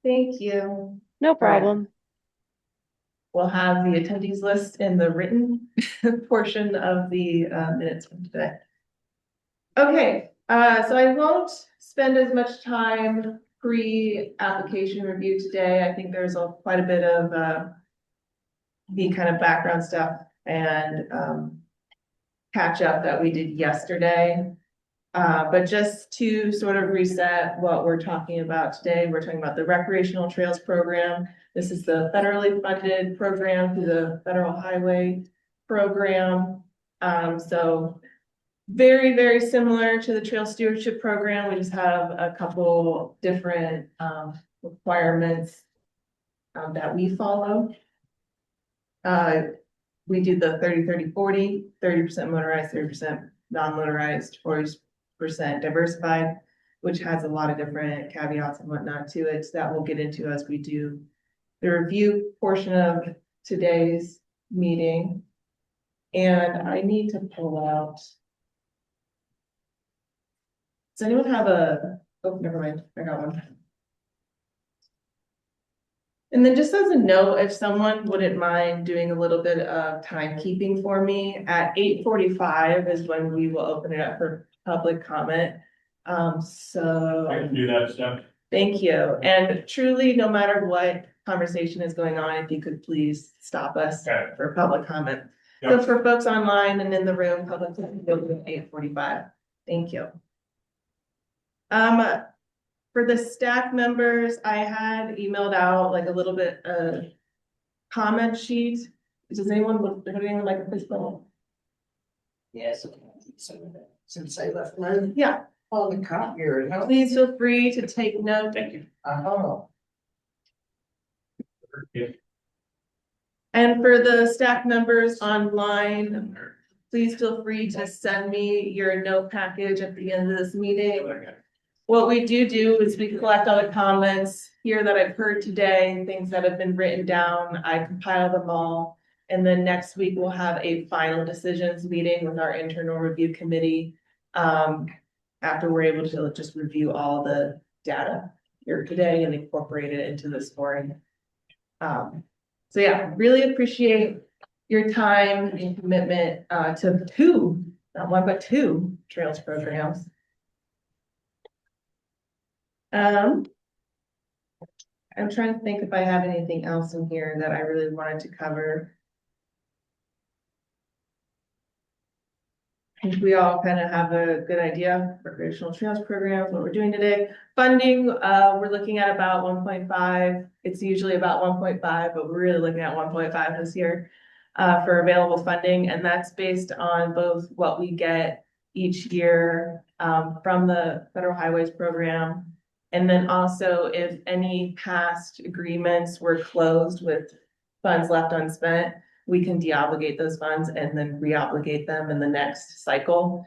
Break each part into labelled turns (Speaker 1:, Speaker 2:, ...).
Speaker 1: Thank you.
Speaker 2: No
Speaker 1: All right,
Speaker 2: problem.
Speaker 1: we'll have the attendees list in the written portion of the minutes from today. Okay, so I won't spend as much time pre-application review today. I think there's quite a bit of the kind of background stuff and catch up that we did yesterday. But just to sort of reset what we're talking about today, we're talking about the recreational trails program. This is the federally funded program through the federal highway program. So very, very similar to the trail stewardship program. We just have a couple different requirements that we follow. We do the 30-30-40, 30% motorized, 30% non-motorized, 40% diversified, which has a lot of different caveats and whatnot to it that we'll get into as we do the review portion of today's meeting. And I need to pull out. Does anyone have oh, never mind, I got one. And then just as a note, if someone wouldn't mind doing a little bit of timekeeping for me, at 8:45 is when we will open it up for public comment. So.
Speaker 3: I can do that stuff.
Speaker 1: Thank you. And truly, no matter what conversation is going on, if you could please stop us
Speaker 3: Okay.
Speaker 1: for public comment. So
Speaker 3: Yep.
Speaker 1: for folks online and in the room, public comment will be at 8:45. Thank you. For the staff members, I had emailed out like a little bit of comment sheet. Does anyone would anyone like a physical?
Speaker 4: Yes, since I left mine
Speaker 1: Yeah,
Speaker 4: on the copier, how?
Speaker 1: please feel free to take note.
Speaker 3: Thank you.
Speaker 4: Oh,
Speaker 1: And for the staff members online, please feel free to send me your note package at the end of this meeting. What we do is we collect all the comments here that I've heard today, things that have been written down. I compile them all. And then next week we'll have a final decisions meeting with our internal review committee. After we're able to just review all the data here today and incorporate it into the scoring. So yeah, really appreciate your time and commitment to two, not one, but two trails programs. I'm trying to think if I have anything else in here that I really wanted to cover. I think we all kind of have a good idea, recreational trails programs, what we're doing today. Funding, we're looking at about 1.5. It's usually about 1.5, but we're really looking at 1.5 this year for available funding. And that's based on both what we get each year from the Federal Highways Program. And then also if any past agreements were closed with funds left unspent, we can deobligate those funds and then reobligate them in the next cycle.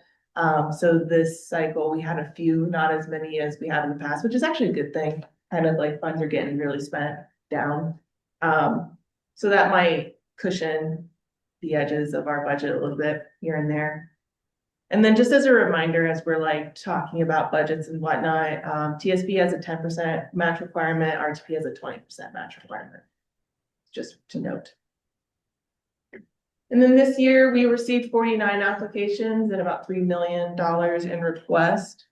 Speaker 1: So this cycle, we had a few, not as many as we had in the past, which is actually a good thing. Kind of like funds are getting really spent down. So that might cushion the edges of our budget a little bit here and there. And then just as a reminder, as we're like talking about budgets and whatnot, TSP has a 10% match requirement, RTP has a 20% match requirement. Just to note. And then this year we received 49 applications and about $3 million in request.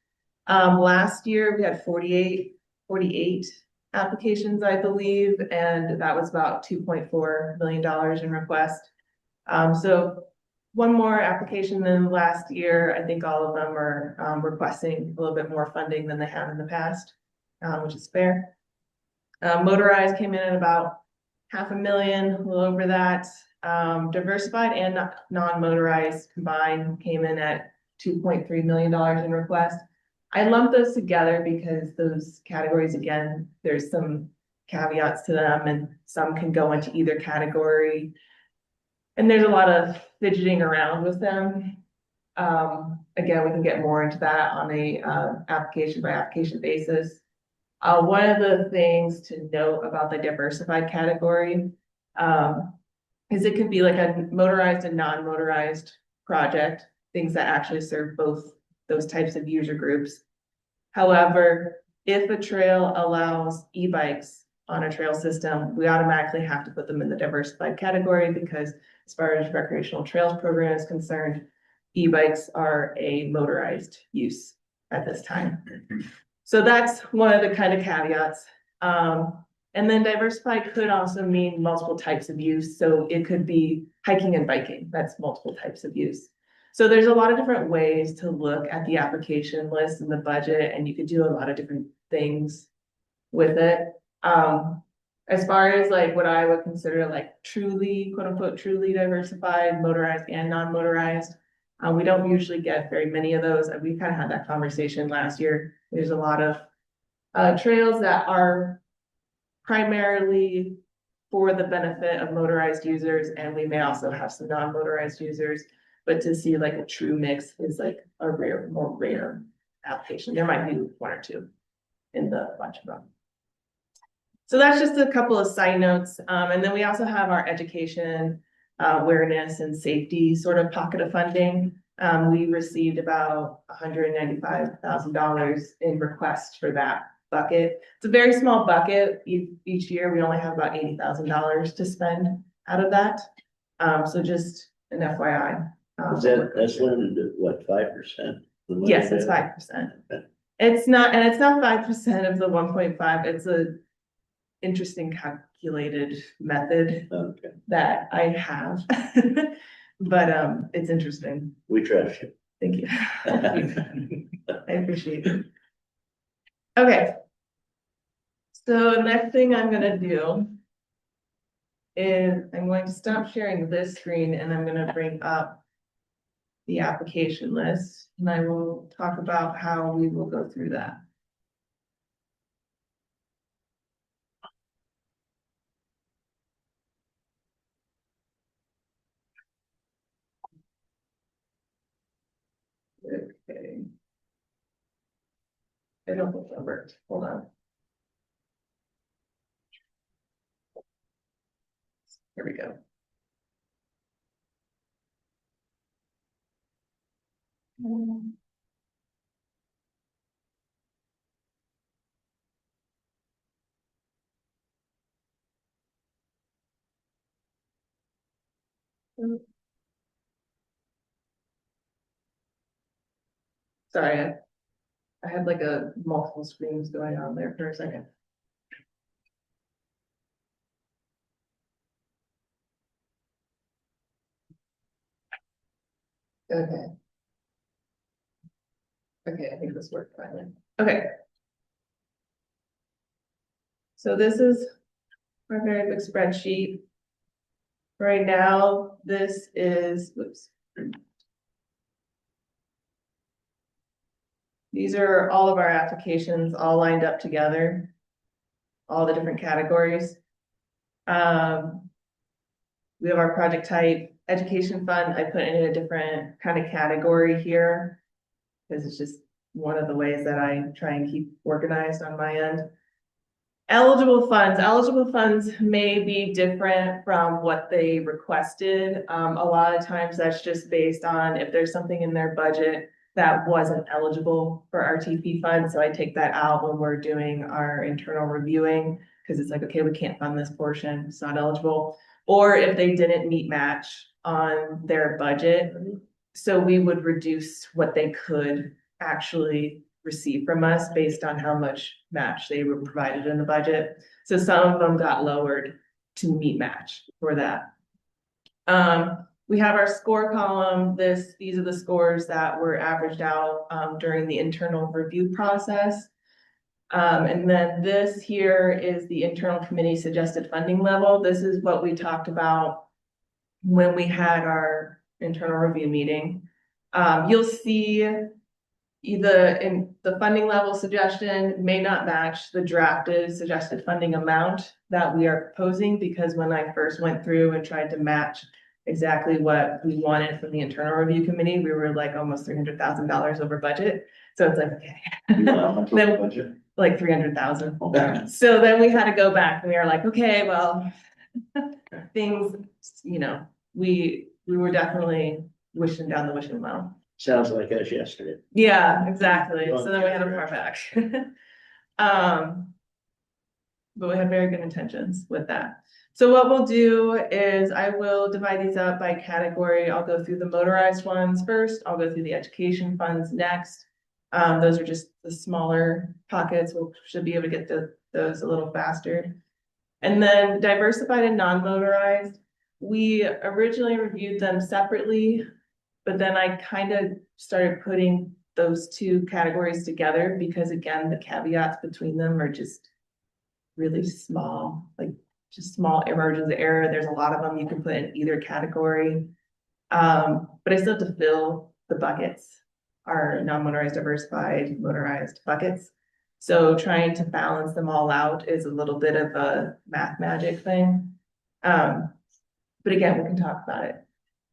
Speaker 1: Last year we had 48 applications, I believe, and that was about $2.4 million in request. So one more application than last year. I think all of them are requesting a little bit more funding than they have in the past, which is fair. Motorized came in at about $500,000, a little over that. Diversified and non-motorized combined came in at $2.3 million in request. I lumped those together because those categories, again, there's some caveats to them and some can go into either category. And there's a lot of fidgeting around with them. Again, we can get more into that on a application by application basis. One of the things to note about the diversified category is it can be like a motorized and non-motorized project, things that actually serve both those types of user groups. However, if a trail allows e-bikes on a trail system, we automatically have to put them in the diversified category because as far as recreational trails program is concerned, e-bikes are a motorized use at this time. So that's one of the kind of caveats. And then diversified could also mean multiple types of use. So it could be hiking and biking. That's multiple types of use. So there's a lot of different ways to look at the application list and the budget, and you could do a lot of different things with it. As far as like what I would consider like truly, quote unquote, truly diversified, motorized and non-motorized. We don't usually get very many of those. We kind of had that conversation last year. There's a lot of trails that are primarily for the benefit of motorized users, and we may also have some non-motorized users. But to see like a true mix is like a more rare application. There might be one or two in the bunch of them. So that's just a couple of side notes. And then we also have our education, awareness and safety sort of pocket of funding. We received about $195,000 in requests for that bucket. It's a very small bucket. Each year, we only have about $80,000 to spend out of that. So just an FYI.
Speaker 2: That's limited to what, 5%?
Speaker 1: Yes, it's 5%. It's not 5% of the 1.5. It's a interesting calculated method
Speaker 2: Okay,
Speaker 1: that I have. But it's interesting.
Speaker 2: we trust you.
Speaker 1: Thank you. I appreciate it. Okay. So next thing I'm gonna do is I'm going to stop sharing this screen and I'm gonna bring up the application list, and I will talk about how we will go through that. Okay. I don't think that worked. Hold on. Here we go. Sorry, I had like a multiple screens going on there for a second. Okay. Okay, I think this worked finally. Okay. So this is our very big spreadsheet. Right now, this is, oops. These are all of our applications all lined up together. All the different categories. We have our project type, education fund. I put in a different kind of category here because it's just one of the ways that I try and keep organized on my end. Eligible funds may be different from what they requested. A lot of times that's just based on if there's something in their budget that wasn't eligible for RTP funds. So I take that out when we're doing our internal reviewing because it's like, okay, we can't fund this portion, it's not eligible. Or if they didn't meet match on their budget, so we would reduce what they could actually receive from us based on how much match they were provided in the budget. So some of them got lowered to meet match for that. We have our score column. These are the scores that were averaged out during the internal review process. And then this here is the internal committee suggested funding level. This is what we talked about when we had our internal review meeting. You'll see either in the funding level suggestion may not match the drafted suggested funding amount that we are proposing, because when I first went through and tried to match exactly what we wanted from the internal review committee, we were like almost $300,000 over budget. So it's like, okay. Then, like 300,000.
Speaker 2: Okay.
Speaker 1: So then we had to go back and we were like, okay, well, things, you know, we were definitely wishing down the wishing well.
Speaker 2: Sounds like us yesterday.
Speaker 1: Yeah, exactly. So then we had to far back. But we have very good intentions with that. So what we'll do is I will divide these up by category. I'll go through the motorized ones first. I'll go through the education funds next. Those are just the smaller pockets. We should be able to get those a little faster. And then diversified and non-motorized, we originally reviewed them separately, but then I kind of started putting those two categories together because again, the caveats between them are just really small, like just small emergence of error. There's a lot of them you can put in either category. But I still have to fill the buckets, our non-motorized, diversified, motorized buckets. So trying to balance them all out is a little bit of a math magic thing. But again, we can talk about it.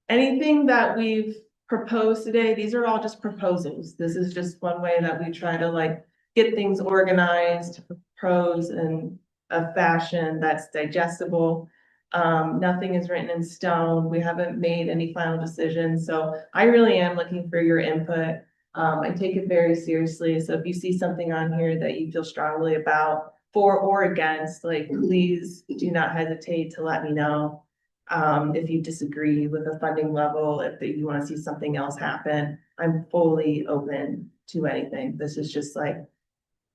Speaker 1: Anything that we've proposed today, these are all just proposals. This is just one way that we try to like get things organized, propose in a fashion that's digestible. Nothing is written in stone. We haven't made any final decisions. So I really am looking for your input. I take it very seriously. So if you see something on here that you feel strongly about, for or against, like, please do not hesitate to let me know. If you disagree with the funding level, if you want to see something else happen, I'm fully open to anything. This is just like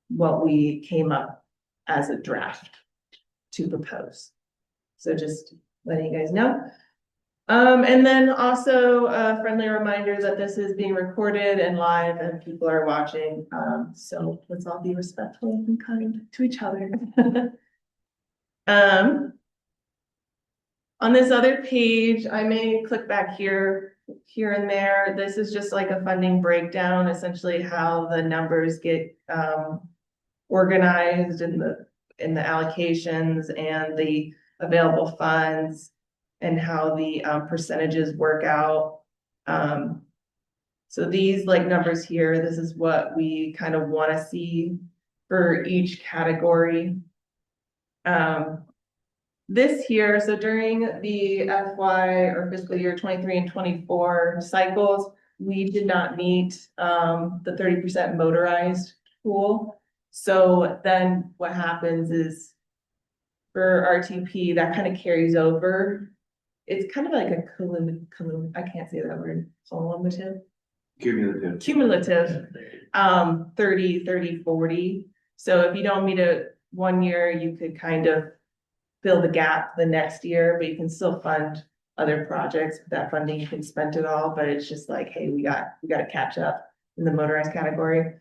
Speaker 1: what we came up as a draft to propose. So just letting you guys know. And then also a friendly reminder that this is being recorded and live and people are watching. So let's all be respectful and kind to each other. On this other page, I may click back here and there. This is just like a funding breakdown, essentially how the numbers get organized in the allocations and the available funds and how the percentages work out. So these like numbers here, this is what we kind of want to see for each category. This here, so during the FY or fiscal year 23 and 24 cycles, we did not meet the 30% motorized pool. So then what happens is for RTP, that kind of carries over. It's kind of like a I can't say that word, cumulative 30, 30, 40. So if you don't meet it one year, you could kind of fill the gap the next year, but you can still fund other projects with that funding. You can spend it all, but it's just like, hey, we got to catch up in the motorized category.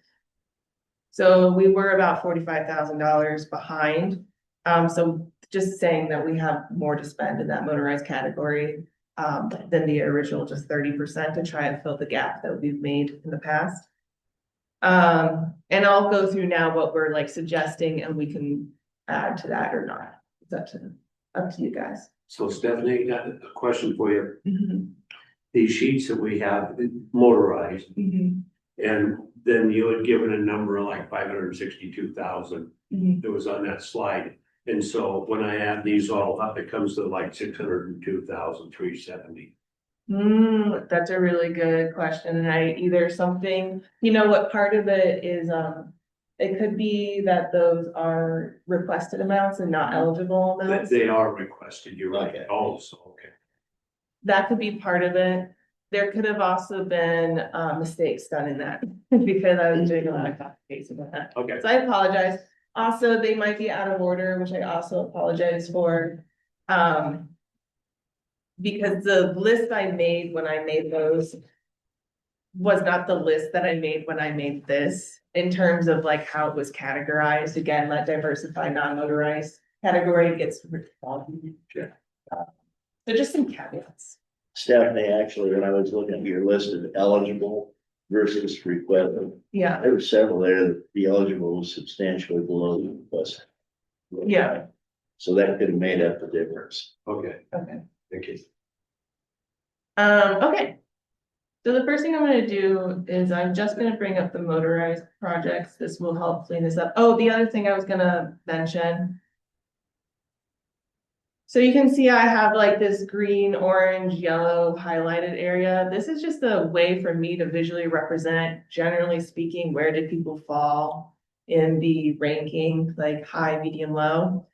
Speaker 1: So we were about $45,000 behind. So just saying that we have more to spend in that motorized category than the original, just 30% to try and fill the gap that we've made in the past. And I'll go through now what we're like suggesting, and we can add to that or not. It's up to you guys.
Speaker 3: So Stephanie, got a question for you.
Speaker 1: Mm-hmm.
Speaker 3: These sheets that we have motorized,
Speaker 1: Mm-hmm.
Speaker 3: and then you had given a number of like 562,000
Speaker 1: Mm-hmm.
Speaker 3: that was on that slide. And so when I add these all up, it comes to like 602,370.
Speaker 1: That's a really good question. And I either something, you know, what part of it is, it could be that those are requested amounts and not eligible
Speaker 3: That
Speaker 1: amounts.
Speaker 3: they are requested, you're right.
Speaker 2: Okay.
Speaker 3: Also, okay.
Speaker 1: That could be part of it. There could have also been mistakes done in that because I was doing a lot of copy pasting with that.
Speaker 3: Okay.
Speaker 1: So I apologize. Also, they might be out of order, which I also apologize for. Because the list I made when I made those was not the list that I made when I made this in terms of like how it was categorized. Again, that diversified non-motorized category gets written.
Speaker 3: Sure.
Speaker 1: So just some caveats.
Speaker 2: Stephanie, actually, when I was looking at your list of eligible versus requested,
Speaker 1: Yeah,
Speaker 2: there were several there that the eligible was substantially below the request.
Speaker 1: Yeah.
Speaker 2: So that could have made up the difference.
Speaker 3: Okay,
Speaker 1: okay.
Speaker 3: thank you.
Speaker 1: Okay. So the first thing I'm gonna do is I'm just gonna bring up the motorized projects. This will help clean this up. Oh, the other thing I was gonna mention. So you can see I have like this green, orange, yellow highlighted area. This is just a way for me to visually represent, generally speaking, where did people fall in the ranking, like high, medium, low.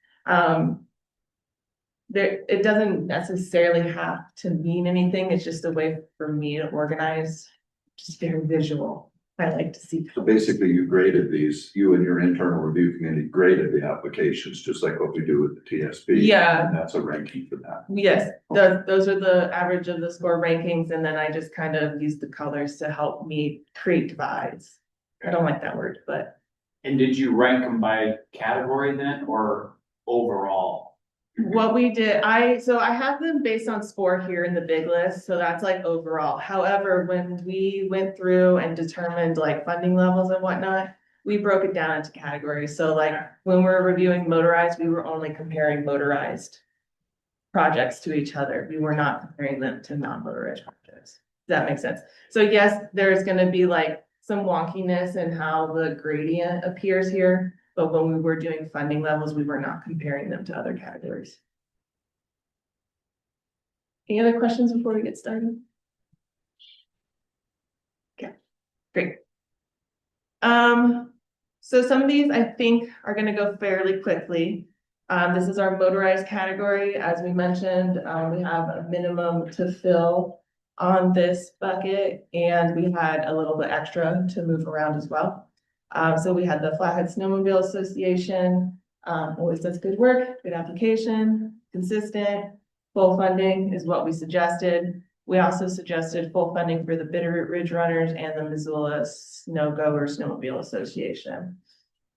Speaker 1: There, it doesn't necessarily have to mean anything. It's just a way for me to organize, just very visual. I like to see.
Speaker 5: So basically, you graded these, you and your internal review committee graded the applications, just like what we do with the TSP.
Speaker 1: Yeah.
Speaker 5: And that's a ranking for that.
Speaker 1: Yes, those are the average of the score rankings, and then I just kind of use the colors to help me create divides. I don't like that word, but
Speaker 6: And did you rank them by category then, or overall?
Speaker 1: what we did, so I have them based on score here in the big list, so that's like overall. However, when we went through and determined like funding levels and whatnot, we broke it down into categories. So like when we're reviewing motorized, we were only comparing motorized projects to each other. We were not comparing them to non-motorized projects. Does that make sense? So yes, there's gonna be like some wonkiness in how the gradient appears here. But when we were doing funding levels, we were not comparing them to other categories. Any other questions before we get started? Okay, great. So some of these I think are gonna go fairly quickly. This is our motorized category. As we mentioned, we have a minimum to fill on this bucket, and we had a little bit extra to move around as well. So we had the Flathead Snowmobile Association, always does good work, good application, consistent. Full funding is what we suggested. We also suggested full funding for the Bitterroot Ridge Runners and the Missoula Snow Goer Snowmobile Association.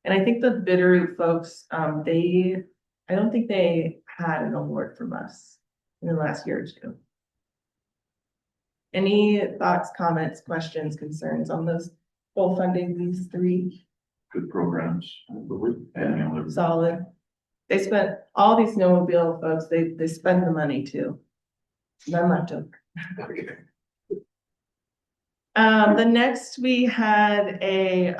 Speaker 1: And I think the Bitterroot folks, I don't think they had an award from us in the last year or two. Any thoughts, comments, questions, concerns on those full funding, these three?
Speaker 5: Good programs. And
Speaker 1: Solid. They spent, all these snowmobile folks, they spend the money too. None left over. The next we had a,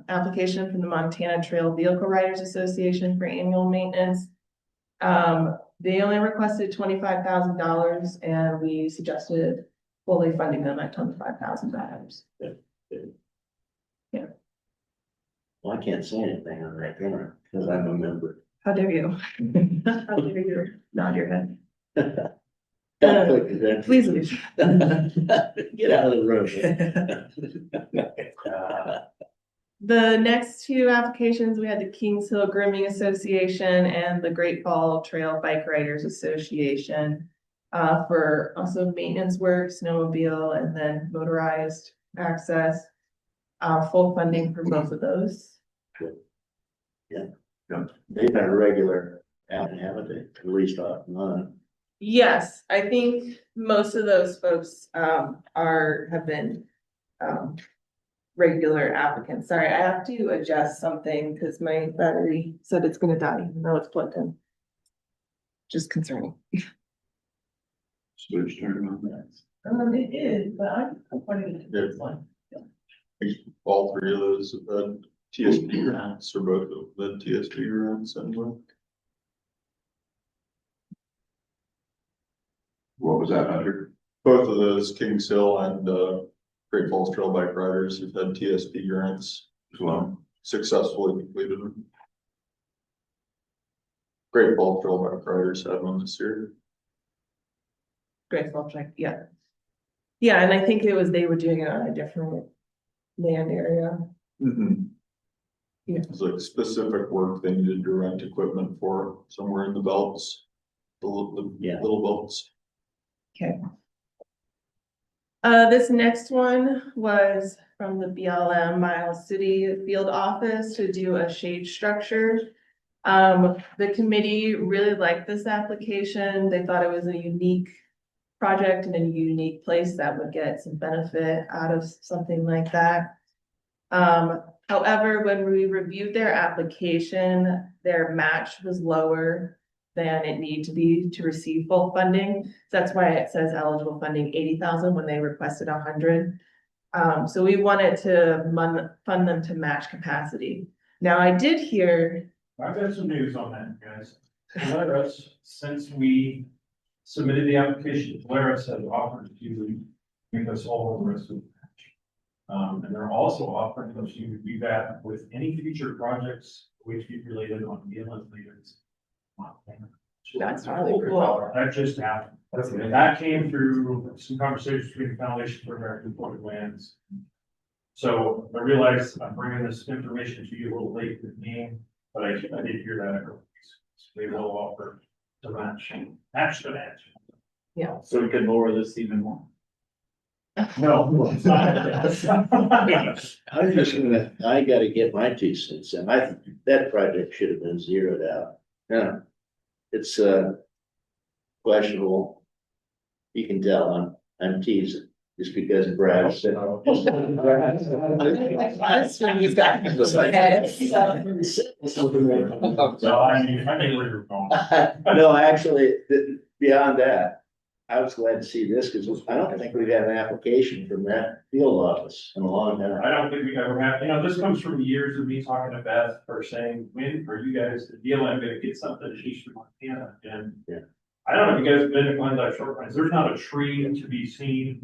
Speaker 1: application from the Montana Trail Vehicle Riders Association for annual maintenance. They only requested $25,000 and we suggested fully funding them at $25,000.
Speaker 2: Well, I can't say anything on that, can I? Because I'm a member.
Speaker 1: How dare you? How dare you nod your head? Please leave.
Speaker 2: Get out of the room.
Speaker 1: The next two applications, we had the Kings Hill Grooming Association and the Great Fall Trail Bike Riders Association. For also maintenance work, snowmobile, and then motorized access. Full funding for both of those.
Speaker 2: They've been a regular out, haven't they? At least none.
Speaker 1: Yes, I think most of those folks have been regular applicants. Sorry, I have to adjust something because my battery said it's gonna die even though it's plugged in. Just concerning.
Speaker 5: switch turn on that.
Speaker 1: It is, but I'm pointing it to this one.
Speaker 7: All three of those have had TSP grants, or both of them had TSP grants anyway.
Speaker 5: What was that under?
Speaker 7: Both of those, Kings Hill and Great Falls Trail Bike Riders have had TSP grants
Speaker 5: As well.
Speaker 7: successfully completed them. Great Falls Trail Bike Riders had one this year.
Speaker 1: Great Falls Trail, yeah. Yeah, and I think it was, they were doing it on a different land area. Yeah.
Speaker 7: It's like specific work they needed to rent equipment for somewhere in the belts.
Speaker 2: Yeah.
Speaker 7: Little belts.
Speaker 1: Okay. This next one was from the BLM Miles City Field Office to do a shade structure. The committee really liked this application. They thought it was a unique project in a unique place that would get some benefit out of something like that. However, when we reviewed their application, their match was lower than it needed to be to receive full funding. So that's why it says eligible funding 80,000 when they requested 100. So we wanted to fund them to match capacity. Now I did hear.
Speaker 8: I've got some news on that, guys. Polaris, since we submitted the application, Polaris has offered to make us all the rest of the match. And they're also offering us you to do that with any future projects which be related on the inland leaders.
Speaker 1: That's really cool.
Speaker 8: That just happened. And that came through some conversations between the Foundation for American Public Lands. So I realize I'm bringing this information to you a little late in the game, but I did hear that earlier. So they will offer to match the match.
Speaker 6: So we could lower this even more.
Speaker 8: No. It's not.
Speaker 2: I'm just gonna, I gotta get my 2 cents in. I think that project should have been zeroed out. Yeah. It's questionable. You can tell I'm teasing just because Brad said.
Speaker 4: That's when you've got.
Speaker 8: So I mean where you're going.
Speaker 2: No, actually, beyond that, I was glad to see this because I don't think we've had an application from that field office in a long time.
Speaker 8: I don't think we've ever had, this comes from years of me talking to Beth or saying, when are you guys, the deal, I'm gonna get something to Eastern Montana, and.
Speaker 2: Yeah.
Speaker 8: I don't know if you guys have been to Glendive Short Pines, there's not a tree to be seen.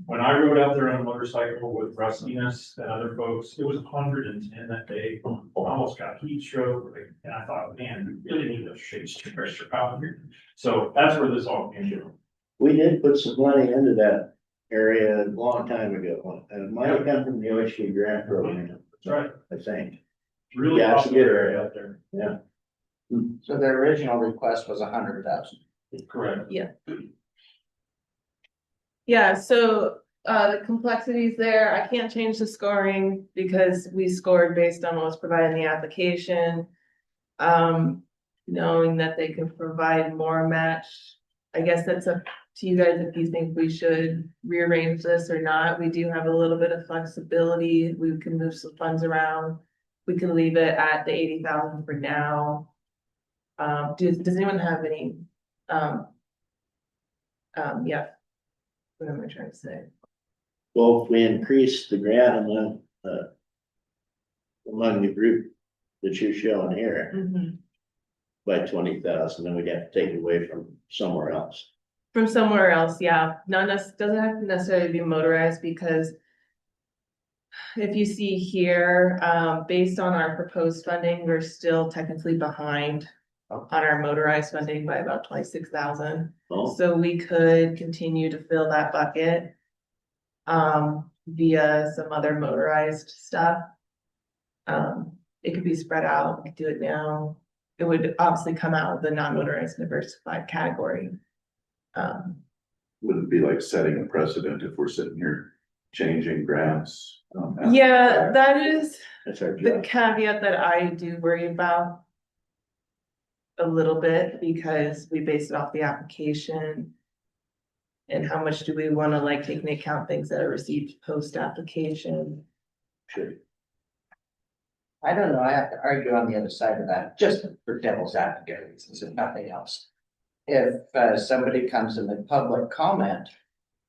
Speaker 8: When I rode out there on a motorcycle with Rustiness and other folks, it was 110 that day, almost got heat stroke, and I thought, man, we really need those shade structure out here. So that's where this all came from.
Speaker 2: We did put some money into that area a long time ago, and it might have come from the OSU grant program,
Speaker 8: That's right,
Speaker 2: I think.
Speaker 8: really
Speaker 2: Yeah, it's
Speaker 8: popular
Speaker 2: good.
Speaker 8: area out there.
Speaker 2: Yeah.
Speaker 4: So the original request was 100,000.
Speaker 8: Correct.
Speaker 1: Yeah, so the complexities there, I can't change the scoring because we scored based on what was provided in the application. Knowing that they can provide more match, I guess that's up to you guys if you think we should rearrange this or not. We do have a little bit of flexibility. We can move some funds around. We can leave it at the 80,000 for now. Does anyone have any? Yeah. What am I trying to say?
Speaker 2: Well, if we increase the grant among the group that you're showing here by 20,000, then we'd have to take it away from somewhere else.
Speaker 1: From somewhere else, yeah, doesn't have to necessarily be motorized, because if you see here, based on our proposed funding, we're still technically behind on our motorized funding by about 26,000.
Speaker 2: Oh,
Speaker 1: So we could continue to fill that bucket via some other motorized stuff. It could be spread out, we could do it now. It would obviously come out of the non-motorized diversified category.
Speaker 5: Would it be like setting a precedent if we're sitting here changing grants?
Speaker 1: Yeah, that is
Speaker 2: that's our
Speaker 1: the
Speaker 2: job.
Speaker 1: caveat that I do worry about a little bit, because we base it off the application. And how much do we want to like take into account things that are received post-application?
Speaker 2: Sure.
Speaker 4: I don't know, I have to argue on the other side of that, just for devil's advocate reasons, if nothing else. If somebody comes in the public comment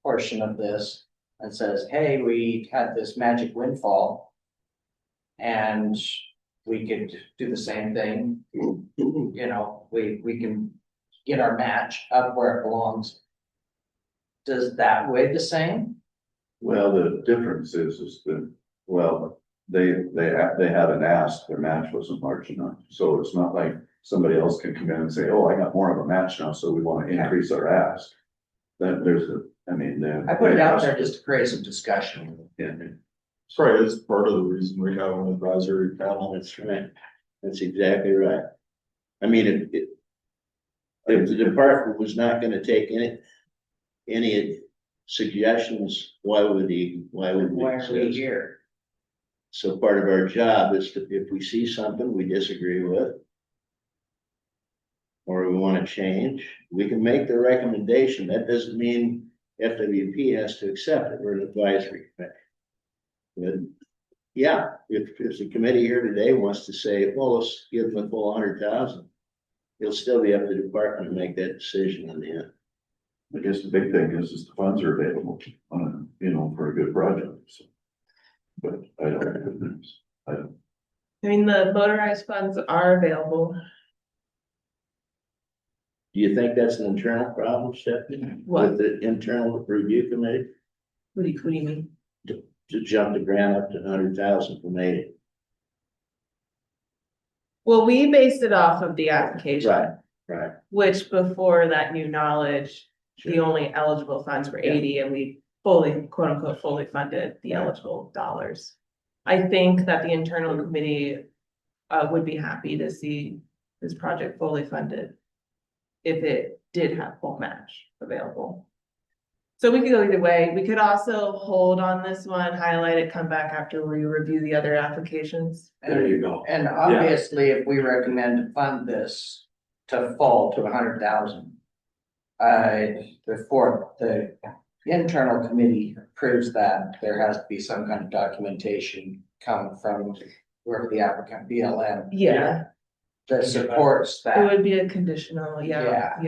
Speaker 4: portion of this and says, hey, we had this magic windfall. And we could do the same thing, we can get our match up where it belongs. Does that weigh the same?
Speaker 5: Well, the difference is that, well, they hadn't asked, their match wasn't large enough, so it's not like somebody else can come in and say, oh, I got more of a match now, so we want to increase our ask. Then there's
Speaker 4: I put it out there just to create some discussion.
Speaker 5: Yeah.
Speaker 7: Probably is part of the reason we have an advisory panel.
Speaker 2: That's right. That's exactly right. I mean, if the department was not gonna take any suggestions, why would we
Speaker 4: Why are we
Speaker 2: exist?
Speaker 4: here?
Speaker 2: So part of our job is to, if we see something we disagree with, or we want to change, we can make the recommendation. That doesn't mean FWP has to accept it. We're an advisory committee. But yeah, if the committee here today wants to say, well, let's give them a full 100,000, it'll still be up to the department to make that decision in the end.
Speaker 5: I guess the big thing is the funds are available on, for a good project, so. But I don't.
Speaker 1: I mean, the motorized funds are available.
Speaker 2: Do you think that's an internal problem, Stephanie?
Speaker 1: What?
Speaker 2: With the internal review committee?
Speaker 1: What do you mean?
Speaker 2: to jump the grant up to 100,000 from 80.
Speaker 1: Well, we based it off of the application.
Speaker 2: Right, right.
Speaker 1: Which before that new knowledge, the only eligible funds were 80 and we fully, quote unquote, fully funded the eligible dollars. I think that the internal committee would be happy to see this project fully funded if it did have full match available. So we could go either way. We could also hold on this one, highlight it, come back after we review the other applications.
Speaker 3: There you go.
Speaker 4: And obviously, if we recommend to fund this to fall to 100,000. Before the internal committee approves that, there has to be some kind of documentation come from wherever the applicant, BLM.
Speaker 1: Yeah,
Speaker 4: That supports
Speaker 1: it
Speaker 4: that,
Speaker 1: would be a conditional, yeah.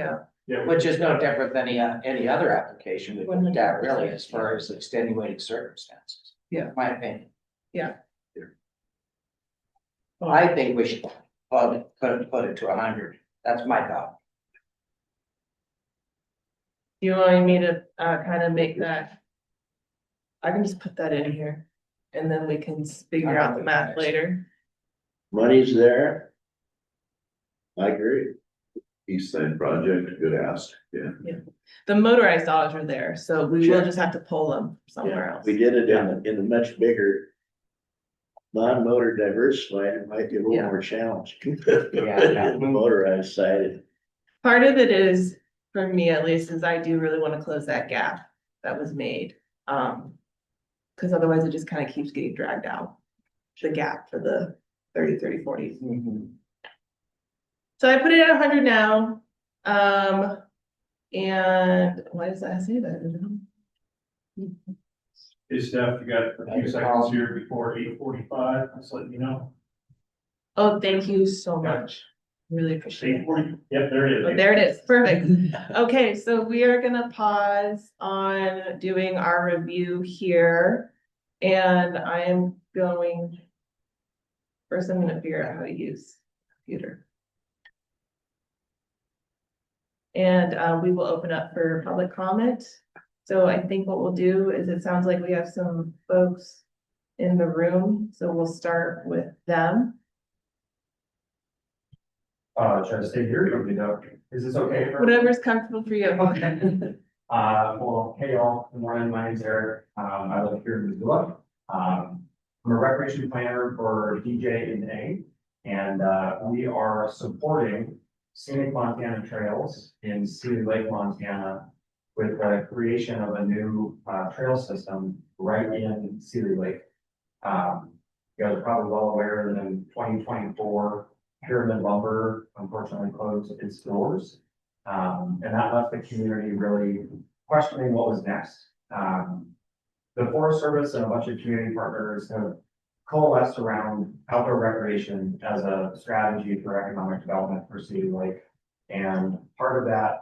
Speaker 8: Yeah.
Speaker 4: which is no different than any other application we've looked at really, as far as extenuating circumstances.
Speaker 1: Yeah.
Speaker 4: My opinion.
Speaker 1: Yeah.
Speaker 4: I think we should put it to 100. That's my thought.
Speaker 1: You want me to kind of make that? I can just put that in here and then we can figure out the math later.
Speaker 2: Money's there. I agree.
Speaker 5: East Side project, good ask, yeah.
Speaker 1: The motorized dollars are there, so we will
Speaker 2: Sure.
Speaker 1: just have to pull them somewhere else.
Speaker 2: We did it in the much bigger non-motor diversified, it might be a little
Speaker 1: Yeah.
Speaker 2: more challenging.
Speaker 4: Yeah.
Speaker 2: The motorized side,
Speaker 1: Part of it is, for me at least, is I do really want to close that gap that was made. Cause otherwise it just kind of keeps getting dragged out. The gap for the 30, 30, 40. So I put it at 100 now. And why does that say that?
Speaker 8: Hey, Steph, you got a few seconds here before 8:45, just letting you know.
Speaker 1: Oh, thank you so much. Really appreciate it.
Speaker 8: 8:40, yep, there it
Speaker 1: Oh,
Speaker 8: is.
Speaker 1: there it is, perfect. Okay, so we are gonna pause on doing our review here. And I am going, first I'm gonna figure out how to use computer. And we will open up for public comment. So I think what we'll do is, it sounds like we have some folks in the room, so we'll start with them.
Speaker 6: Should I stay here? Or, you know, is this okay?
Speaker 1: Whatever's comfortable for you.
Speaker 6: Well, hey y'all, good morning, my name's Eric, I live here in Missoula. I'm a recreation planner for DJ and A, and, we are supporting scenic Montana trails in Seeley Lake, Montana, with the creation of a new, trail system right in Seeley Lake. You guys are probably well aware that in 2024, Pyramid Lumber unfortunately closed its doors. And that left the community really questioning what was next. The Forest Service and a bunch of community partners have coalesced around outdoor recreation as a strategy for economic development for Seeley Lake. And part of that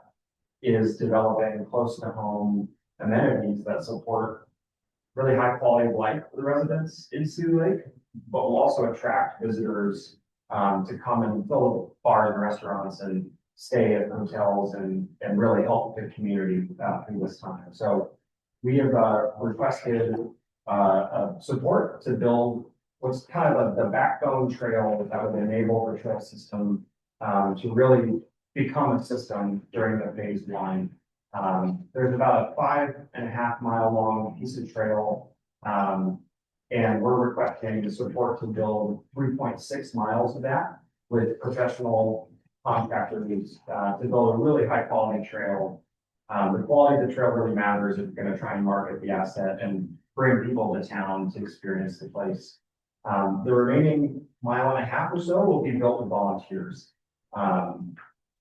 Speaker 6: is developing close to home amenities that support really high quality of life for the residents in Seeley Lake, but will also attract visitors to come and fill bars and restaurants and stay at hotels and really help the community through this time. So we have requested support to build what's kind of the backbone trail that would enable the trail system to really become a system during the phase one. There's about a 5.5 mile long piece of trail. And we're requesting the support to build 3.6 miles of that with professional contractors to build a really high quality trail. The quality of the trail really matters if you're going to try and market the asset and bring people to town to experience the place. The remaining 1.5 miles or so will be built with volunteers.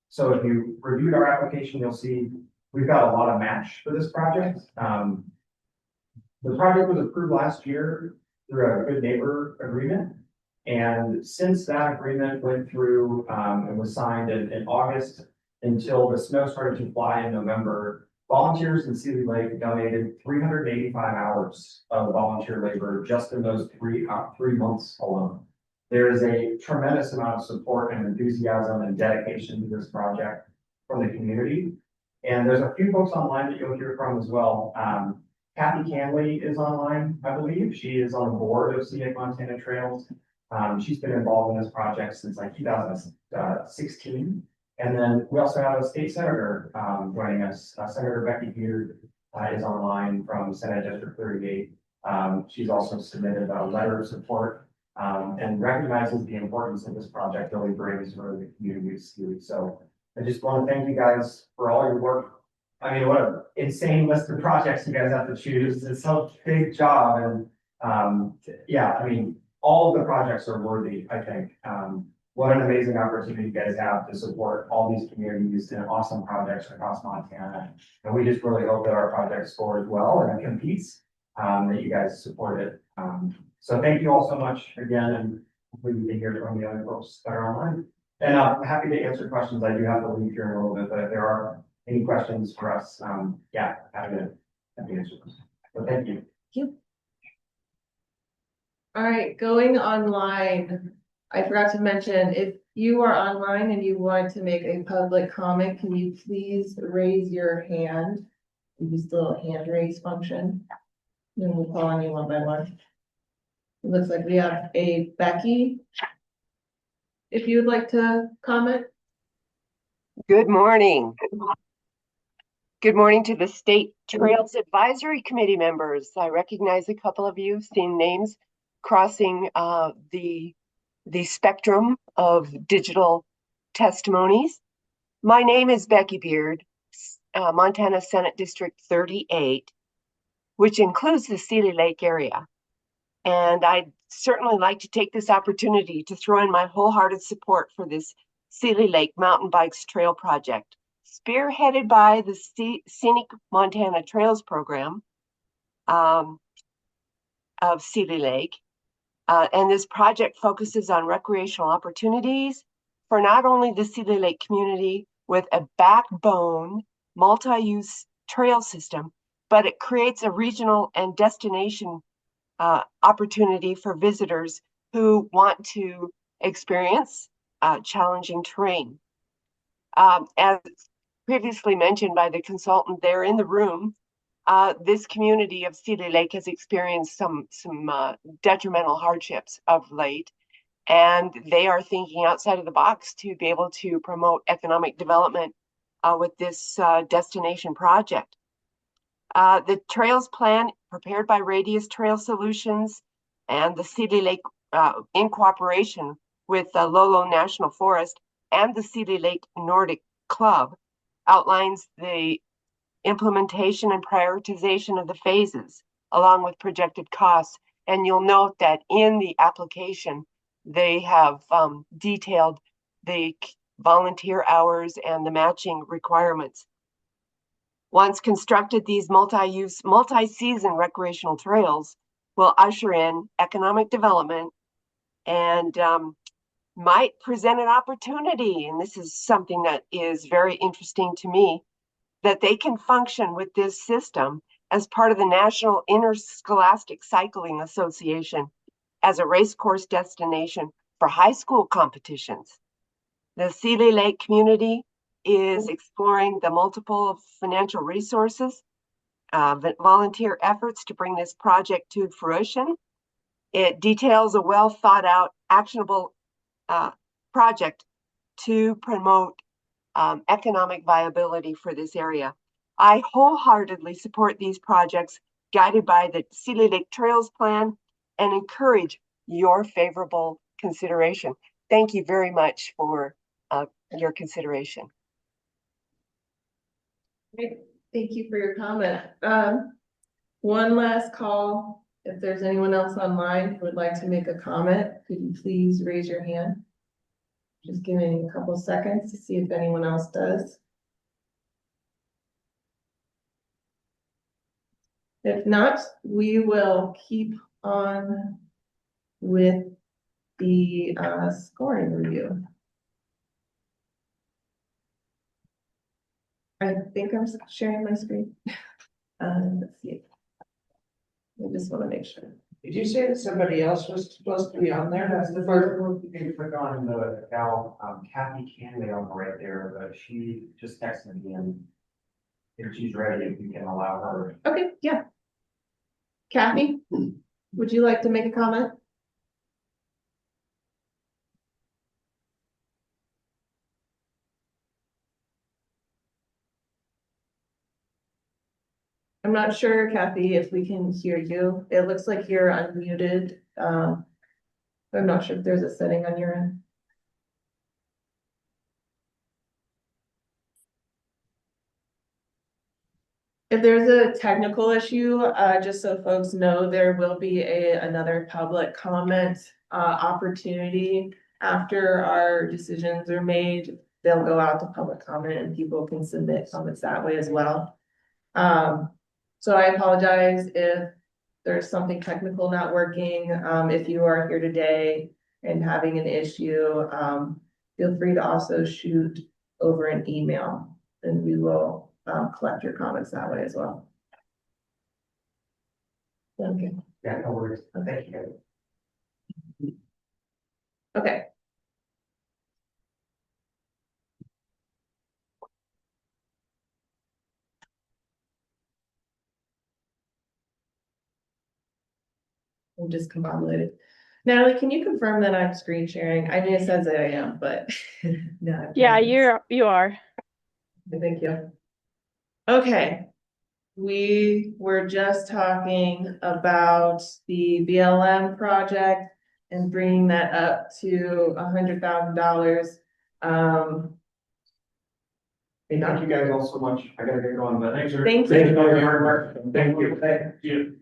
Speaker 6: So if you reviewed our application, you'll see we've got a lot of match for this project. The project was approved last year through a good neighbor agreement. And since that agreement went through and was signed in August until the snow started to fly in November, volunteers in Seeley Lake donated 385 hours of volunteer labor just in those three months alone. There is a tremendous amount of support and enthusiasm and dedication to this project from the community. And there's a few folks online that you'll hear from as well. Kathy Canley is online, I believe. She is on the board of Scenic Montana Trails. She's been involved in this project since like 2016. And then we also have a state senator joining us. Senator Becky Beard is online from Senate District 38. She's also submitted a letter of support and recognizes the importance of this project really brings for the community of Skewy. So I just want to thank you guys for all your work. I mean, what an insane list of projects you guys have to choose. It's such a big job. And yeah, I mean, all of the projects are worthy, I think. What an amazing opportunity you guys have to support all these communities and awesome projects across Montana. And we just really hope that our project scores well and competes, that you guys support it. So thank you all so much again, and hopefully we can hear from the other folks that are online. And I'm happy to answer questions. I do have to leave here in a little bit, but if there are any questions for us, yeah, happy to answer them. So thank you.
Speaker 1: All right, going online. I forgot to mention, if you are online and you want to make a public comment, can you please raise your hand? Use the little hand raise function. Then we'll call on you one by one. It looks like we have a Becky. If you would like to comment.
Speaker 9: Good morning. Good morning to the State Trails Advisory Committee members. I recognize a couple of you, seen names crossing the spectrum of digital testimonies. My name is Becky Beard, Montana Senate District 38, which includes the Seeley Lake area. And I'd certainly like to take this opportunity to throw in my wholehearted support for this Seeley Lake Mountain Bikes Trail Project, spearheaded by the Scenic Montana Trails Program of Seeley Lake. And this project focuses on recreational opportunities for not only the Seeley Lake community with a backbone multi-use trail system, but it creates a regional and destination opportunity for visitors who want to experience challenging terrain. As previously mentioned by the consultant there in the room, this community of Seeley Lake has experienced some detrimental hardships of late, and they are thinking outside of the box to be able to promote economic development with this destination project. The trails plan prepared by Radius Trail Solutions and the Seeley Lake in cooperation with the Lolo National Forest and the Seeley Lake Nordic Club outlines the implementation and prioritization of the phases along with projected costs. And you'll note that in the application, they have detailed the volunteer hours and the matching requirements. Once constructed, these multi-use, multi-season recreational trails will usher in economic development and might present an opportunity, and this is something that is very interesting to me, that they can function with this system as part of the National Interscholastic Cycling Association as a racecourse destination for high school competitions. The Seeley Lake community is exploring the multiple financial resources, volunteer efforts to bring this project to fruition. It details a well thought out, actionable project to promote economic viability for this area. I wholeheartedly support these projects guided by the Seeley Lake Trails Plan and encourage your favorable consideration. Thank you very much for your consideration.
Speaker 1: Great. Thank you for your comment. One last call. If there's anyone else online who would like to make a comment, could you please raise your hand? Just give me a couple seconds to see if anyone else does. If not, we will keep on with the scoring review. I think I'm sharing my screen. Let's see. I just want to make sure.
Speaker 4: Did you say that somebody else was supposed to be on there?
Speaker 6: Yes, the first one, you can click on the gal, Kathy Canley on the right there, but she just texted me and if she's ready, if we can allow her.
Speaker 1: Okay, yeah. Kathy, would you like to make a comment? I'm not sure, Kathy, if we can hear you. It looks like you're unmuted. I'm not sure if there's a setting on your end. If there's a technical issue, just so folks know, there will be another public comment opportunity after our decisions are made. They'll go out to public comment and people can submit comments that way as well. So I apologize if there's something technical not working. If you are here today and having an issue, feel free to also shoot over an email and we will collect your comments that way as well. Okay.
Speaker 6: Yeah, no worries. Thank you.
Speaker 1: Okay. I'm discombobulated. Natalie, can you confirm that I'm screen sharing? I mean, it says that I am, but no.
Speaker 10: Yeah, you are.
Speaker 1: Thank you. Okay. We were just talking about the BLM project and bringing that up to $100,000.
Speaker 6: Hey, thank you guys all so much. I gotta get going, but thanks for.
Speaker 1: Thank you.
Speaker 6: Thank you for your hard work. Thank you.
Speaker 8: Thank you.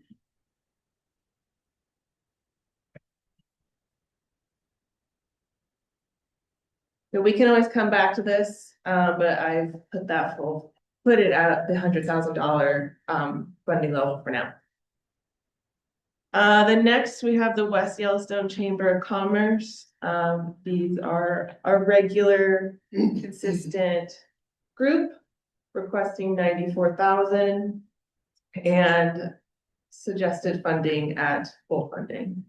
Speaker 1: So we can always come back to this, but I've put it at the $100,000 funding level for now. The next we have the West Yellowstone Chamber of Commerce. These are our regular consistent group requesting 94,000 and suggested funding at full funding.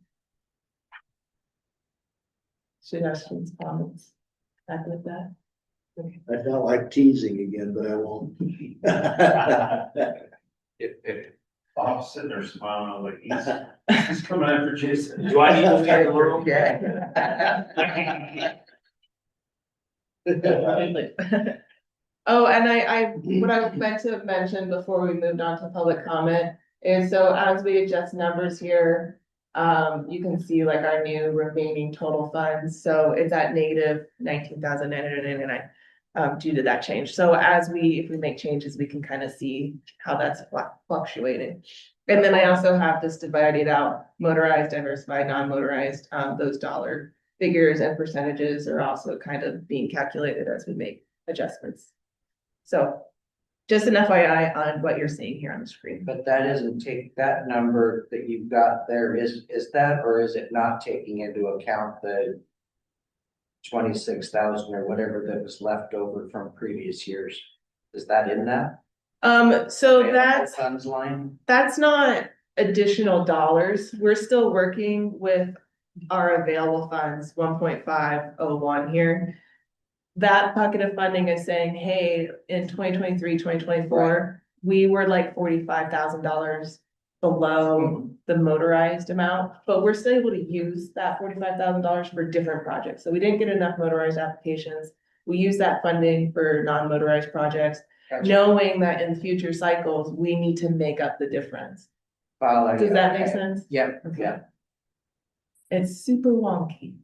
Speaker 1: Suggestions, comments, back with that. Okay.
Speaker 2: I felt like teasing again, but I won't.
Speaker 8: If Bob's sitting there smiling, I'm like, he's coming after Jason.
Speaker 3: Do I need to stay in the room?
Speaker 1: Oh, and what I meant to mention before we moved on to public comment is, so as we adjust numbers here, you can see like our new remaining total funds, so it's at negative 19,999 due to that change. So if we make changes, we can kind of see how that's fluctuating. And then I also have this divided out, motorized, diversified, non-motorized, those dollar figures and percentages are also kind of being calculated as we make adjustments. So just an FYI on what you're seeing here on the screen.
Speaker 4: But that isn't that number that you've got there, is that, or is it not taking into account the 26,000 or whatever that was left over from previous years? Is that in that?
Speaker 1: So that's
Speaker 4: Funds line?
Speaker 1: That's not additional dollars. We're still working with our available funds, 1.501 here. That bucket of funding is saying, hey, in 2023, 2024, we were like $45,000 below the motorized amount, but we're still able to use that $45,000 for different projects. So we didn't get enough motorized applications. We use that funding for non-motorized projects,
Speaker 4: Gotcha.
Speaker 1: knowing that in future cycles, we need to make up the difference.
Speaker 4: Well,
Speaker 1: Does that
Speaker 4: okay.
Speaker 1: make sense?
Speaker 4: Yep,
Speaker 1: Okay.
Speaker 4: yeah.
Speaker 1: It's super wonky.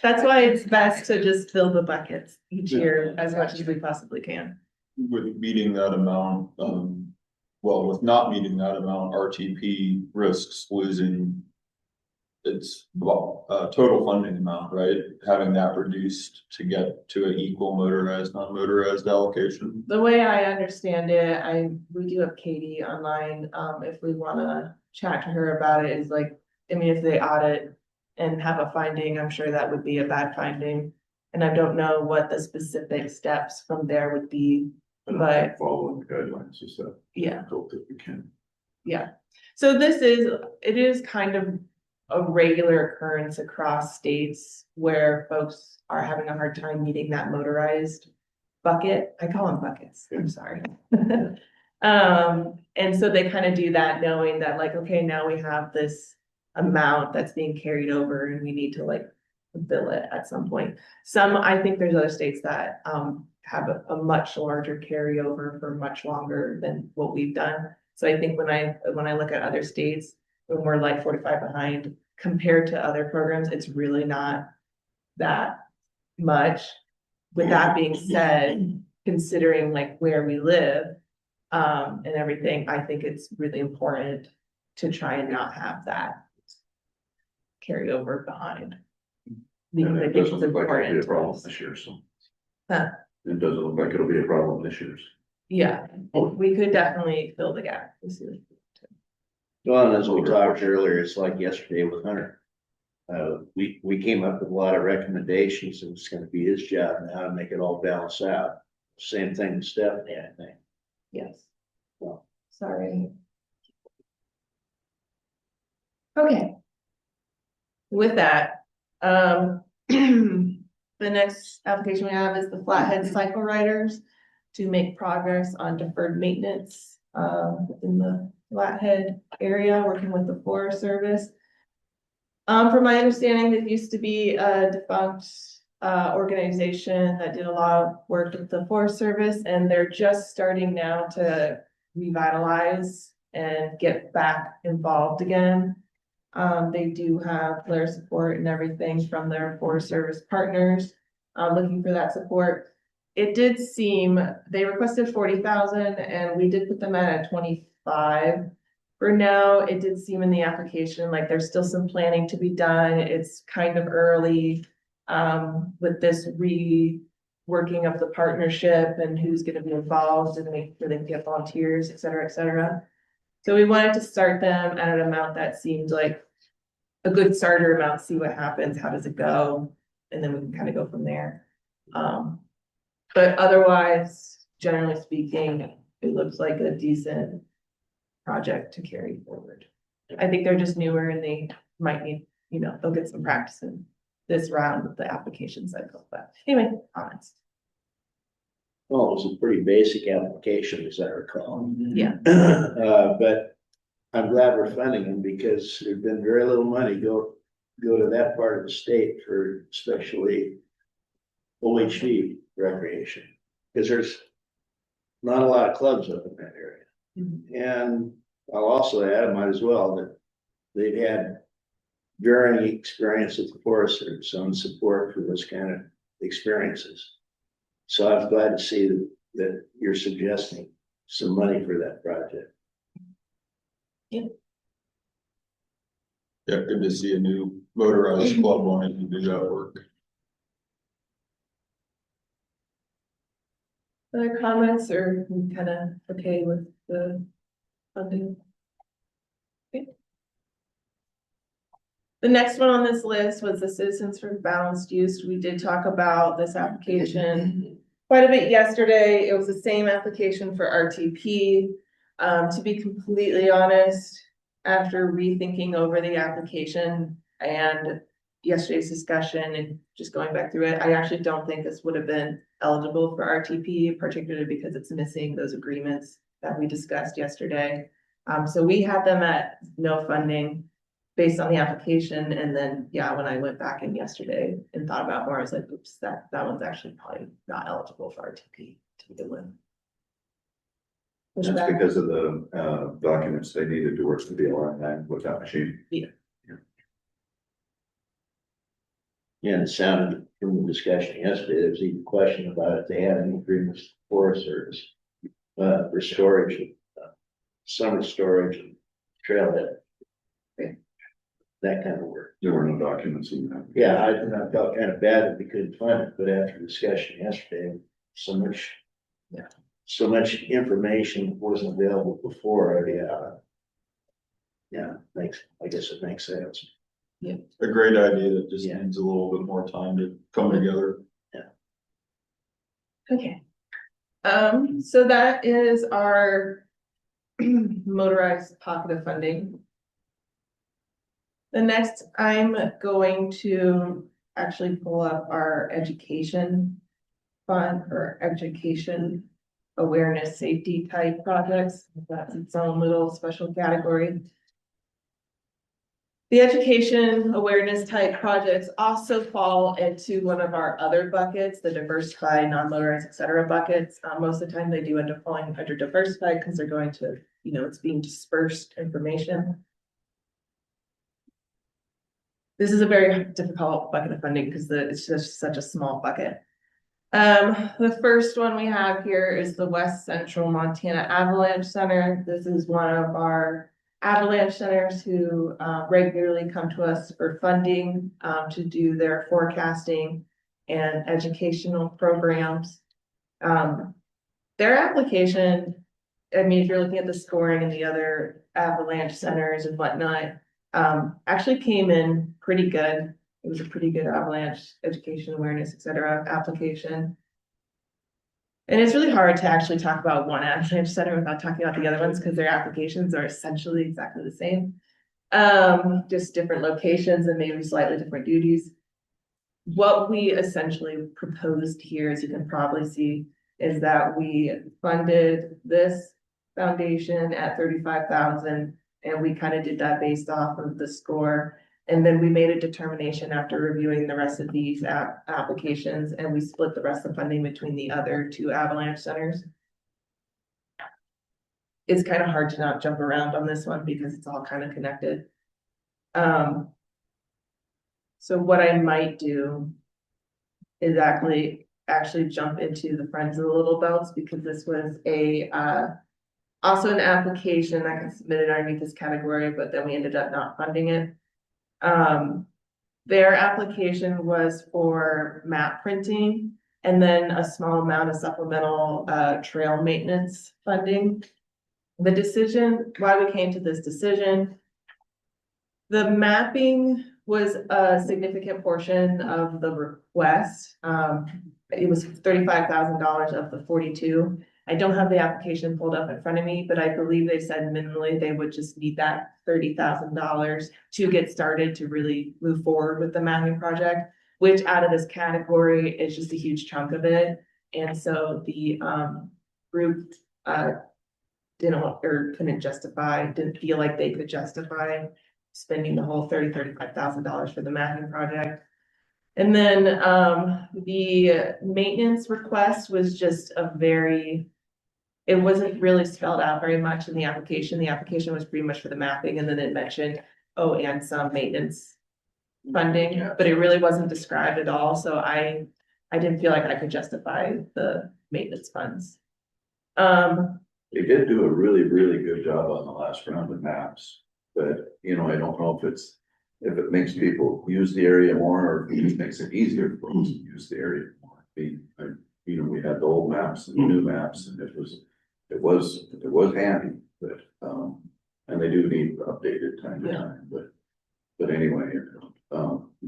Speaker 1: That's why it's best to just fill the buckets each year as much as we possibly can.
Speaker 7: With meeting that amount, with not meeting that amount, RTP risks losing its total funding amount, right? Having that reduced to get to an equal motorized, non-motorized allocation.
Speaker 1: The way I understand it, we do have Katie online, if we wanna chat to her about it, is like, I mean, if they audit and have a finding, I'm sure that would be a bad finding. And I don't know what the specific steps from there would be, but
Speaker 5: Following the guidelines, you said.
Speaker 1: yeah.
Speaker 5: Hope that we can.
Speaker 1: Yeah, so it is kind of a regular occurrence across states where folks are having a hard time meeting that motorized bucket. I call them buckets, I'm sorry. And so they kind of do that knowing that like, okay, now we have this amount that's being carried over and we need to like bill it at some point. Some, I think there's other states that have a much larger carryover for much longer than what we've done. So I think when I look at other states, when we're like 45 behind compared to other programs, it's really not that much. With that being said, considering like where we live, and everything, I think it's really important to try and not have that carry over behind. Because
Speaker 5: And
Speaker 1: I
Speaker 5: it
Speaker 1: think
Speaker 5: doesn't
Speaker 1: it's
Speaker 5: look like it'll be a
Speaker 1: important to
Speaker 5: problem
Speaker 1: us.
Speaker 5: this year, so.
Speaker 1: Huh.
Speaker 5: It doesn't look like it'll be a problem this year.
Speaker 1: Yeah, we could definitely fill the gap. This year.
Speaker 2: Well, and as we talked earlier, it's like yesterday with Hunter. We came up with a lot of recommendations and it's gonna be his job now to make it all balance out. Same thing with Stephanie, I think.
Speaker 1: Yes.
Speaker 2: Well.
Speaker 1: Sorry. Okay. With that, the next application we have is the Flathead Cycle Riders to make progress on deferred maintenance, in the Flathead area, working with the Forest Service. From my understanding, it used to be a defunct organization that did a lot of work with the Forest Service, and they're just starting now to revitalize and get back involved again. They do have their support and everything from their Forest Service partners, looking for that support. It did seem, they requested 40,000 and we did put them at 25. For now, it did seem in the application like there's still some planning to be done. It's kind of early with this reworking of the partnership and who's going to be involved and make sure they can get volunteers, et cetera, et cetera. So we wanted to start them at an amount that seemed like a good starter amount, see what happens, how does it go? And then we can kind of go from there. But otherwise, generally speaking, it looks like a decent project to carry forward. I think they're just newer and they might need, they'll get some practice in this round with the application cycle, but anyway, comments.
Speaker 2: Well, it was a pretty basic application, as I recall.
Speaker 1: Yeah.
Speaker 2: But I'm glad we're funding them because there's been very little money go to that part of the state for especially OHV recreation. Because there's not a lot of clubs up in that area. And I'll also add, I might as well, that they've had varying experience with the Forest Service on support for this kind of experiences. So I'm glad to see that you're suggesting some money for that project.
Speaker 7: Yeah, good to see a new motorized club wanting to do that work.
Speaker 1: Other comments or kind of okay with the funding? Okay. The next one on this list was the Citizens for Balanced Use. We did talk about this application quite a bit yesterday. It was the same application for RTP. To be completely honest, after rethinking over the application and yesterday's discussion and just going back through it, I actually don't think this would have been eligible for RTP, particularly because it's missing those agreements that we discussed yesterday. So we had them at no funding based on the application. And then, yeah, when I went back in yesterday and thought about more, I was like, oops, that one's actually probably not eligible for RTP to begin with.
Speaker 5: That's because of the documents they needed to work to be aligned with that machine.
Speaker 2: Yeah, and it sounded from the discussion yesterday, there was even a question about if they had any agreements with the Forest Service for storage, summer storage and trailhead. That kind of work.
Speaker 5: There were no documents in that.
Speaker 2: Yeah, I felt kind of bad that we couldn't find it, but after discussion yesterday, so much information wasn't available before. I guess it makes sense.
Speaker 7: A great idea that just
Speaker 2: Yeah.
Speaker 7: needs a little bit more time to come together.
Speaker 1: Okay. So that is our motorized pocket of funding. The next, I'm going to actually pull up our education fund or education awareness, safety type projects. That's its own little special category. The education awareness type projects also fall into one of our other buckets, the diversified, non-motorized, et cetera buckets. Most of the time they do end up falling under diversified because they're going to, it's being dispersed information. This is a very difficult bucket of funding because it's just such a small bucket. The first one we have here is the West Central Montana Avalanche Center. This is one of our avalanche centers who regularly come to us for funding to do their forecasting and educational programs. Their application, I mean, if you're looking at the scoring and the other avalanche centers and whatnot, actually came in pretty good. It was a pretty good avalanche education awareness, et cetera, application. And it's really hard to actually talk about one avalanche center without talking about the other ones because their applications are essentially exactly the same. Just different locations and maybe slightly different duties. What we essentially proposed here, as you can probably see, is that we funded this foundation at $35,000, and we kind of did that based off of the score. And then we made a determination after reviewing the rest of these applications, and we split the rest of the funding between the other two avalanche centers. It's kind of hard to not jump around on this one because it's all kind of connected. So what I might do is actually jump into the Friends of the Little Belts, because this was also an application that got submitted underneath this category, but then we ended up not funding it. Their application was for map printing and then a small amount of supplemental trail maintenance funding. The decision, why we came to this decision, the mapping was a significant portion of the request. It was $35,000 of the 42. I don't have the application pulled up in front of me, but I believe they said minimally they would just need that $30,000 to get started to really move forward with the mapping project, which out of this category is just a huge chunk of it. And so the group didn't feel like they could justify spending the whole $35,000 for the mapping project. And then the maintenance request was just it wasn't really spelled out very much in the application. The application was pretty much for the mapping, and then it mentioned, and some maintenance funding, but it really wasn't described at all. So I didn't feel like I could justify the maintenance funds.
Speaker 5: They did do a really, really good job on the last round of maps, but I don't know if it makes people use the area more, or if it makes it easier for them to use the area more. We had the old maps and the new maps, and it was handy, but and they do need updated time to time, but anyway,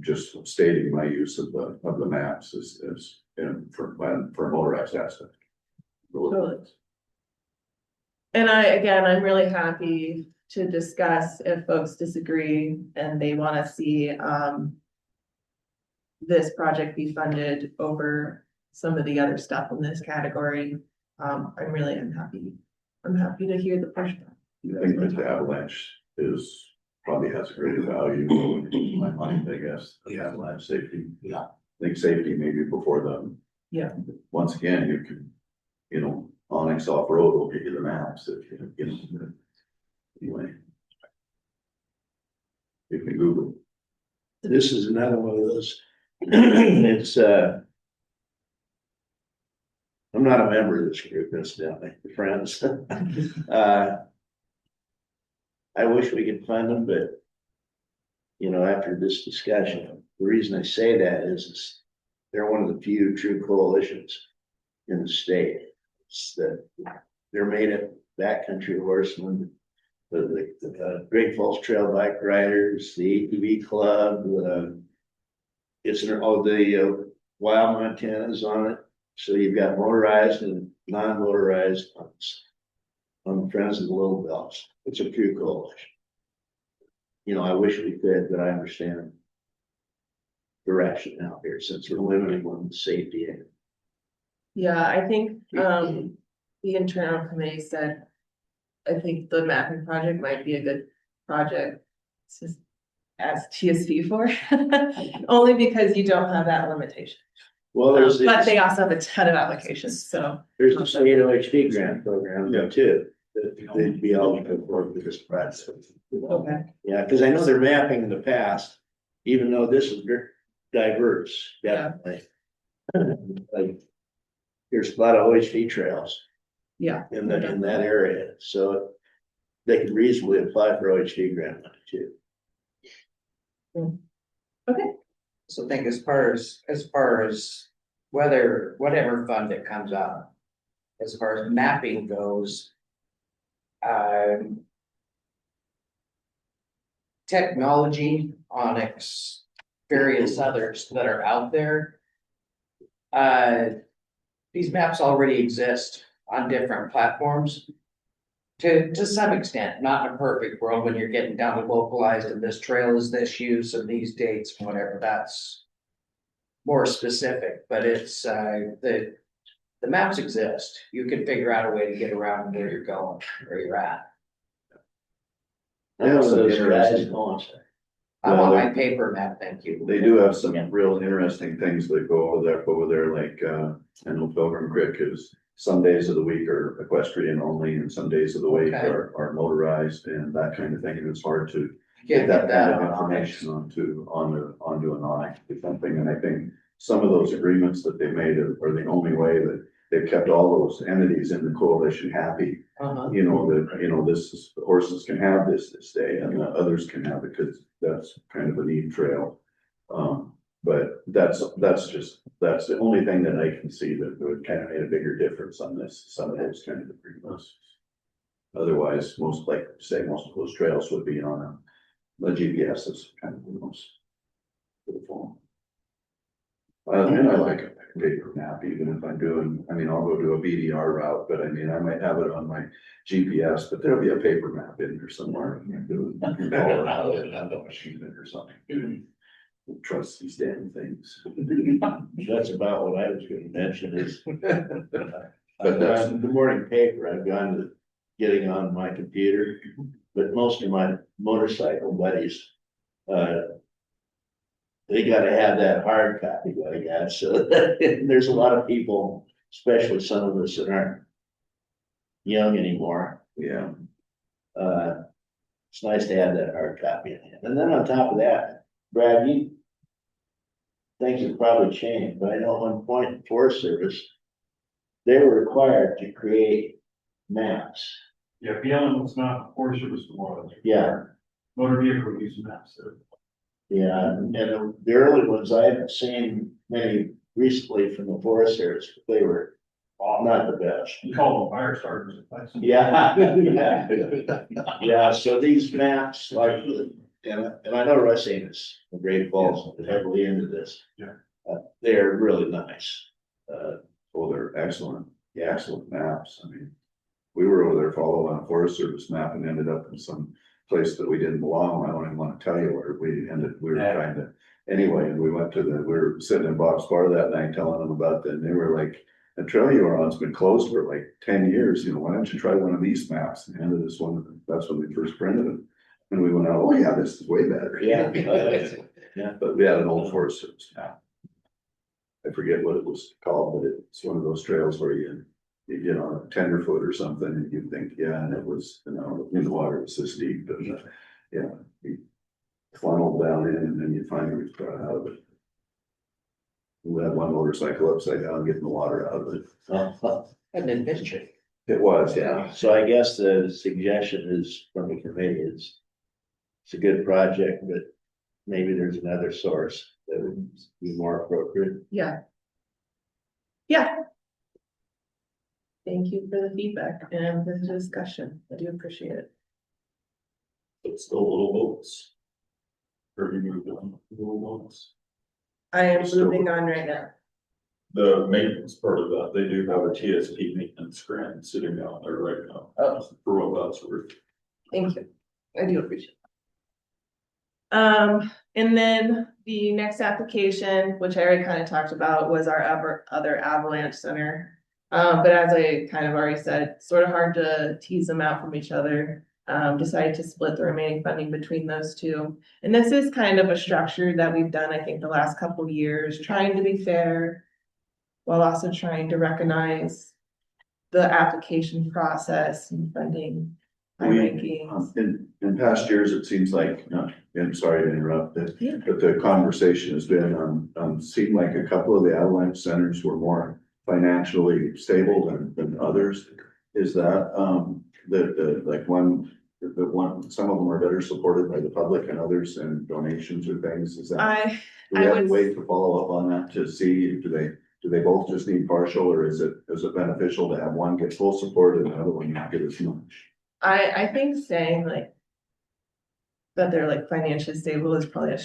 Speaker 5: just stating my use of the maps is for motorized aspect.
Speaker 1: Totally. And I'm really happy to discuss if folks disagree and they want to see this project be funded over some of the other stuff in this category. I'm happy to hear the pushback.
Speaker 5: I think that the avalanche probably has a greater value in my mind, I guess, the avalanche safety.
Speaker 2: Yeah.
Speaker 5: I think safety maybe before them.
Speaker 1: Yeah.
Speaker 5: Once again, you can, Onyx Off-Road will get you the maps if anyway. You can Google.
Speaker 2: This is another one of those. It's I'm not a member of this group, incidentally, friends. I wish we could fund them, but after this discussion, the reason I say that is they're one of the few true coalitions in the state. It's that they're made up backcountry horsemen, the Great Falls Trail Bike Riders, the ATV Club, the Wild Montana's on it. So you've got motorized and non-motorized on the Friends of the Little Belts. It's a true coalition. I wish we could, but I understand direction out here since we're limiting on safety.
Speaker 1: Yeah, I think the internal committee said, I think the mapping project might be a good project to ask TSP for, only because you don't have that limitation.
Speaker 2: Well, there's,
Speaker 1: But they also have a ton of applications, so.
Speaker 2: there's the state OHV grant program there too, that they'd be eligible for this project.
Speaker 1: Okay.
Speaker 2: Yeah, because I know they're mapping in the past, even though this is very diverse, definitely. Like, there's a lot of OHV trails
Speaker 1: Yeah.
Speaker 2: in that area, so they could reasonably apply for OHV grant money too.
Speaker 1: Okay,
Speaker 4: So I think as far as whatever fund that comes out, as far as mapping goes. Technology, Onyx, various others that are out there. These maps already exist on different platforms. To some extent, not in a perfect world when you're getting down to localized and this trail is this use of these dates, whatever, that's more specific, but it's, the maps exist. You can figure out a way to get around where you're going, where you're at.
Speaker 2: I know
Speaker 5: Some
Speaker 2: those guys
Speaker 5: interesting-
Speaker 2: going,
Speaker 4: I'm
Speaker 5: Well,
Speaker 4: on
Speaker 5: they-
Speaker 4: my paper map, thank you.
Speaker 5: They do have some real interesting things that go over there, like, I know Pilgrim Creek is, some days of the week are equestrian only, and some days of the week
Speaker 4: Okay.
Speaker 5: are motorized and that kind of thing, and it's hard to
Speaker 4: Can't
Speaker 5: get that kind of
Speaker 4: on
Speaker 5: information onto an Onyx or something, and I think some of those agreements that they made are the only way that they've kept all those entities in the coalition happy.
Speaker 4: Uh-huh.
Speaker 5: You know, that, you know, this is, the horses can have this day and the others can have it, because that's kind of a neat trail. But that's the only thing that I can see that would kind of make a bigger difference on this, some of those kind of agreements. Otherwise, most of those trails would be on a GPS is kind of the most. For the phone. And I like a paper map, even if I'm doing, I mean, I'll go do a BDR route, but I mean, I might have it on my GPS, but there'll be a paper map in there somewhere. Or something. Trust these damn things.
Speaker 2: that's about what I was gonna mention is.
Speaker 5: But that's,
Speaker 2: The morning paper, I've gone to getting on my computer, but most of my motorcycle buddies, they gotta have that hard copy, I guess, so there's a lot of people, especially some of us that aren't young anymore.
Speaker 5: yeah,
Speaker 2: It's nice to have that hard copy in hand. And then on top of that, Brad, things have probably changed, but I know at one point in Forest Service, they were required to create maps.
Speaker 8: Yeah, BLM was not, Forest Service was.
Speaker 2: Yeah.
Speaker 8: Motor vehicle use maps.
Speaker 2: Yeah, and the early ones I haven't seen many recently from the Forest Service, but they were not the best.
Speaker 8: You call them fire starters.
Speaker 2: Yeah, yeah, so these maps, like, and I know Racine is, the Great Falls, is heavily into this.
Speaker 8: Yeah.
Speaker 2: They're really nice.
Speaker 5: well, they're excellent maps. I mean, we were over there following a Forest Service map and ended up in some place that we didn't belong. I don't even want to tell you where we were trying to, anyway, and we were sitting in Bob's Bar that night telling them about that, and they were like, the trail you were on's been closed for like 10 years, you know, why don't you try one of these maps? And handed us one, that's when we first printed it. And we went out, oh yeah, this is way better.
Speaker 2: Yeah.
Speaker 5: Yeah, but we had an old Forest Service map. I forget what it was called, but it's one of those trails where you get on a tenderfoot or something and you think, yeah, and it was, you know, the water was this deep, but yeah, you funneled down in and then you finally got out of it. We had one motorcycle upside down getting the water out of it.
Speaker 4: An adventure.
Speaker 5: It was, yeah.
Speaker 2: So I guess the suggestion is from the committee is, it's a good project, but maybe there's another source that would be more appropriate.
Speaker 1: yeah. Yeah. Thank you for the feedback and the discussion. I do appreciate it.
Speaker 7: It's the little boats. Or you moved on, little boats.
Speaker 1: I am moving on right now.
Speaker 7: The maintenance part of that, they do have a TSP maintenance grant sitting out there right now.
Speaker 1: Oh.
Speaker 7: For what that's worth.
Speaker 1: Thank you. I do appreciate it. And then the next application, which I already kind of talked about, was our other avalanche center. But as I kind of already said, sort of hard to tease them out from each other. Decided to split the remaining funding between those two. And this is kind of a structure that we've done, I think, the last couple of years, trying to be fair while also trying to recognize the application process and funding high rankings.
Speaker 5: In past years, it seems like, I'm sorry to interrupt,
Speaker 1: Yeah.
Speaker 5: but the conversation has been, seemed like a couple of the avalanche centers were more financially stable than others. Is that, like some of them are better supported by the public and others and donations or things, is that? Do we
Speaker 1: I
Speaker 5: have to
Speaker 1: would-
Speaker 5: wait to follow up on that to see, do they both just need partial, or is it beneficial to have one get full support and the other one not get as much?
Speaker 1: I think saying like that they're like financially stable is probably a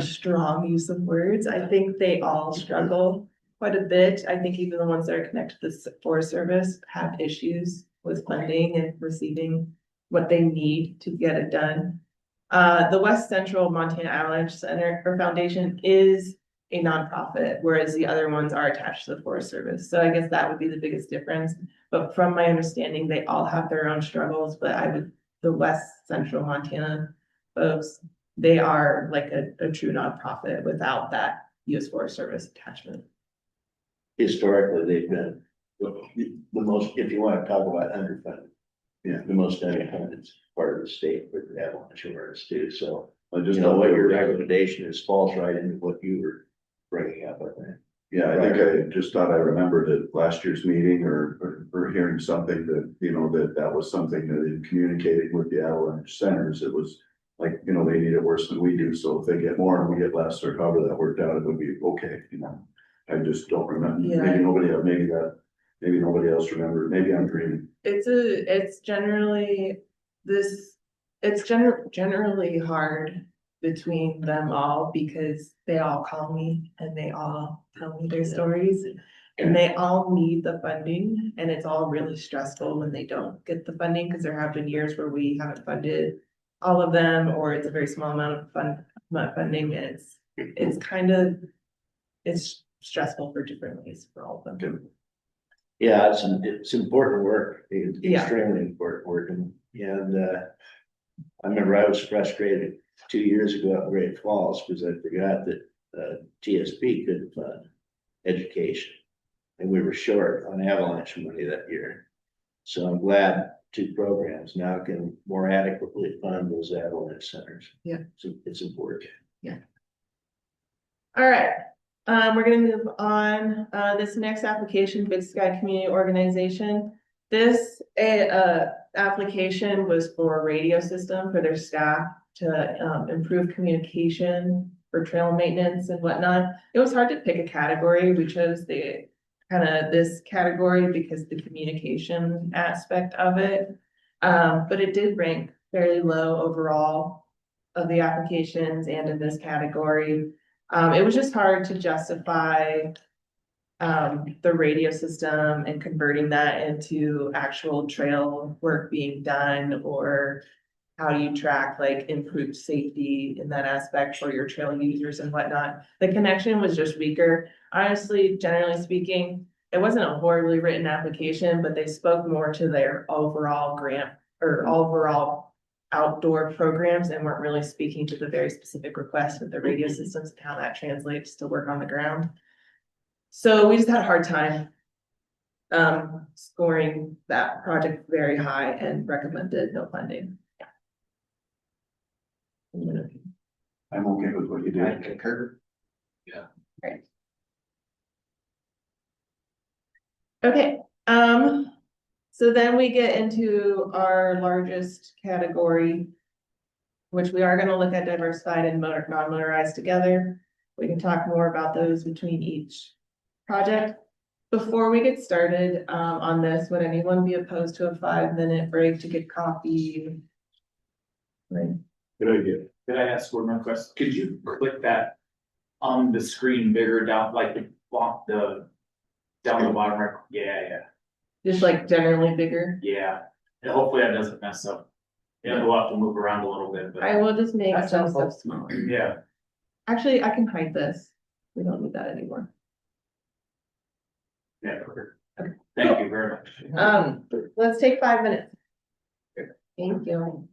Speaker 1: strong use of words. I think they all struggle quite a bit. I think even the ones that are connected to the Forest Service have issues with funding and receiving what they need to get it done. The West Central Montana Avalanche Center or Foundation is a nonprofit, whereas the other ones are attached to the Forest Service. So I guess that would be the biggest difference. But from my understanding, they all have their own struggles, but the West Central Montana folks, they are like a true nonprofit without that US Forest Service attachment.
Speaker 2: Historically, they've been the most, if you want to talk about underfunded. Yeah, the most underfunded part of the state with the avalanche awareness too, so.
Speaker 5: I just
Speaker 2: You know,
Speaker 5: know
Speaker 2: what your recommendation is falls right into what you were bringing up, I think.
Speaker 5: Yeah, I think I just thought I remembered at last year's meeting or hearing something that, that was something that in communicating with the avalanche centers, it was like, they need it worse than we do, so if they get more and we get less or however that worked out, it would be okay, I just don't remember,
Speaker 1: Yeah.
Speaker 5: maybe nobody else remembered, maybe I'm dreaming.
Speaker 1: It's generally generally hard between them all because they all call me and they all tell me their stories. And they all need the funding and it's all really stressful when they don't get the funding because there have been years where we haven't funded all of them or it's a very small amount of funding. It's stressful for different ways for all of them.
Speaker 2: Yeah, it's important work,
Speaker 1: Yeah.
Speaker 2: extremely important work, and I remember I was frustrated 2 years ago at Great Falls because I forgot that TSP couldn't fund education. And we were short on avalanche money that year. So I'm glad 2 programs now can more adequately fund those avalanche centers.
Speaker 1: Yeah.
Speaker 2: So it's important.
Speaker 1: All right, we're gonna move on. This next application, Big Sky Community Organization. This application was for a radio system for their staff to improve communication for trail maintenance and whatnot. It was hard to pick a category. We chose this category because the communication aspect of it. But it did rank fairly low overall of the applications and in this category. It was just hard to justify the radio system and converting that into actual trail work being done, or how do you track like improved safety in that aspect for your trail users and whatnot. The connection was just weaker. Honestly, generally speaking, it wasn't a horribly written application, but they spoke more to their overall grant or overall outdoor programs and weren't really speaking to the very specific request with the radio systems and how that translates to work on the ground. So we just had a hard time scoring that project very high and recommended no funding.
Speaker 5: I'm okay with what you
Speaker 4: I
Speaker 5: did.
Speaker 4: concur.
Speaker 1: Okay, so then we get into our largest category, which we are gonna look at diversified and non-motorized together. We can talk more about those between each project. Before we get started, on this, would anyone be opposed to a 5-minute break to get coffee? Right,
Speaker 3: Good idea.
Speaker 10: Could I ask one more question? Could you click that on the screen bigger down, like down the bottom right? Yeah.
Speaker 1: just like generally bigger.
Speaker 10: And hopefully that doesn't mess up. Yeah, we'll have to move around a little bit, but
Speaker 1: I will just make
Speaker 4: That's
Speaker 1: some
Speaker 4: helpful.
Speaker 1: stuff smaller.
Speaker 10: yeah.
Speaker 1: Actually, I can hide this. We don't need that anymore.
Speaker 10: Yeah, perfect. Thank you very much.
Speaker 1: Let's take 5 minutes. Thank you.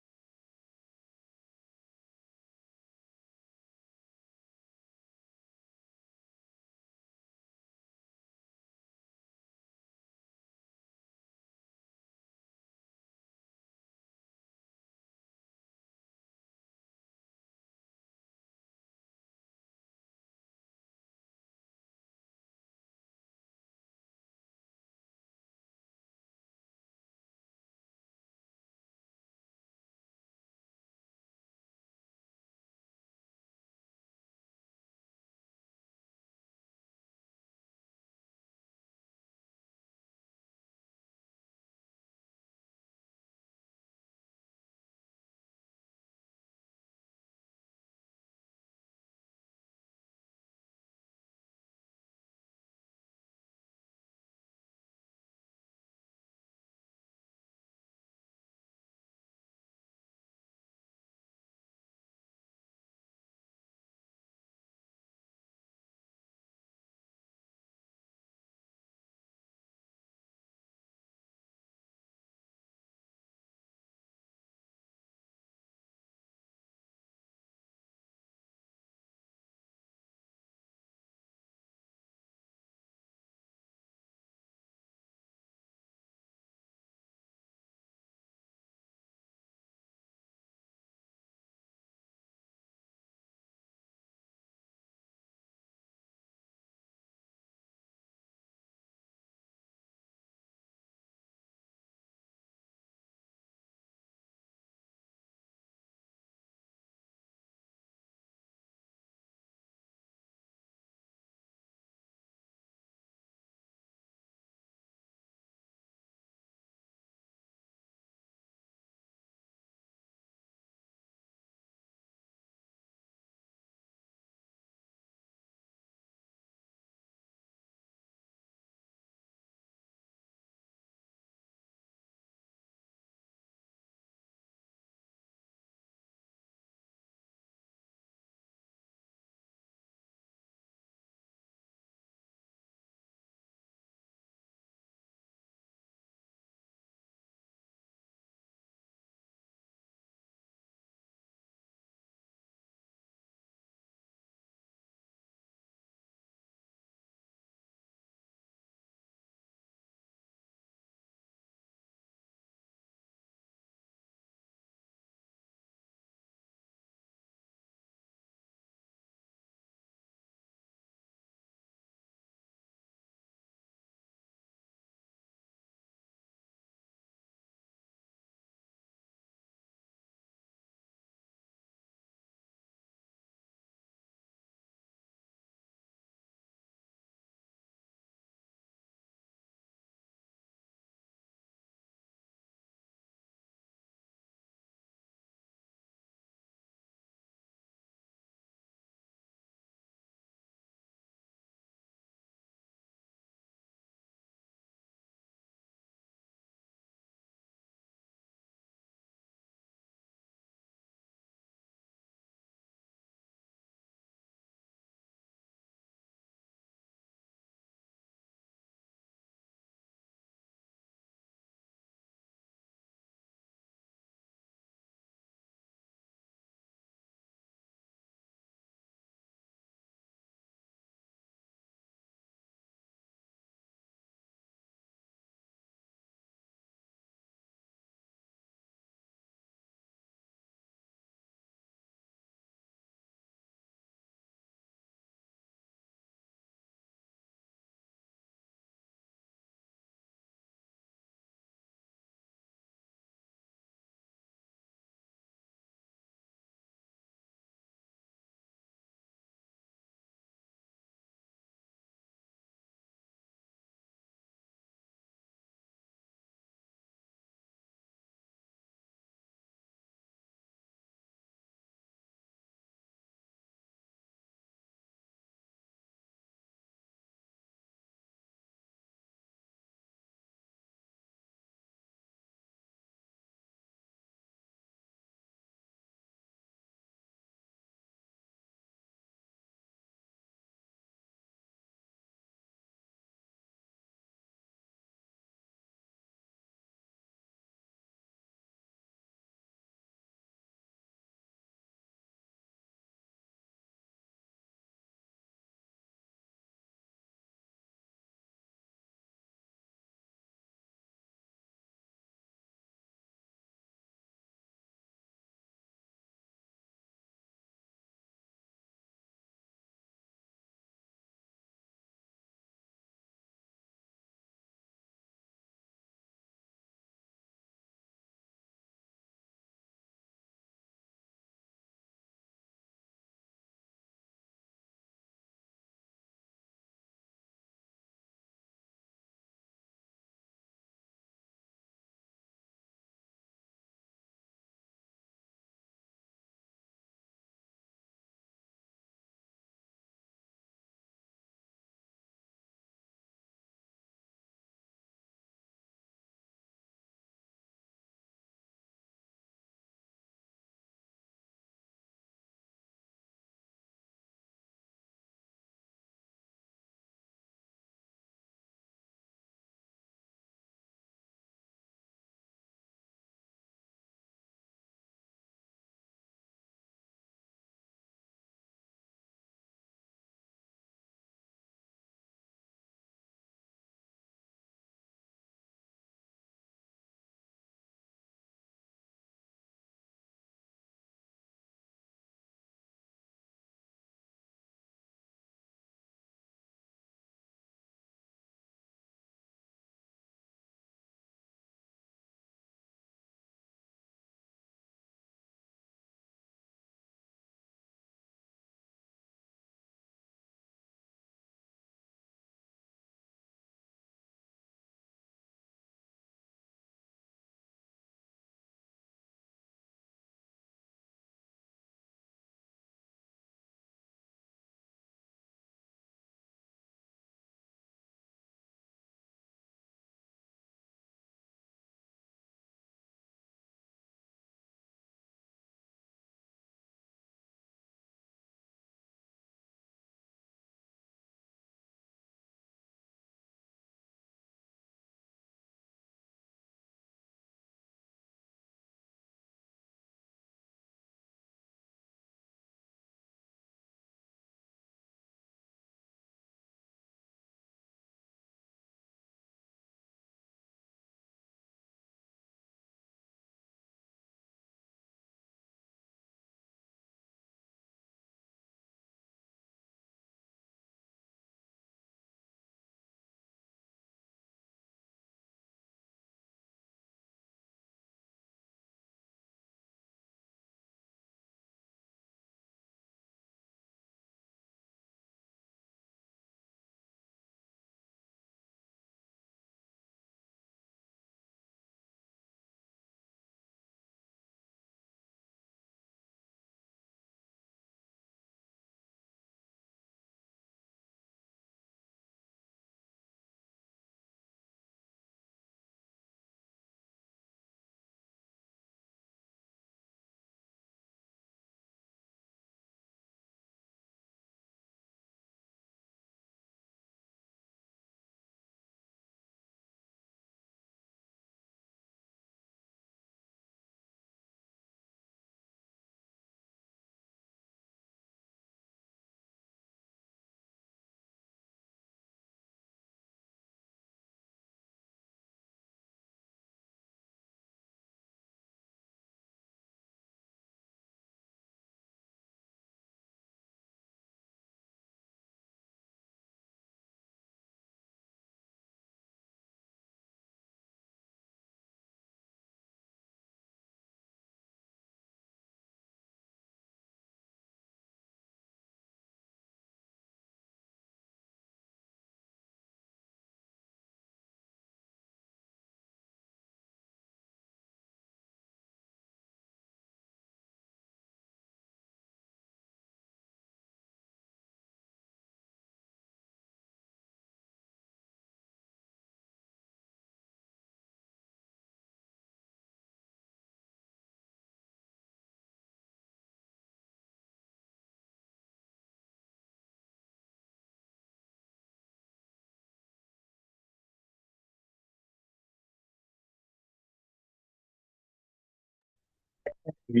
Speaker 1: All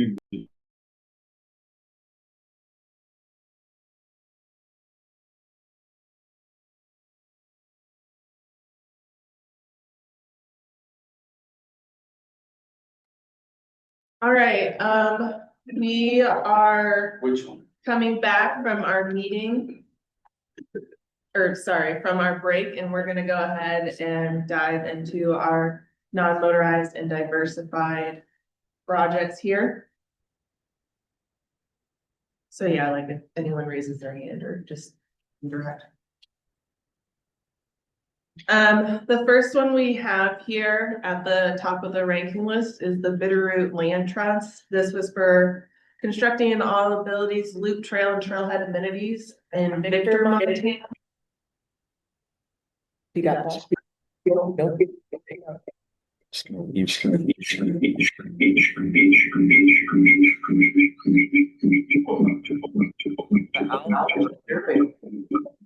Speaker 1: right, we are
Speaker 10: Which one?
Speaker 1: coming back from our meeting. Or sorry, from our break, and we're gonna go ahead and dive into our non-motorized and diversified projects here. So yeah, like if anyone raises their hand or just direct. The first one we have here at the top of the ranking list is the Bitterroot Land Trust. This was for constructing an all abilities loop trail and trailhead amenities in Victor, Montana. You got that?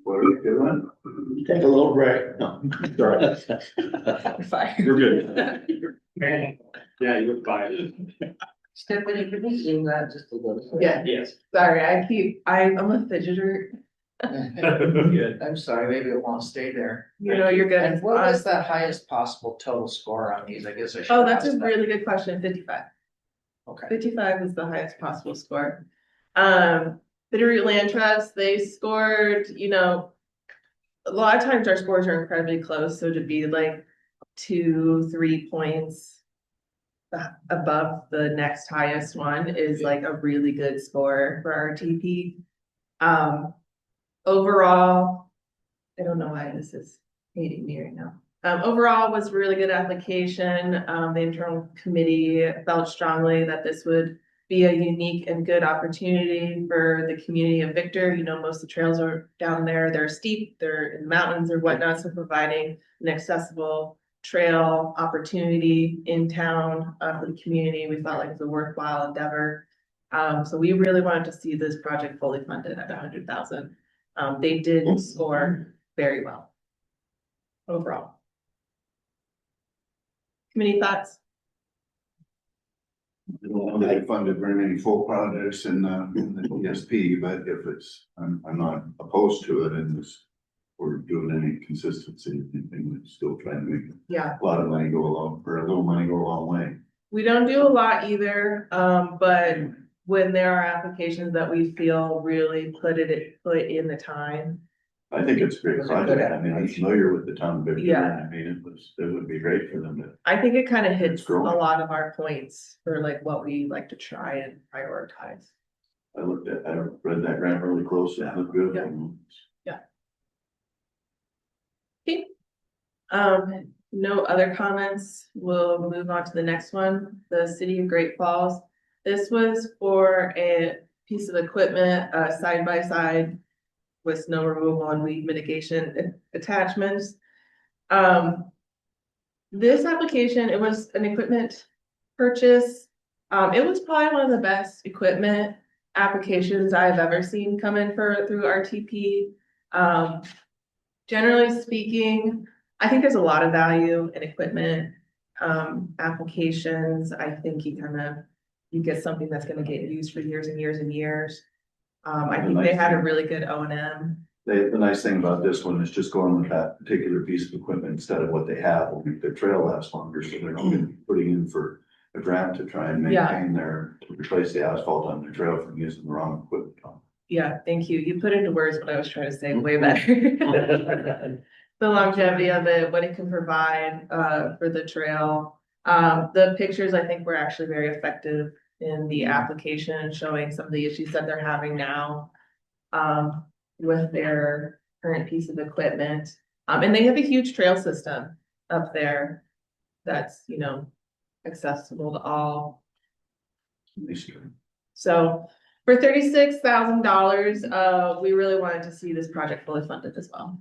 Speaker 5: What are we doing?
Speaker 2: Take a little break. No.
Speaker 7: Sorry.
Speaker 1: Fire.
Speaker 7: We're good.
Speaker 3: Yeah, you're fine.
Speaker 4: Stephanie, could you zoom that just a little?
Speaker 1: Yeah,
Speaker 3: Yes.
Speaker 1: sorry, I'm a fidgeter.
Speaker 3: Good.
Speaker 4: I'm sorry, maybe it won't stay there.
Speaker 1: You know, you're good.
Speaker 4: And what was the highest possible total score on these? I guess I should.
Speaker 1: Oh, that's a
Speaker 4: ask that.
Speaker 1: really good question. 55.
Speaker 4: Okay.
Speaker 1: 55 is the highest possible score. Bitterroot Land Trust, they scored, you know, a lot of times our scores are incredibly close. So to be like 2-3 points above the next highest one is like a really good score for our TP. Overall, I don't know why this is hating me right now. Overall was a really good application. The internal committee felt strongly that this would be a unique and good opportunity for the community of Victor. You know, most of the trails are down there. They're steep, they're in the mountains or whatnot. So providing an accessible trail opportunity in town for the community, we felt like it was a worthwhile endeavor. So we really wanted to see this project fully funded at $100,000. They did score very well overall. Committee thoughts?
Speaker 5: I don't know that they funded very many full projects in the ESP, but if it's, I'm not opposed to it and it's. We're doing any consistency, and we're still trying to make
Speaker 1: Yeah,
Speaker 5: a lot of money go along, or a little money go a long way.
Speaker 1: we don't do a lot either, but when there are applications that we feel really put in the time.
Speaker 5: I think it's a great
Speaker 4: It's a good
Speaker 5: project. I mean, I'm familiar with the town of Victor.
Speaker 1: Yeah.
Speaker 5: I mean, it would be great for them to.
Speaker 1: I think it kind of hits
Speaker 5: It's
Speaker 1: a
Speaker 5: growing.
Speaker 1: lot of our points for like what we like to try and prioritize.
Speaker 5: I read that grant really closely. It looked good.
Speaker 1: Yeah. No other comments. We'll move on to the next one, the City of Great Falls. This was for a piece of equipment, side by side with snow removal and weed mitigation attachments. This application, it was an equipment purchase. It was probably one of the best equipment applications I've ever seen come in through RTP. Generally speaking, I think there's a lot of value in equipment applications. I think you get something that's gonna get used for years and years and years. I think they had a really good O&M.
Speaker 5: The nice thing about this one is just going with that particular piece of equipment instead of what they have will make their trail last longer, so they're not gonna be putting in for a grant to try and
Speaker 1: Yeah.
Speaker 5: maintain to replace the asphalt on their trail from using the wrong equipment.
Speaker 1: Yeah, thank you. You put into words what I was trying to say way better. The longevity of it, what it can provide for the trail. The pictures I think were actually very effective in the application, showing some of the issues that they're having now with their current piece of equipment. And they have a huge trail system up there that's, you know, accessible to all. So for $36,000, we really wanted to see this project fully funded as well.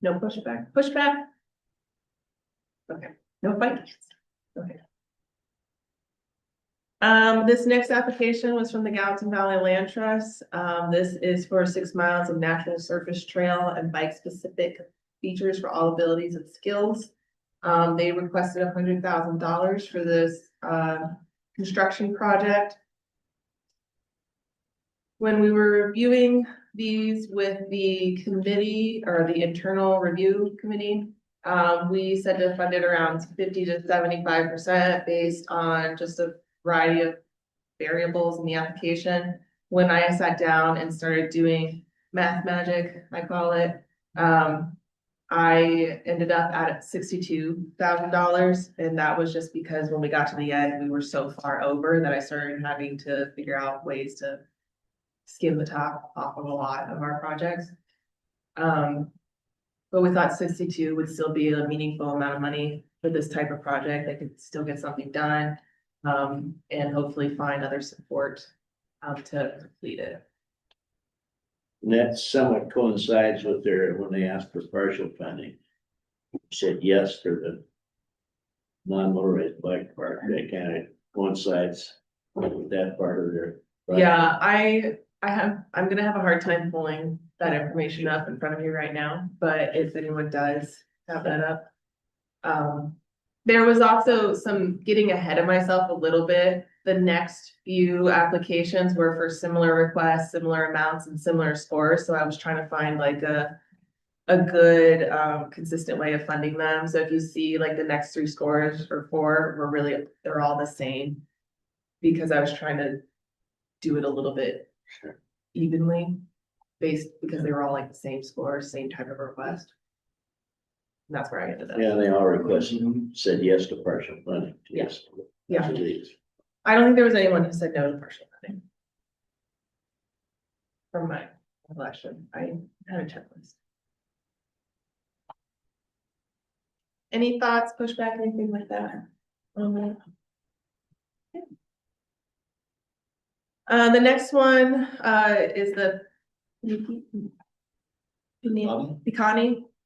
Speaker 1: No pushback, pushback? Okay, no fight. Okay. This next application was from the Gallatin Valley Land Trust. This is for 6 miles of natural surface trail and bike specific features for all abilities and skills. They requested $100,000 for this, construction project. When we were reviewing these with the committee or the internal review committee, we said to fund it around 50 to 75% based on just a variety of variables in the application. When I sat down and started doing math magic, I call it, I ended up at $62,000, and that was just because when we got to the end, we were so far over that I started having to figure out ways to skim the top off of a lot of our projects. But we thought 62 would still be a meaningful amount of money for this type of project. They could still get something done, and hopefully find other support to complete it.
Speaker 2: And that somewhat coincides with when they asked for partial funding. Said yes for the non-motorized bike park. That kind of coincides with that part of their. project.
Speaker 1: Yeah, I'm gonna have a hard time pulling that information up in front of you right now, but if anyone does have that up. There was also some getting ahead of myself a little bit. The next few applications were for similar requests, similar amounts and similar scores, so I was trying to find like a good consistent way of funding them. So if you see like the next 3 scores or 4 were really, they're all the same. Because I was trying to do it a little bit evenly because they were all like the same score, same type of request. And that's where I ended up.
Speaker 2: Yeah, they all requested, said yes to partial funding. Yes.
Speaker 1: Yeah.
Speaker 2: To these.
Speaker 1: I don't think there was anyone who said no to partial funding. From my recollection, I had a checklist. Any thoughts, pushback, anything like that? The next one, is the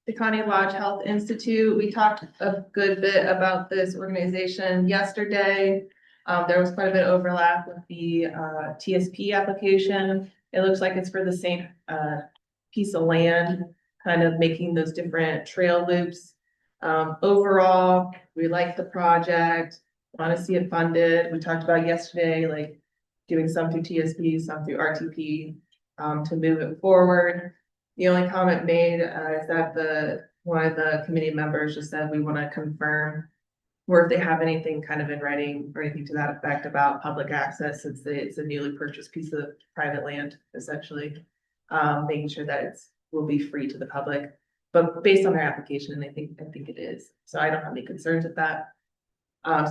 Speaker 1: Pecani Lodge Health Institute. We talked a good bit about this organization yesterday. There was quite a bit of overlap with the TSP application. It looks like it's for the same piece of land, kind of making those different trail loops. Overall, we like the project, want to see it funded. We talked about yesterday, like doing some through TSP, some through RTP to move it forward. The only comment made is that one of the committee members just said we want to confirm or if they have anything kind of in writing or anything to that effect about public access, since it's a newly purchased piece of private land, essentially, making sure that it will be free to the public. But based on their application, I think it is. So I don't have any concerns with that.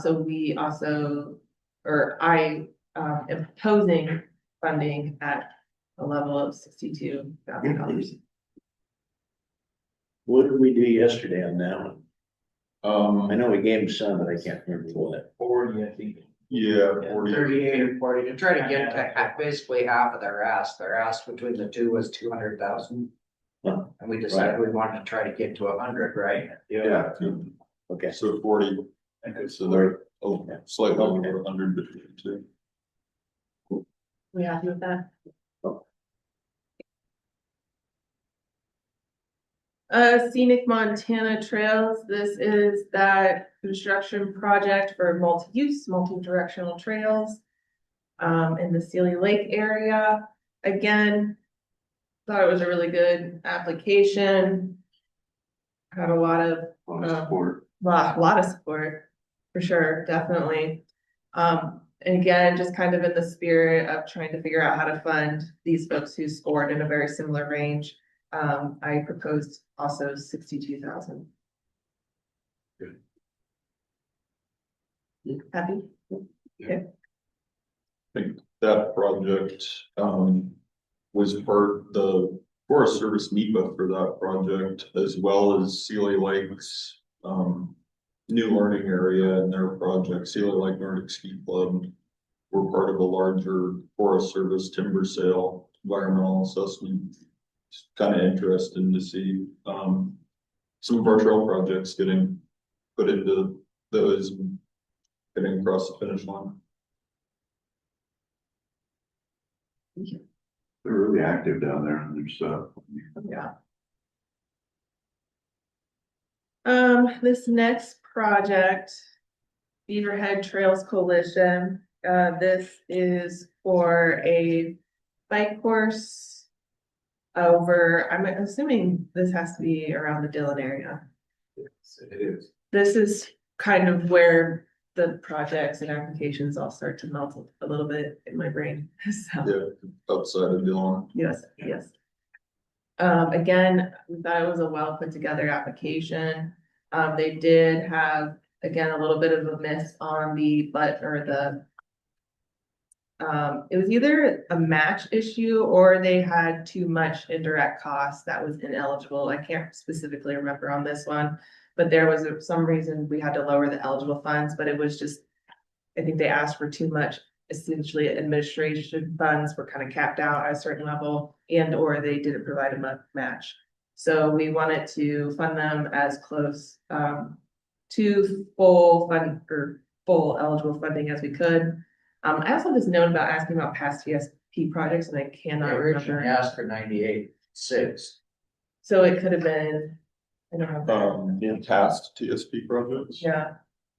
Speaker 1: So we also, or I am proposing funding at a level of $62,000.
Speaker 2: What did we do yesterday on that one? I
Speaker 7: Um,
Speaker 2: know we gave them some, but I can't remember what.
Speaker 10: 40, I think.
Speaker 7: yeah, 40.
Speaker 4: 38 or 40 to try to get to basically half of their ask. Their ask between the two was 200,000.
Speaker 2: Huh.
Speaker 4: And we decided we wanted to try to get to 100, right?
Speaker 5: Yeah,
Speaker 2: Okay.
Speaker 7: So 40, so they're slightly over 100 between the two.
Speaker 1: We happy with that? Scenic Montana Trails. This is that construction project for multi-use, multi-directional trails in the Sealy Lake area. Again, thought it was a really good application. Had a lot of
Speaker 5: support.
Speaker 1: lot of support for sure, definitely. And again, just kind of in the spirit of trying to figure out how to fund these folks who scored in a very similar range. I proposed also 62,000.
Speaker 3: Good.
Speaker 1: Happy?
Speaker 7: That project, was the Forest Service NEPA for that project, as well as Sealy Lakes, new learning area and their project, Sealy Lake Nordic Ski Club. Were part of a larger Forest Service timber sale, environmental assessment. It's kind of interesting to see, some of our trail projects getting put into those, and getting across the finish line.
Speaker 5: They're really active down there and there's
Speaker 1: Yeah. This next project, Beaverhead Trails Coalition, this is for a bike course over, I'm assuming this has to be around the Dillon area.
Speaker 10: It is.
Speaker 1: This is kind of where the projects and applications all start to melt a little bit in my brain, so.
Speaker 7: Yeah, outside of Dillon.
Speaker 1: Yes, yes. Again, we thought it was a well put together application. They did have, again, a little bit of a miss on the, it was either a match issue or they had too much indirect cost that was ineligible. I can't specifically remember on this one. But there was some reason we had to lower the eligible funds, but it was just, I think they asked for too much. Essentially, administration funds were kind of capped out at a certain level and or they didn't provide a match. So we wanted to fund them as close to full fund or full eligible funding as we could. I also have this note about asking about past TSP projects and I
Speaker 4: I
Speaker 1: cannot
Speaker 4: originally
Speaker 1: remember.
Speaker 4: asked for 98.6.
Speaker 1: So it could have been, I don't know.
Speaker 7: In past TSP projects.
Speaker 1: Yeah,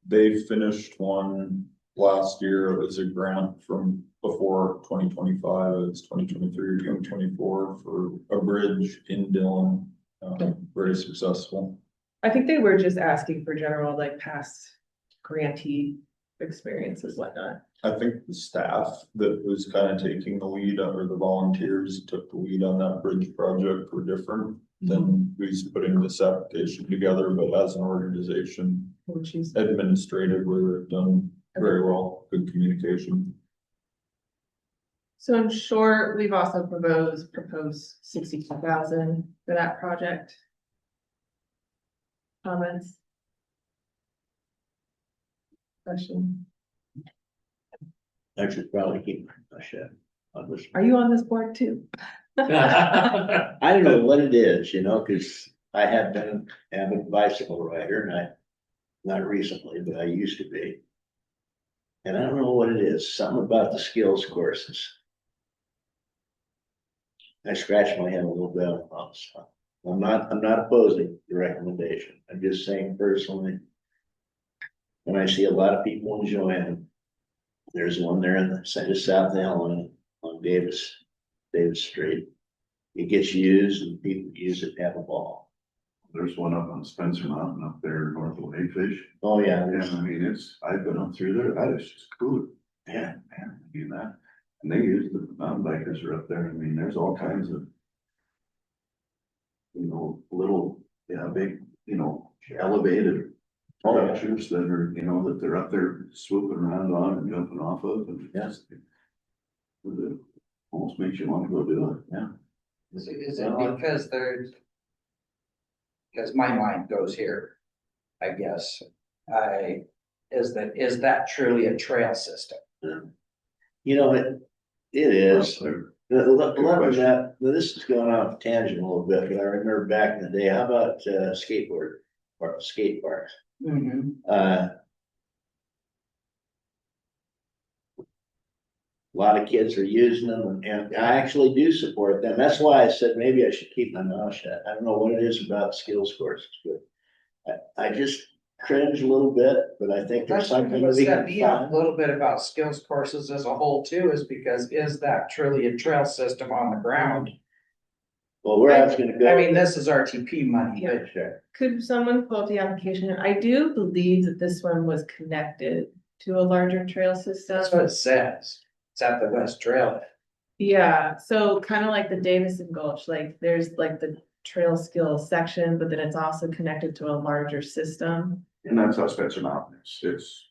Speaker 7: They finished one last year. It was a grant from before 2025. It's 2023 or 2024 for a bridge in Dillon. Very successful.
Speaker 1: I think they were just asking for general, like past grantee experiences, whatnot.
Speaker 7: I think the staff that was kind of taking the lead or the volunteers that took the lead on that bridge project were different than who's putting this application together, but as an organization,
Speaker 1: Which is,
Speaker 7: administratively, we've done very well, good communication.
Speaker 1: so in short, we've also proposed 62,000 for that project. Comments? Question?
Speaker 2: I should probably keep my shit on this.
Speaker 1: Are you on this board too?
Speaker 2: I don't know what it is, cause I have been an avid bicycle rider and not recently, but I used to be. And I don't know what it is, something about the skills courses. I scratch my head a little bit on this stuff. I'm not opposing the recommendation. I'm just saying personally. And I see a lot of people enjoying them. There's one there in the side of South Allen on Davis Street. It gets used and people use it to have a ball.
Speaker 5: There's one up on Spencer Mountain up there north of Mayfish.
Speaker 2: Oh, yeah,
Speaker 5: And I mean, I've been up through there, that is just cool.
Speaker 2: yeah.
Speaker 5: Man, that. And they use the mountain bikers are up there. I mean, there's all kinds of. Little, big, elevated. Structures that are, that they're up there swooping around on and jumping off of and just. It almost makes you want to go do it, yeah.
Speaker 4: Is it because there's? Because my mind goes here, I guess. Is that truly a trail system?
Speaker 2: It is. A lot of that, this is going off tangent a little bit, but I remember back in the day, how about skateboard or skate parks? A lot of kids are using them and I actually do support them. That's why I said maybe I should keep my mouth shut. I don't know what it is about skills courses, but I just cringe a little bit, but I think there's
Speaker 4: That's
Speaker 2: something
Speaker 4: what
Speaker 2: we
Speaker 4: set
Speaker 2: can
Speaker 4: me up
Speaker 2: find.
Speaker 4: a little bit about skills courses as a whole too, is because is that truly a trail system on the ground?
Speaker 2: Well, we're actually gonna go.
Speaker 4: I mean, this is RTP money,
Speaker 1: Yeah.
Speaker 4: but
Speaker 2: Sure.
Speaker 1: Could someone pull up the application? I do believe that this one was connected to a larger trail system.
Speaker 4: that's what it says. It's at the West Trail.
Speaker 1: Yeah, so kind of like the Davison Gulch, like there's like the trail skills section, but then it's also connected to a larger system.
Speaker 5: And that's how Spencer Mountain is.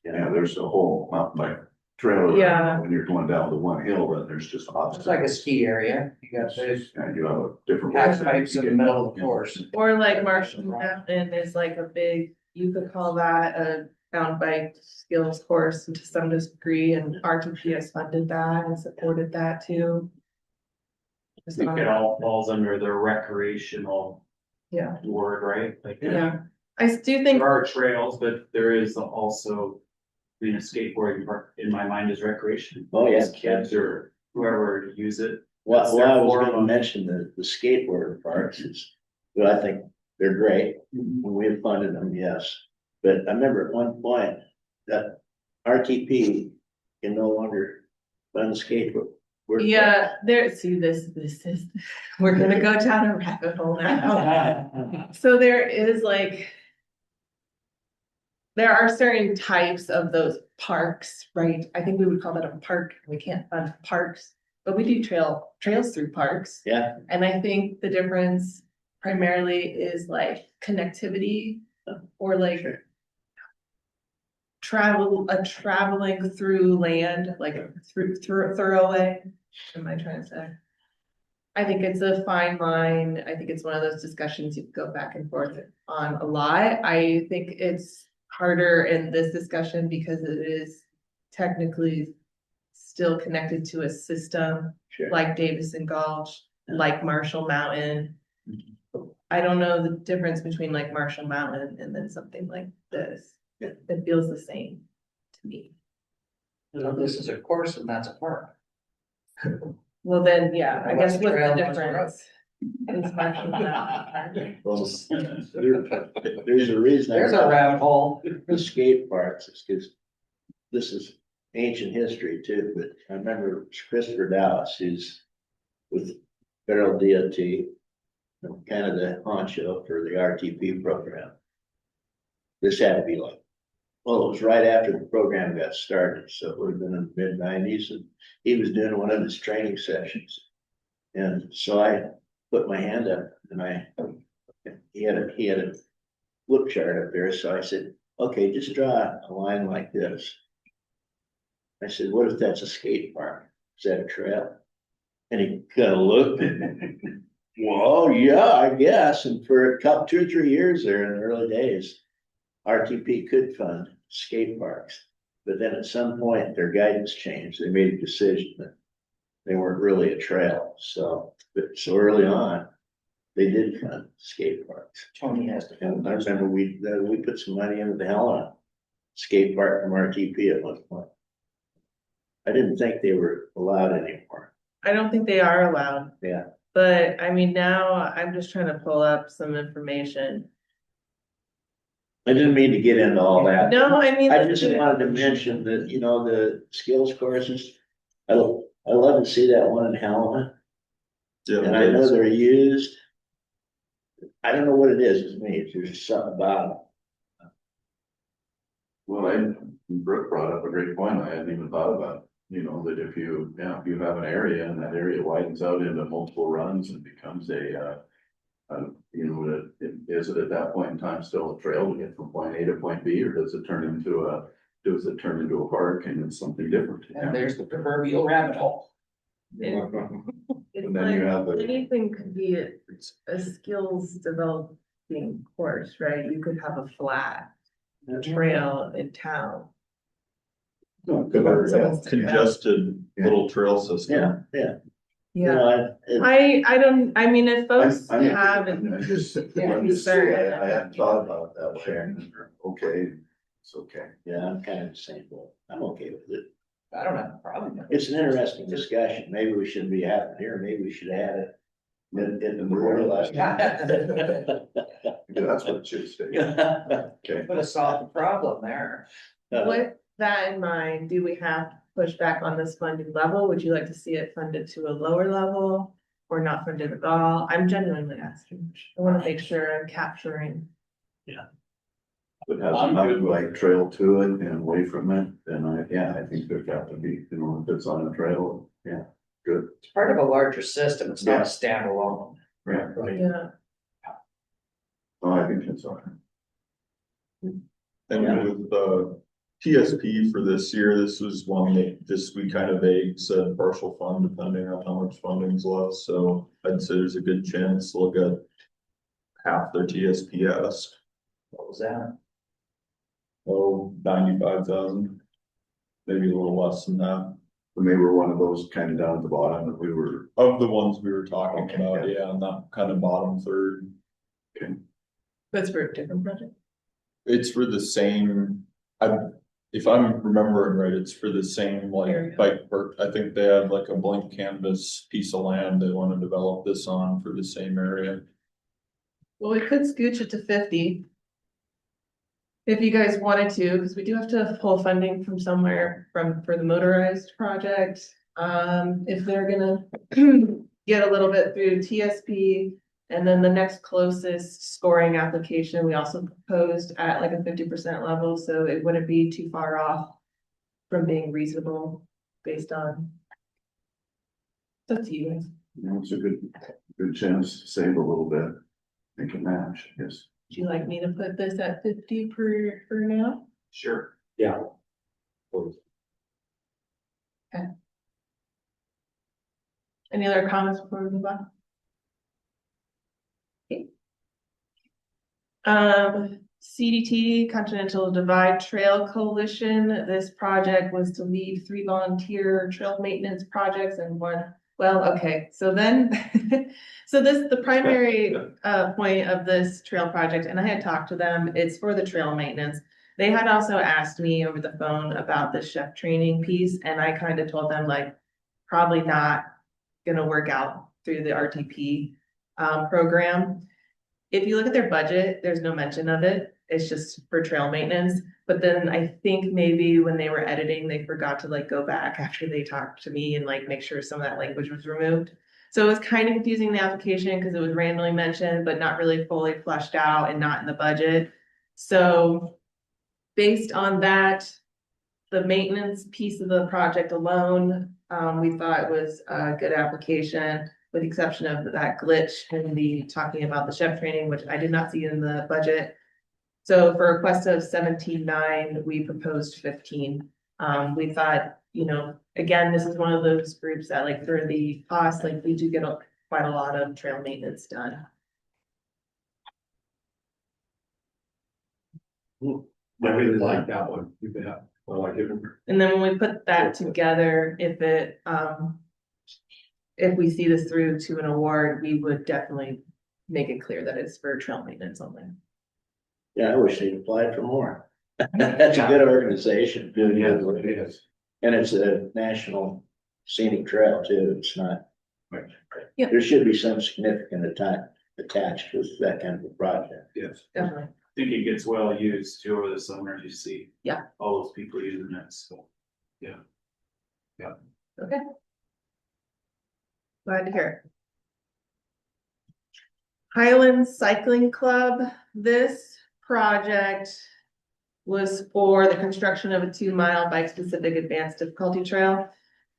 Speaker 5: There's a whole mountain bike trail.
Speaker 1: Yeah.
Speaker 5: When you're going down the one hill, then there's just
Speaker 4: It's
Speaker 5: obstacles.
Speaker 4: like a ski area. You got those
Speaker 5: And you have a different.
Speaker 4: half pipes in the middle of the course.
Speaker 1: Or like Marshall Mountain is like a big, you could call that a mountain bike skills course to some degree, and RTP has funded that and supported that too.
Speaker 10: I think it all falls under the recreational
Speaker 1: Yeah,
Speaker 10: word, right? Like,
Speaker 1: yeah, I do think,
Speaker 10: there are trails, but there is also, a skateboarding park in my mind is recreation.
Speaker 2: Oh, yeah.
Speaker 10: Kids or whoever use it.
Speaker 2: Well,
Speaker 10: That's their
Speaker 2: I was
Speaker 10: form
Speaker 2: gonna
Speaker 10: of-
Speaker 2: mention the skateboard parks is, but I think They're great, we have funded them, yes, but I remember at one point that RTP can no longer fund skateboard.
Speaker 1: Yeah, this is, we're gonna go down a rabbit hole now. So there is like. There are certain types of those parks, right? I think we would call that a park. We can't fund parks, but we do trails through parks.
Speaker 2: Yeah,
Speaker 1: And I think the difference primarily is like connectivity or like traveling through land, like through thoroughway. What am I trying to say? I think it's a fine line. I think it's one of those discussions you go back and forth on a lot. I think it's harder in this discussion because it is technically still connected to a system
Speaker 2: sure.
Speaker 1: like Davison Gulch, like Marshall Mountain. I don't know the difference between like Marshall Mountain and then something like this. It feels the same to me.
Speaker 4: So this is a course and that's a park.
Speaker 1: Well, then, yeah, I guess
Speaker 4: What's the
Speaker 1: what's
Speaker 4: trail,
Speaker 1: the
Speaker 4: what's the road?
Speaker 1: difference? Is Marshall Mountain.
Speaker 2: Well, there's a reason. I
Speaker 4: There's a
Speaker 2: brought
Speaker 4: rabbit hole.
Speaker 2: The skate parks, is because this is ancient history too, but I remember Christopher Dallas, who's with Federal DOT, kind of the honcho for the RTP program. This had to be like, well, it was right after the program got started, so it would have been in the mid-90s, and he was doing one of his training sessions. And so I put my hand up and he had a flip chart up there, so I said, okay, just draw a line like this. I said, what if that's a skate park? Is that a trail? And he kind of looked at me. Well, yeah, I guess. And for 2 or 3 years there in the early days, RTP could fund skate parks. But then at some point, their guidance changed. They made a decision that they weren't really a trail. So early on, they did fund skate parks.
Speaker 4: Tony has to.
Speaker 2: And I remember we put some money into the Helena skate park from RTP at one point. I didn't think they were allowed anymore.
Speaker 1: I don't think they are allowed.
Speaker 2: Yeah.
Speaker 1: But I mean, now I'm just trying to pull up some information.
Speaker 2: I didn't mean to get into all that.
Speaker 1: No, I mean.
Speaker 2: I just wanted to mention that, the skills courses, I love to see that one in Helena. And I know they're used. I don't know what it is with me, there's just something about
Speaker 5: Well, Brooke brought up a great point. I hadn't even thought about, that if you have an area and that area widens out into multiple runs and becomes is it at that point in time still a trail to get from point A to point B, or does it turn into a park and it's something different?
Speaker 4: And there's the proverbial rabbit hole.
Speaker 1: It's
Speaker 5: And then you
Speaker 1: like
Speaker 5: have the,
Speaker 1: anything could be a skills developing course, right? You could have a flat trail in town.
Speaker 7: Congested little trail system.
Speaker 2: yeah.
Speaker 1: Yeah, I mean, if folks
Speaker 5: I'm
Speaker 1: have.
Speaker 5: just
Speaker 1: concern.
Speaker 5: saying, I hadn't thought about that way. Okay, it's okay.
Speaker 2: Yeah, I'm kind of the same boat. I'm okay with it.
Speaker 4: I don't have a problem with it.
Speaker 2: It's an interesting discussion. Maybe we shouldn't be having it here. Maybe we should have had it in the
Speaker 5: brewery
Speaker 2: last
Speaker 5: Yeah, that's what it should stay. Okay.
Speaker 4: Put a solved problem there.
Speaker 1: With that in mind, do we have to push back on this funding level? Would you like to see it funded to a lower level or not funded at all? I'm genuinely asking. I want to make sure I'm capturing.
Speaker 5: But has a mountain bike trail to it and away from it, then I think there's got to be, if it's on a trail, good.
Speaker 4: It's part of a larger system. It's not a standalone.
Speaker 5: Yeah,
Speaker 1: Yeah.
Speaker 5: oh, I think that's all right.
Speaker 7: And with the TSP for this year, this was one that we kind of vague said partial fund depending on how much funding's left. So I'd say there's a good chance they'll get half their TSP ask.
Speaker 4: What was that?
Speaker 7: Oh, 95,000, maybe a little less than that.
Speaker 5: And they were one of those kind of down at the bottom that we were,
Speaker 7: Of the ones we were talking
Speaker 5: Okay,
Speaker 7: about, yeah, and that kind of bottom third.
Speaker 1: That's for a different project.
Speaker 7: It's for the same, if I'm remembering right, it's for the same
Speaker 1: Area.
Speaker 7: like bike park. I think they had like a blank canvas piece of land they want to develop this on for the same area.
Speaker 1: Well, we could scooch it to 50. If you guys wanted to, because we do have to pull funding from somewhere for the motorized project. If they're gonna get a little bit through TSP. And then the next closest scoring application, we also proposed at like a 50% level, so it wouldn't be too far off from being reasonable based on. It's up to you guys.
Speaker 5: You know, it's a good chance to save a little bit. Make it match, yes.
Speaker 1: Would you like me to put this at 50 for now?
Speaker 3: Sure. Yeah.
Speaker 1: Any other comments before we move on? Okay. CDT, Continental Divide Trail Coalition, this project was to lead 3 volunteer trail maintenance projects and 1, well, okay, so then, the primary point of this trail project, and I had talked to them, it's for the trail maintenance. They had also asked me over the phone about the chef training piece, and I kind of told them like, probably not gonna work out through the RTP program. If you look at their budget, there's no mention of it. It's just for trail maintenance. But then I think maybe when they were editing, they forgot to like go back after they talked to me and like make sure some of that language was removed. So it was kind of confusing the application because it was randomly mentioned, but not really fully fleshed out and not in the budget. So based on that, the maintenance piece of the project alone, we thought was a good application, with the exception of that glitch in the talking about the chef training, which I did not see in the budget. So for a request of 17.9, we proposed 15. We thought, you know, again, this is one of those groups that like for the cost, like we do get quite a lot of trail maintenance done.
Speaker 3: I really like that one. You bet. I like it.
Speaker 1: And then when we put that together, if we see this through to an award, we would definitely make it clear that it's for trail maintenance only.
Speaker 2: Yeah, I wish they'd applied for more. That's a good organization.
Speaker 3: Yeah, it is.
Speaker 2: And it's a national scenic trail too. It's not.
Speaker 3: Right.
Speaker 1: Yeah.
Speaker 2: There should be some significant attached with that kind of a project.
Speaker 3: Yes.
Speaker 1: Definitely.
Speaker 10: I think it gets well used too over the summer, you see.
Speaker 1: Yeah.
Speaker 10: All those people using it, so.
Speaker 1: Okay. Glad to hear it. Highlands Cycling Club, this project was for the construction of a 2-mile bike-specific advanced difficulty trail.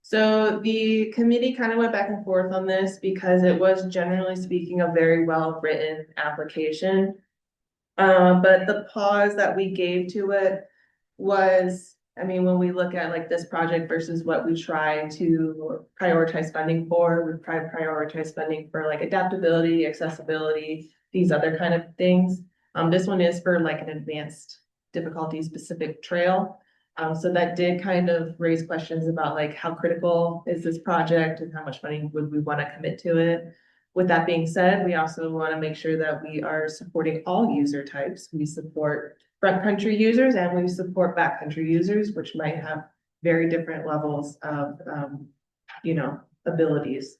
Speaker 1: So the committee kind of went back and forth on this because it was generally speaking a very well-written application. But the pause that we gave to it was, I mean, when we look at like this project versus what we try to prioritize funding for, we try to prioritize funding for like adaptability, accessibility, these other kind of things. This one is for like an advanced difficulty specific trail. So that did kind of raise questions about like how critical is this project and how much money would we want to commit to it. With that being said, we also want to make sure that we are supporting all user types. We support front country users and we support backcountry users, which might have very different levels of, abilities.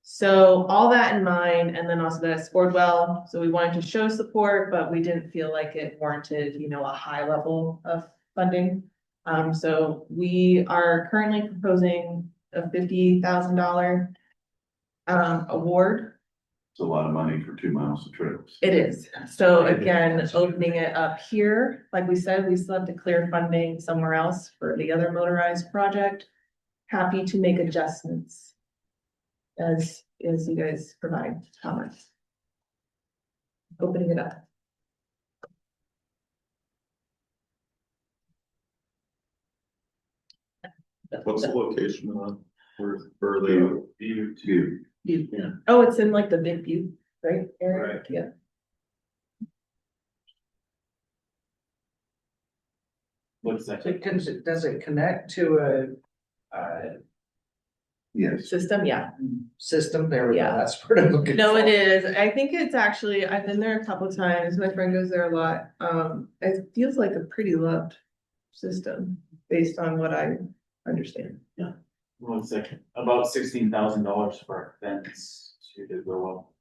Speaker 1: So all that in mind, and then also that it scored well. So we wanted to show support, but we didn't feel like it warranted, a high level of funding. So we are currently proposing a $50,000 award.
Speaker 5: It's a lot of money for 2 miles of trails.
Speaker 1: It is. So again, opening it up here, like we said, we still have to clear funding somewhere else for the other motorized project. Happy to make adjustments as you guys provide comments. Opening it up.
Speaker 7: What's the location on, where they?
Speaker 5: View.
Speaker 2: Yeah.
Speaker 1: Oh, it's in like the big view, right? Area?
Speaker 7: Right.
Speaker 1: Yeah.
Speaker 10: What's that?
Speaker 4: Does it connect to a
Speaker 5: Yes.
Speaker 1: System, yeah.
Speaker 4: system? There we go.
Speaker 1: Yeah.
Speaker 4: That's what I'm looking for.
Speaker 1: No, it is. I think it's actually, I've been there a couple of times. My friend goes there a lot. It feels like a pretty loved system based on what I understand. Yeah.
Speaker 10: 1 second, about $16,000 for a fence, so you did real well.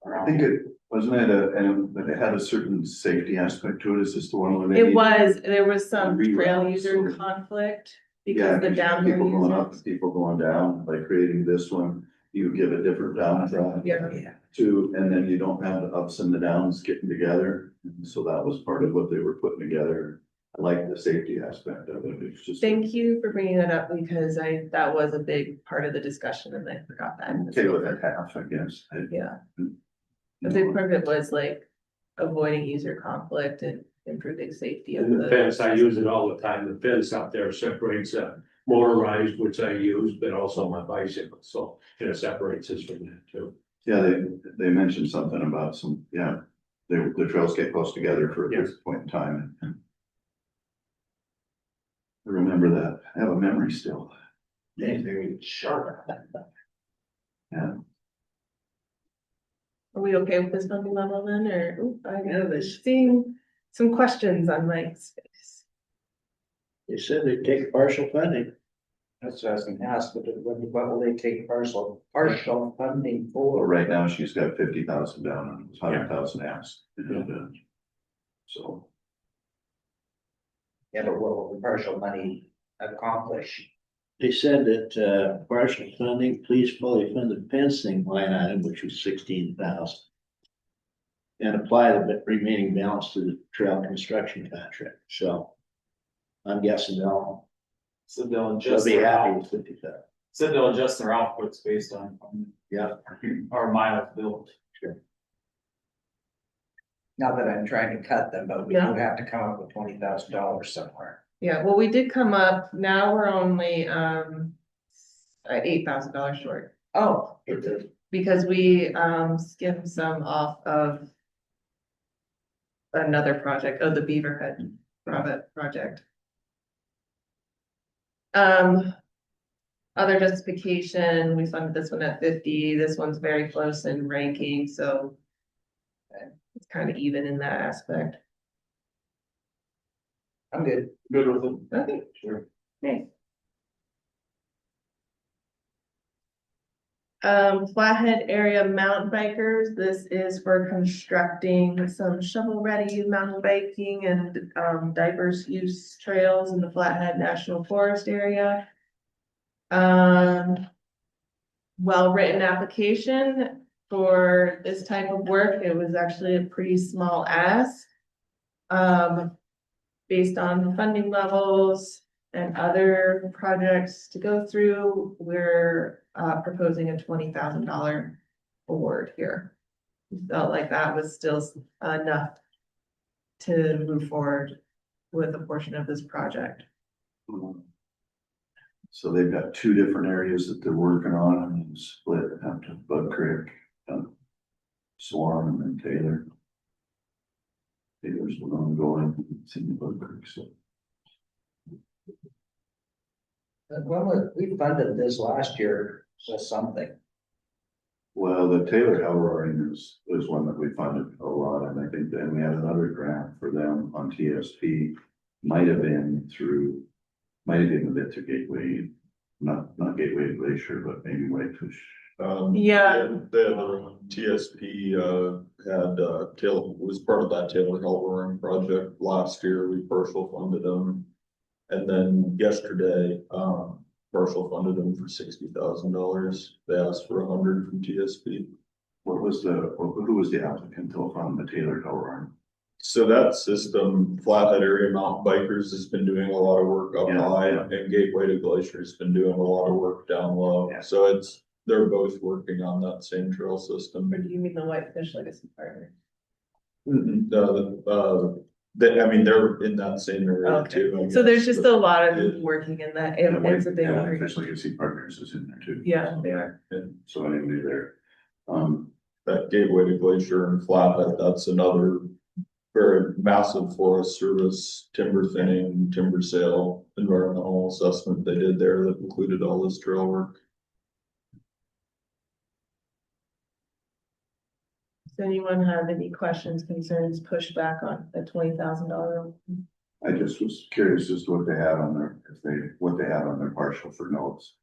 Speaker 5: I think it, wasn't it and it had a certain safety aspect to it, is this the one where they?
Speaker 1: There was some trail
Speaker 5: Reroutes.
Speaker 1: user conflict
Speaker 5: Yeah,
Speaker 1: because the
Speaker 5: 'cause
Speaker 1: downhill
Speaker 5: people going up,
Speaker 1: users.
Speaker 5: and people going down, by creating this one, you give a different downdraft.
Speaker 1: Yeah.
Speaker 5: Too, and then you don't have the ups and the downs getting together, and so that was part of what they were putting together. I like the safety aspect of it, it's just.
Speaker 1: Thank you for bringing that up because that was a big part of the discussion and I forgot that.
Speaker 5: Okay with that half, I guess.
Speaker 1: Yeah. A big part of it was like avoiding user conflict and improving safety of
Speaker 3: And the fence, I use it all the time. The fence out there separates motorized, which I use, but also my bicycle. So it separates us from that too.
Speaker 5: Yeah, they mentioned something about some, yeah, the trails get close together for a certain point in time. I remember that, I have a memory still.
Speaker 4: Very sharp.
Speaker 5: Yeah,
Speaker 1: Are we okay with this funding level then, or, I was seeing some questions on Mike's face.
Speaker 2: They said they'd take partial funding.
Speaker 4: That's what I was gonna ask, but what will they take partial funding
Speaker 5: well,
Speaker 4: for?
Speaker 5: right now she's got 50,000 down and 100,000 asked. So,
Speaker 4: Yeah, but what will the partial money accomplish?
Speaker 2: They said that, partial funding, please fully fund the fencing line item, which was 16,000. And apply the remaining balance to the trail construction contract, so. I'm guessing they'll
Speaker 10: So they'll
Speaker 2: be
Speaker 10: adjust their
Speaker 2: happy
Speaker 10: out,
Speaker 2: with 50,000.
Speaker 10: so they'll adjust their outputs based on,
Speaker 2: Yeah.
Speaker 10: our miles built.
Speaker 4: Not that I'm trying to cut them, but we
Speaker 1: Yeah.
Speaker 4: would have to come up with $20,000 somewhere.
Speaker 1: Yeah, well, we did come up, now we're only, $8,000 short.
Speaker 4: Oh,
Speaker 1: Because we, skimmed some off of another project, the Beaverhead project. Other justification, we funded this one at 50, this one's very close in ranking, so it's kind of even in that aspect.
Speaker 4: I'm good.
Speaker 10: Good with it.
Speaker 1: Okay.
Speaker 10: Sure.
Speaker 1: Okay. Flathead area mountain bikers, this is for constructing some shovel-ready mountain biking and, diverse use trails in the Flathead National Forest area. Well-written application for this type of work, it was actually a pretty small ask. Based on funding levels and other projects to go through, we're proposing a $20,000 award here. We felt like that was still enough to move forward with a portion of this project.
Speaker 5: so they've got two different areas that they're working on and split up to Bud Creek, Swan and then Taylor. Taylor's the one going, it's in Bud Creek, so.
Speaker 4: We funded this last year, so something.
Speaker 5: Well, the Taylor Elroy was one that we funded a lot, and I think then we had another grant for them on TSP. Might have been a bit through Gateway, not Gateway Glacier, but maybe Whitefish.
Speaker 1: Yeah.
Speaker 7: The TSP, had, Taylor, was part of that Taylor Elroy project last year, we partial funded them. And then yesterday, partial funded them for $60,000, they asked for 100 from TSP.
Speaker 5: Who was the applicant from the Taylor Elroy?
Speaker 7: So that system, Flathead Area Mountain Bikers has been doing a lot of work up
Speaker 5: Yeah,
Speaker 7: high,
Speaker 5: yeah.
Speaker 7: and Gateway to Glacier has been doing a lot of work down low.
Speaker 5: Yeah.
Speaker 7: So they're both working on that same trail system.
Speaker 1: Or do you mean the Whitefish Legacy Partner?
Speaker 7: They're in that same area
Speaker 1: Okay.
Speaker 7: too. I
Speaker 1: So there's
Speaker 7: guess,
Speaker 1: just
Speaker 7: but-
Speaker 1: a lot of working in that, and it's a big one.
Speaker 5: Official Legacy Partners is in there too.
Speaker 1: Yeah, they are.
Speaker 5: So anyway, there,
Speaker 7: That Gateway to Glacier and Flathead, that's another very massive forest service, timber thinning, timber sale, environmental assessment they did there that included all this trail work.
Speaker 1: Does anyone have any questions, concerns, pushback on the $20,000?
Speaker 5: I just was curious as to what they had on their partial for notes.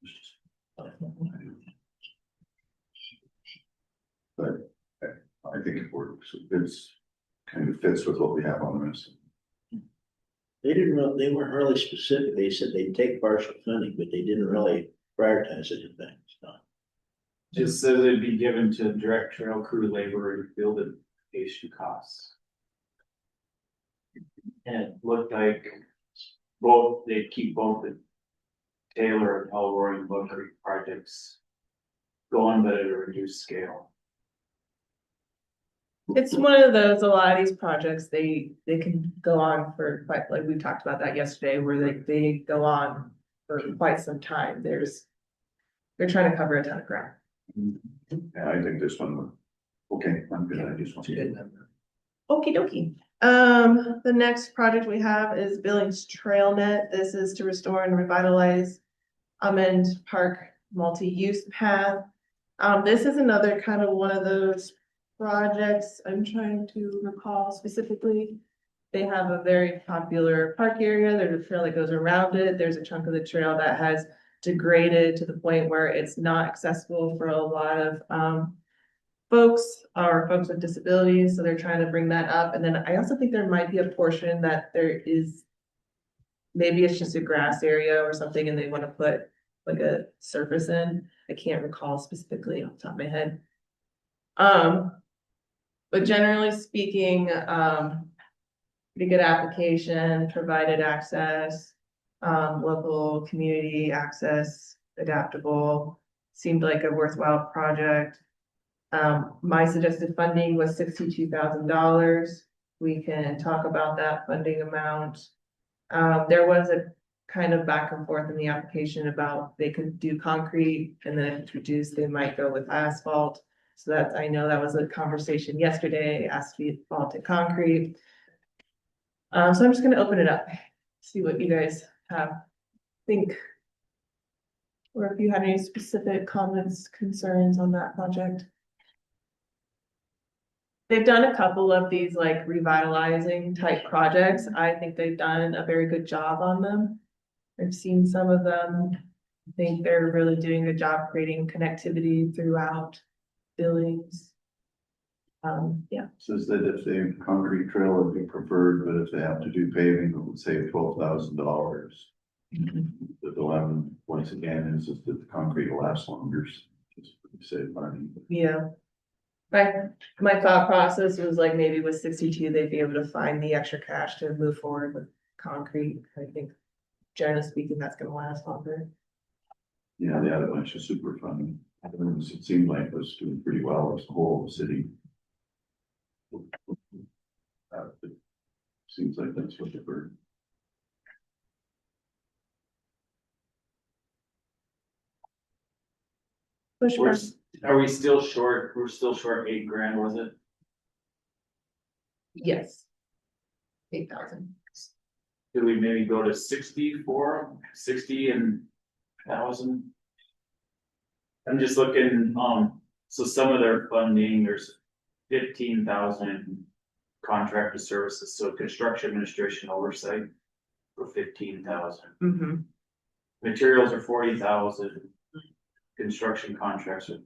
Speaker 5: But it's kind of fits with what we have on the rest.
Speaker 2: They weren't really specific. They said they'd take partial funding, but they didn't really prioritize anything, so.
Speaker 10: Just says it'd be given to direct trail crew labor and field implementation costs. And it looked like both, they'd keep both the Taylor and Elroy and Buck Creek projects going, but at a reduced scale.
Speaker 1: It's one of those, a lot of these projects, they can go on for quite, like we talked about that yesterday, where they go on for quite some time. They're trying to cover a ton of ground.
Speaker 5: Yeah, I think this one, okay, I'm good, I just want to.
Speaker 1: Okie dokie. The next project we have is Billings Trail Net. This is to restore and revitalize Amend Park multi-use path. This is another kind of one of those projects I'm trying to recall specifically. They have a very popular park area. There's a trail that goes around it. There's a chunk of the trail that has degraded to the point where it's not accessible for a lot of folks or folks with disabilities. So they're trying to bring that up. And then I also think there might be a portion that there is, maybe it's just a grass area or something and they want to put like a surface in. I can't recall specifically off the top of my head. But generally speaking, pretty good application, provided access, local community access, adaptable, seemed like a worthwhile project. My suggested funding was $62,000. We can talk about that funding amount. There was a kind of back and forth in the application about they could do concrete and then if it's reduced, they might go with asphalt. So that's, I know that was a conversation yesterday, asphalt to concrete. So I'm just gonna open it up, see what you guys think. Or if you had any specific comments, concerns on that project. They've done a couple of these like revitalizing type projects. I think they've done a very good job on them. I've seen some of them. I think they're really doing a good job creating connectivity throughout Billings. Yeah.
Speaker 5: Says that if the concrete trail would be preferred, but if they have to do paving, it would save $12,000. The dilemma, once again, is that the concrete will last longer, just save money.
Speaker 1: Yeah. My thought process was like maybe with 62, they'd be able to find the extra cash to move forward with concrete. I think generally speaking, that's gonna last longer.
Speaker 5: Yeah, they had a bunch of super fun. It seemed like it was doing pretty well as the whole city. It seems like that's what they were.
Speaker 1: Push back.
Speaker 10: Are we still short? We're still short $8,000, was it?
Speaker 1: Yes. 8,000.
Speaker 10: Could we maybe go to 60 and 1,000? I'm just looking, so some of their funding, there's 15,000 contracted services, so construction administration oversight for 15,000.
Speaker 1: Mm-hmm.
Speaker 10: Materials are 40,000. Construction contracts are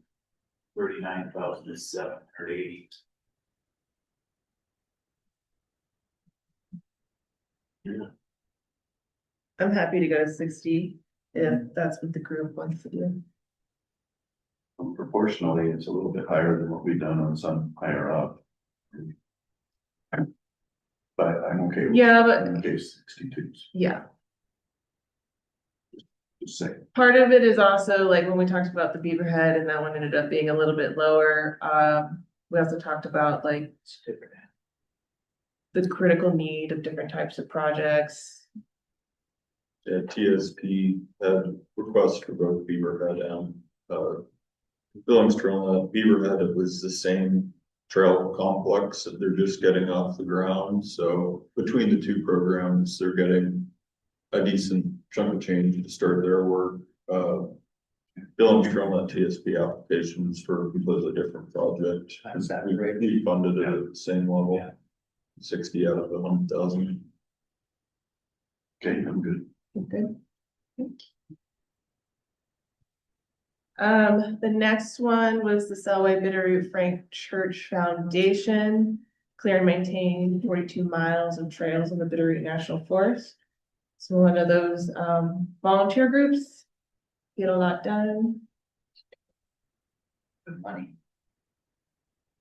Speaker 10: 39,780. Yeah.
Speaker 1: I'm happy to go to 60 if that's what the group wants to do.
Speaker 5: Proportionally, it's a little bit higher than what we've done on some higher up. But I'm okay with.
Speaker 1: Yeah, but
Speaker 5: I'm okay with 62.
Speaker 1: yeah.
Speaker 5: Just say.
Speaker 1: Part of it is also like when we talked about the Beaverhead and that one ended up being a little bit lower. We also talked about like the critical need of different types of projects.
Speaker 7: Yeah, TSP had requests for both Beaverhead and Billings Trail. Beaverhead, it was the same trail complex that they're just getting off the ground. So between the two programs, they're getting a decent chunk of change to start their work. Billings Trail and TSP applications for a completely different project.
Speaker 4: That's that
Speaker 7: We
Speaker 4: great.
Speaker 7: we funded it at the same level.
Speaker 4: Yeah.
Speaker 7: 60 out of 100,000.
Speaker 5: Okay, I'm good.
Speaker 1: Okay. The next one was the Selway Bitterroot Frank Church Foundation. Clear and maintain 42 miles of trails in the Bitterroot National Forest. So one of those, volunteer groups. Get a lot done.
Speaker 4: Good money.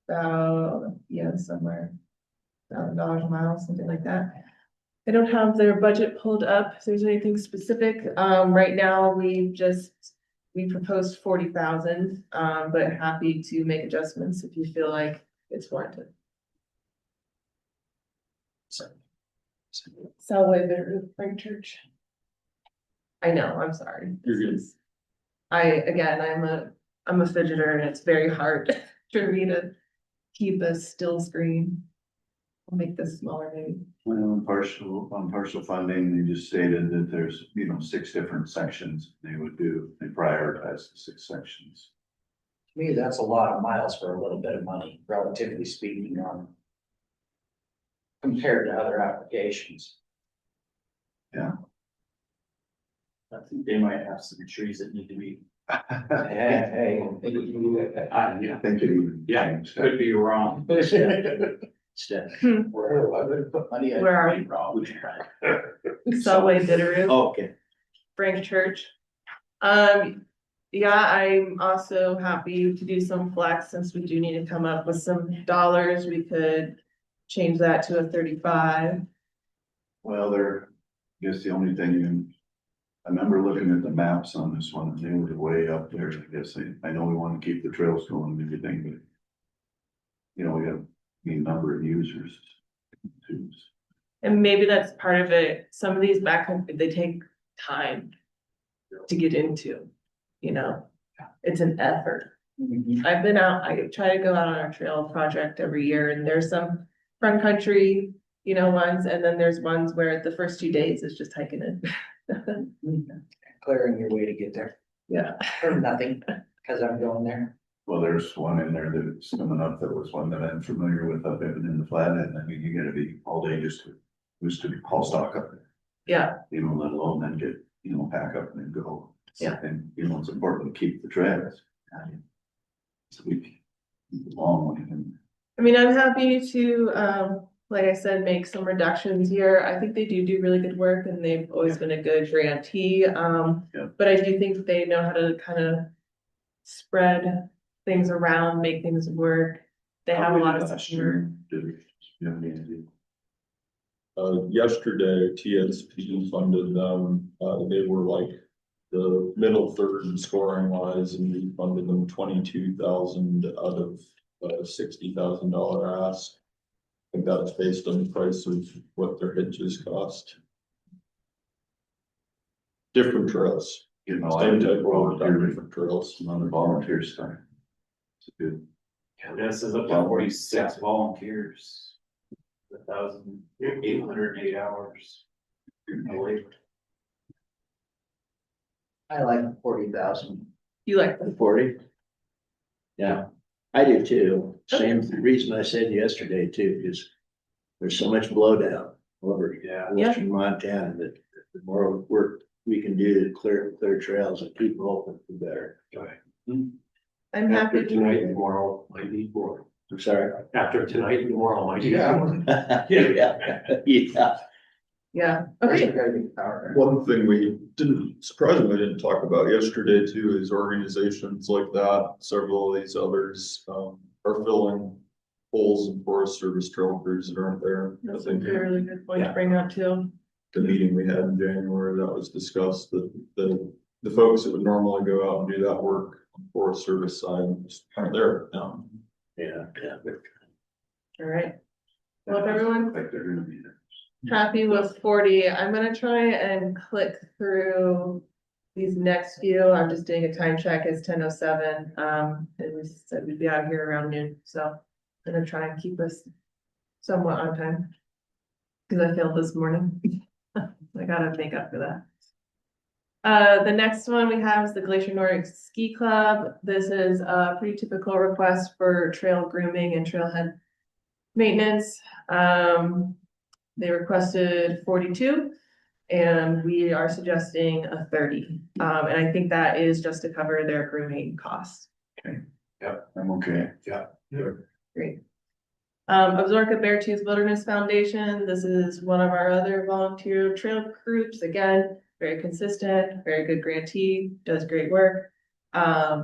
Speaker 1: About, yeah, somewhere. $1,000 a mile, something like that. I don't have their budget pulled up, if there's anything specific. Right now, we proposed 40,000, but happy to make adjustments if you feel like it's warranted. Selway Bitterroot Frank Church. I know, I'm sorry.
Speaker 7: You're good.
Speaker 1: I'm a fidgeter and it's very hard for me to keep a still screen. I'll make this smaller maybe.
Speaker 5: Well, on partial funding, they just stated that there's, 6 different sections they prioritize the 6 sections.
Speaker 4: To me, that's a lot of miles for a little bit of money, relatively speaking, on compared to other applications.
Speaker 10: I think they might have some trees that need to be.
Speaker 4: Hey.
Speaker 10: Yeah,
Speaker 5: I think it even
Speaker 10: yeah,
Speaker 5: changed.
Speaker 10: could be wrong.
Speaker 2: Instead.
Speaker 4: Where I would put money.
Speaker 1: Where are we?
Speaker 10: Wrong.
Speaker 1: Selway Bitterroot.
Speaker 2: Okay,
Speaker 1: Frank Church. Yeah, I'm also happy to do some flex since we do need to come up with some dollars. We could change that to a 35.
Speaker 5: Well, I guess the only thing I remember looking at the maps on this one, and they were way up there. I guess I know we want to keep the trails going and everything, but we have a number of users too.
Speaker 1: And maybe that's part of it. Some of these backcountry, they take time to get into, it's an effort. I've been out, I try to go out on our trail project every year and there's some front country, ones, and then there's ones where the first 2 days is just hiking it.
Speaker 4: Clearing your way to get there,
Speaker 1: Yeah.
Speaker 4: or nothing, because I'm going there.
Speaker 5: Well, there's one in there that's coming up. That was one that I'm familiar with up in the flathead. I mean, you gotta be all day just to haul stock up there,
Speaker 1: Yeah,
Speaker 5: let alone then get, pack up and then go.
Speaker 1: Yeah.
Speaker 5: And, it's important to keep the trails. So we keep a long way in.
Speaker 1: I mean, I'm happy to, like I said, make some reductions here. I think they do really good work and they've always been a good grantee. But I do think they know how to kind of spread things around, make things work. They have a lot of
Speaker 5: Last
Speaker 1: support.
Speaker 5: year, did you have any idea?
Speaker 7: Yesterday, TSP funded them, they were like the middle third in scoring wise, and we funded them 22,000 out of $60,000 ask. I think that's based on the price of what their hitches cost. Different trails,
Speaker 5: Getting a
Speaker 7: same
Speaker 5: lot of
Speaker 7: type of work on
Speaker 5: volunteer,
Speaker 7: different trails.
Speaker 5: a lot of volunteer stuff. It's good.
Speaker 10: This is up to 46 volunteers. 1,808 hours. No labor.
Speaker 4: I like 40,000.
Speaker 1: You like them?
Speaker 2: 40. Yeah, I do too. Same reason I said yesterday too, because there's so much blowdown over western Montana that the more work we can do to clear trails and keep them open, the better.
Speaker 1: I'm happy
Speaker 3: After
Speaker 1: to.
Speaker 3: tonight and tomorrow, might need more.
Speaker 2: I'm sorry.
Speaker 3: After tonight and tomorrow, might need more.
Speaker 2: Yeah.
Speaker 1: Yeah,
Speaker 4: There's a
Speaker 1: okay.
Speaker 4: very big power.
Speaker 7: One thing we surprisingly didn't talk about yesterday too is organizations like that, several of these others, are filling holes in Forest Service trail crews that aren't there. I
Speaker 1: That's a
Speaker 7: think
Speaker 1: really good point to bring up too.
Speaker 7: the meeting we had in January, that was discussed, that the folks that would normally go out and do that work on the Forest Service side just aren't there now.
Speaker 2: Yeah.
Speaker 1: All right. Well, if everyone
Speaker 5: Like they're gonna be there.
Speaker 1: happy with 40, I'm gonna try and click through these next few. I'm just doing a time check. It's 10:07. And we said we'd be out here around noon, so I'm gonna try and keep us somewhat on time. Cause I failed this morning. I gotta make up for that. The next one we have is the Glacier Nordic Ski Club. This is a pretty typical request for trail grooming and trailhead maintenance. They requested 42. And we are suggesting a 30. And I think that is just to cover their grooming costs.
Speaker 5: I'm okay.
Speaker 1: Great. Absaroka Beartooth Wilderness Foundation, this is one of our other volunteer trail groups, again, very consistent, very good grantee, does great work. Has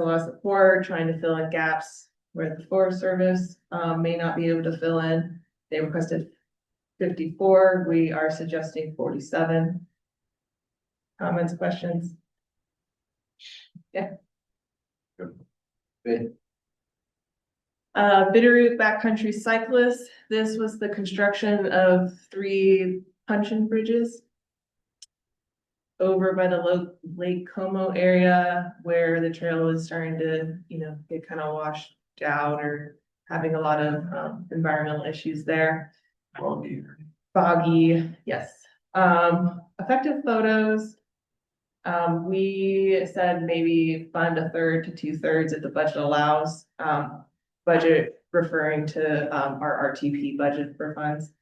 Speaker 1: a lot of support, trying to fill in gaps where the Forest Service, may not be able to fill in. They requested 54, we are suggesting 47. Comments, questions?
Speaker 4: Good.
Speaker 1: Bitterroot Backcountry Cyclists, this was the construction of 3 puncheon bridges over by the Lake Como area where the trail is starting to, get kind of washed out or having a lot of environmental issues there. Foggy, yes. Effective photos. We said maybe fund 1/3 to 2/3 if the budget allows. Budget referring to our RTP budget for funds.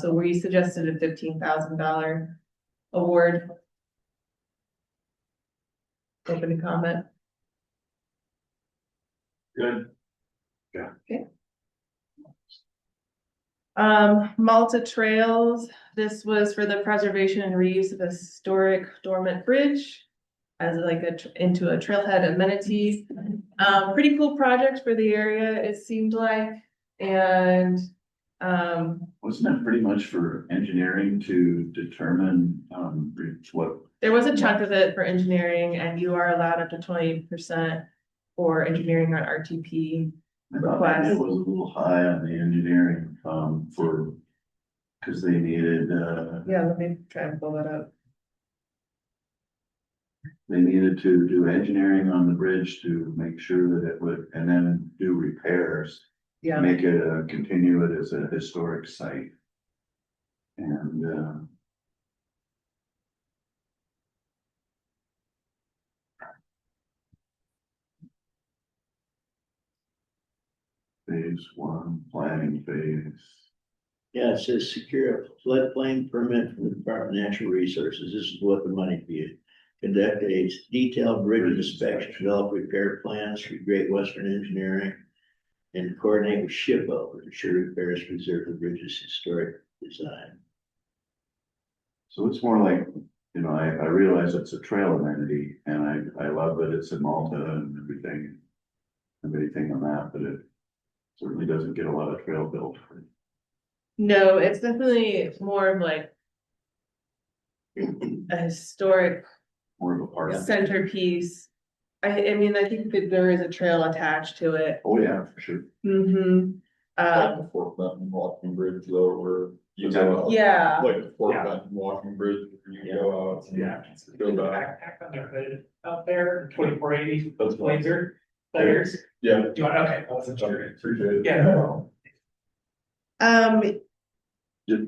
Speaker 1: So we suggested a $15,000 award. Open to comment.
Speaker 3: Good.
Speaker 1: Malta Trails, this was for the preservation and reuse of a historic dormant bridge as like into a trailhead amenity. Pretty cool project for the area, it seemed like, and
Speaker 5: Wasn't that pretty much for engineering to determine, what?
Speaker 1: there was a chunk of it for engineering, and you are allowed up to 20% for engineering on RTP.
Speaker 5: I thought maybe it was a little high on the engineering, cause they needed,
Speaker 1: Yeah, let me try and pull that up.
Speaker 5: they needed to do engineering on the bridge to make sure that it would, and then do repairs.
Speaker 1: Yeah,
Speaker 5: Make it continue it as a historic site. And, phase 1, planning phase.
Speaker 2: Yeah, it says secure a floodplain permit from the Department of Natural Resources. This is what the money be. Conduct a detailed bridge inspection, develop repair plans for Great Western Engineering. And coordinate with SHPO to ensure repairs preserve the bridge's historic design.
Speaker 5: So it's more like, I realize it's a trail amenity and I love that it's in Malta and everything on that, but it certainly doesn't get a lot of trail built.
Speaker 1: no, it's definitely more of like a historic
Speaker 5: More of a part of it.
Speaker 1: centerpiece. I mean, I think that there is a trail attached to it.
Speaker 5: Oh, yeah, for sure.
Speaker 1: Mm-hmm.
Speaker 7: Like the Fort Benton walking bridge though, where you go out.
Speaker 1: Yeah.
Speaker 7: Like the Fort
Speaker 8: Yeah.
Speaker 7: Benton walking bridge, where you go out. and
Speaker 8: Yeah.
Speaker 7: Go back.
Speaker 8: Backpack on their hood out there, 2480
Speaker 7: That's fine.
Speaker 8: Blazer. Players.
Speaker 7: Yeah.
Speaker 8: Do you want, okay, I wasn't sure.
Speaker 7: Appreciate it.
Speaker 8: Yeah.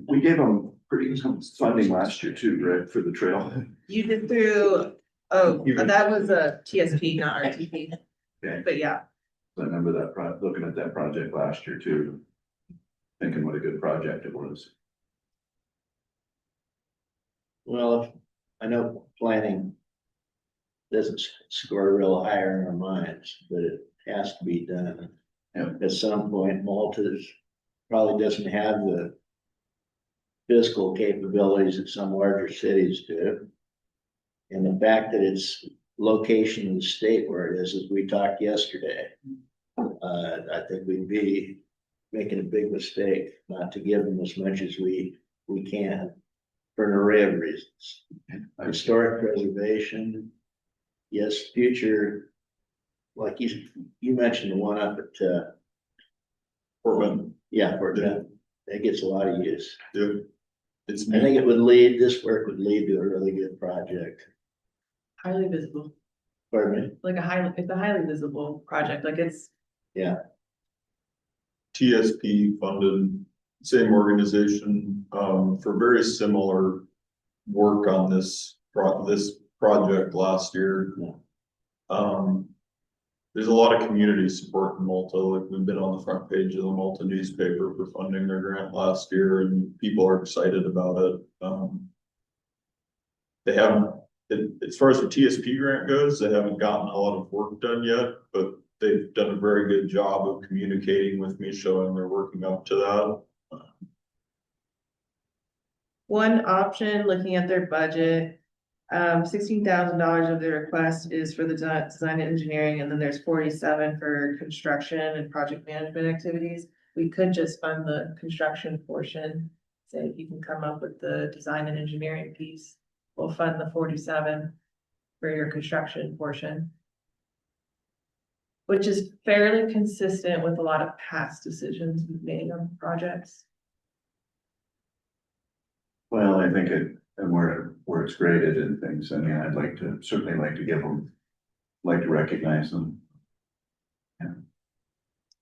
Speaker 5: We gave them pretty some funding last year too, right, for the trail?
Speaker 1: You did through, that was a TSP, not RTP,
Speaker 5: Okay,
Speaker 1: but yeah.
Speaker 5: I remember that looking at that project last year too. Thinking what a good project it was.
Speaker 2: Well, I know planning doesn't score real higher in our minds, but it has to be done.
Speaker 5: Yep.
Speaker 2: At some point, Malta's probably doesn't have the fiscal capabilities that some larger cities do. And the fact that it's location in the state where it is, as we talked yesterday, I think we'd be making a big mistake not to give them as much as we can for an array of reasons. Historic preservation, yes, future, like you mentioned the one up at,
Speaker 7: Fort Benton,
Speaker 2: yeah, Fort Benton, that gets a lot of use.
Speaker 7: yeah. It's
Speaker 2: I think this work would lead to a really good project.
Speaker 1: Highly visible,
Speaker 2: Pardon me?
Speaker 1: it's a highly visible project, like it's,
Speaker 2: Yeah,
Speaker 7: TSP funded, same organization, for very similar work on this project last year.
Speaker 2: Yeah.
Speaker 7: there's a lot of community support in Malta, like we've been on the front page of the Malta newspaper for funding their grant last year and people are excited about it. They haven't, as far as the TSP grant goes, they haven't gotten a lot of work done yet, but they've done a very good job of communicating with me, showing they're working up to that.
Speaker 1: One option, looking at their budget, $16,000 of the request is for the design and engineering, and then there's 47 for construction and project management activities. We could just fund the construction portion, say if you can come up with the design and engineering piece, we'll fund the 47 for your construction portion. Which is fairly consistent with a lot of past decisions we've made on projects.
Speaker 5: Well, I think it, and where it's graded and things, I mean, I'd like to, certainly like to give them, like to recognize them.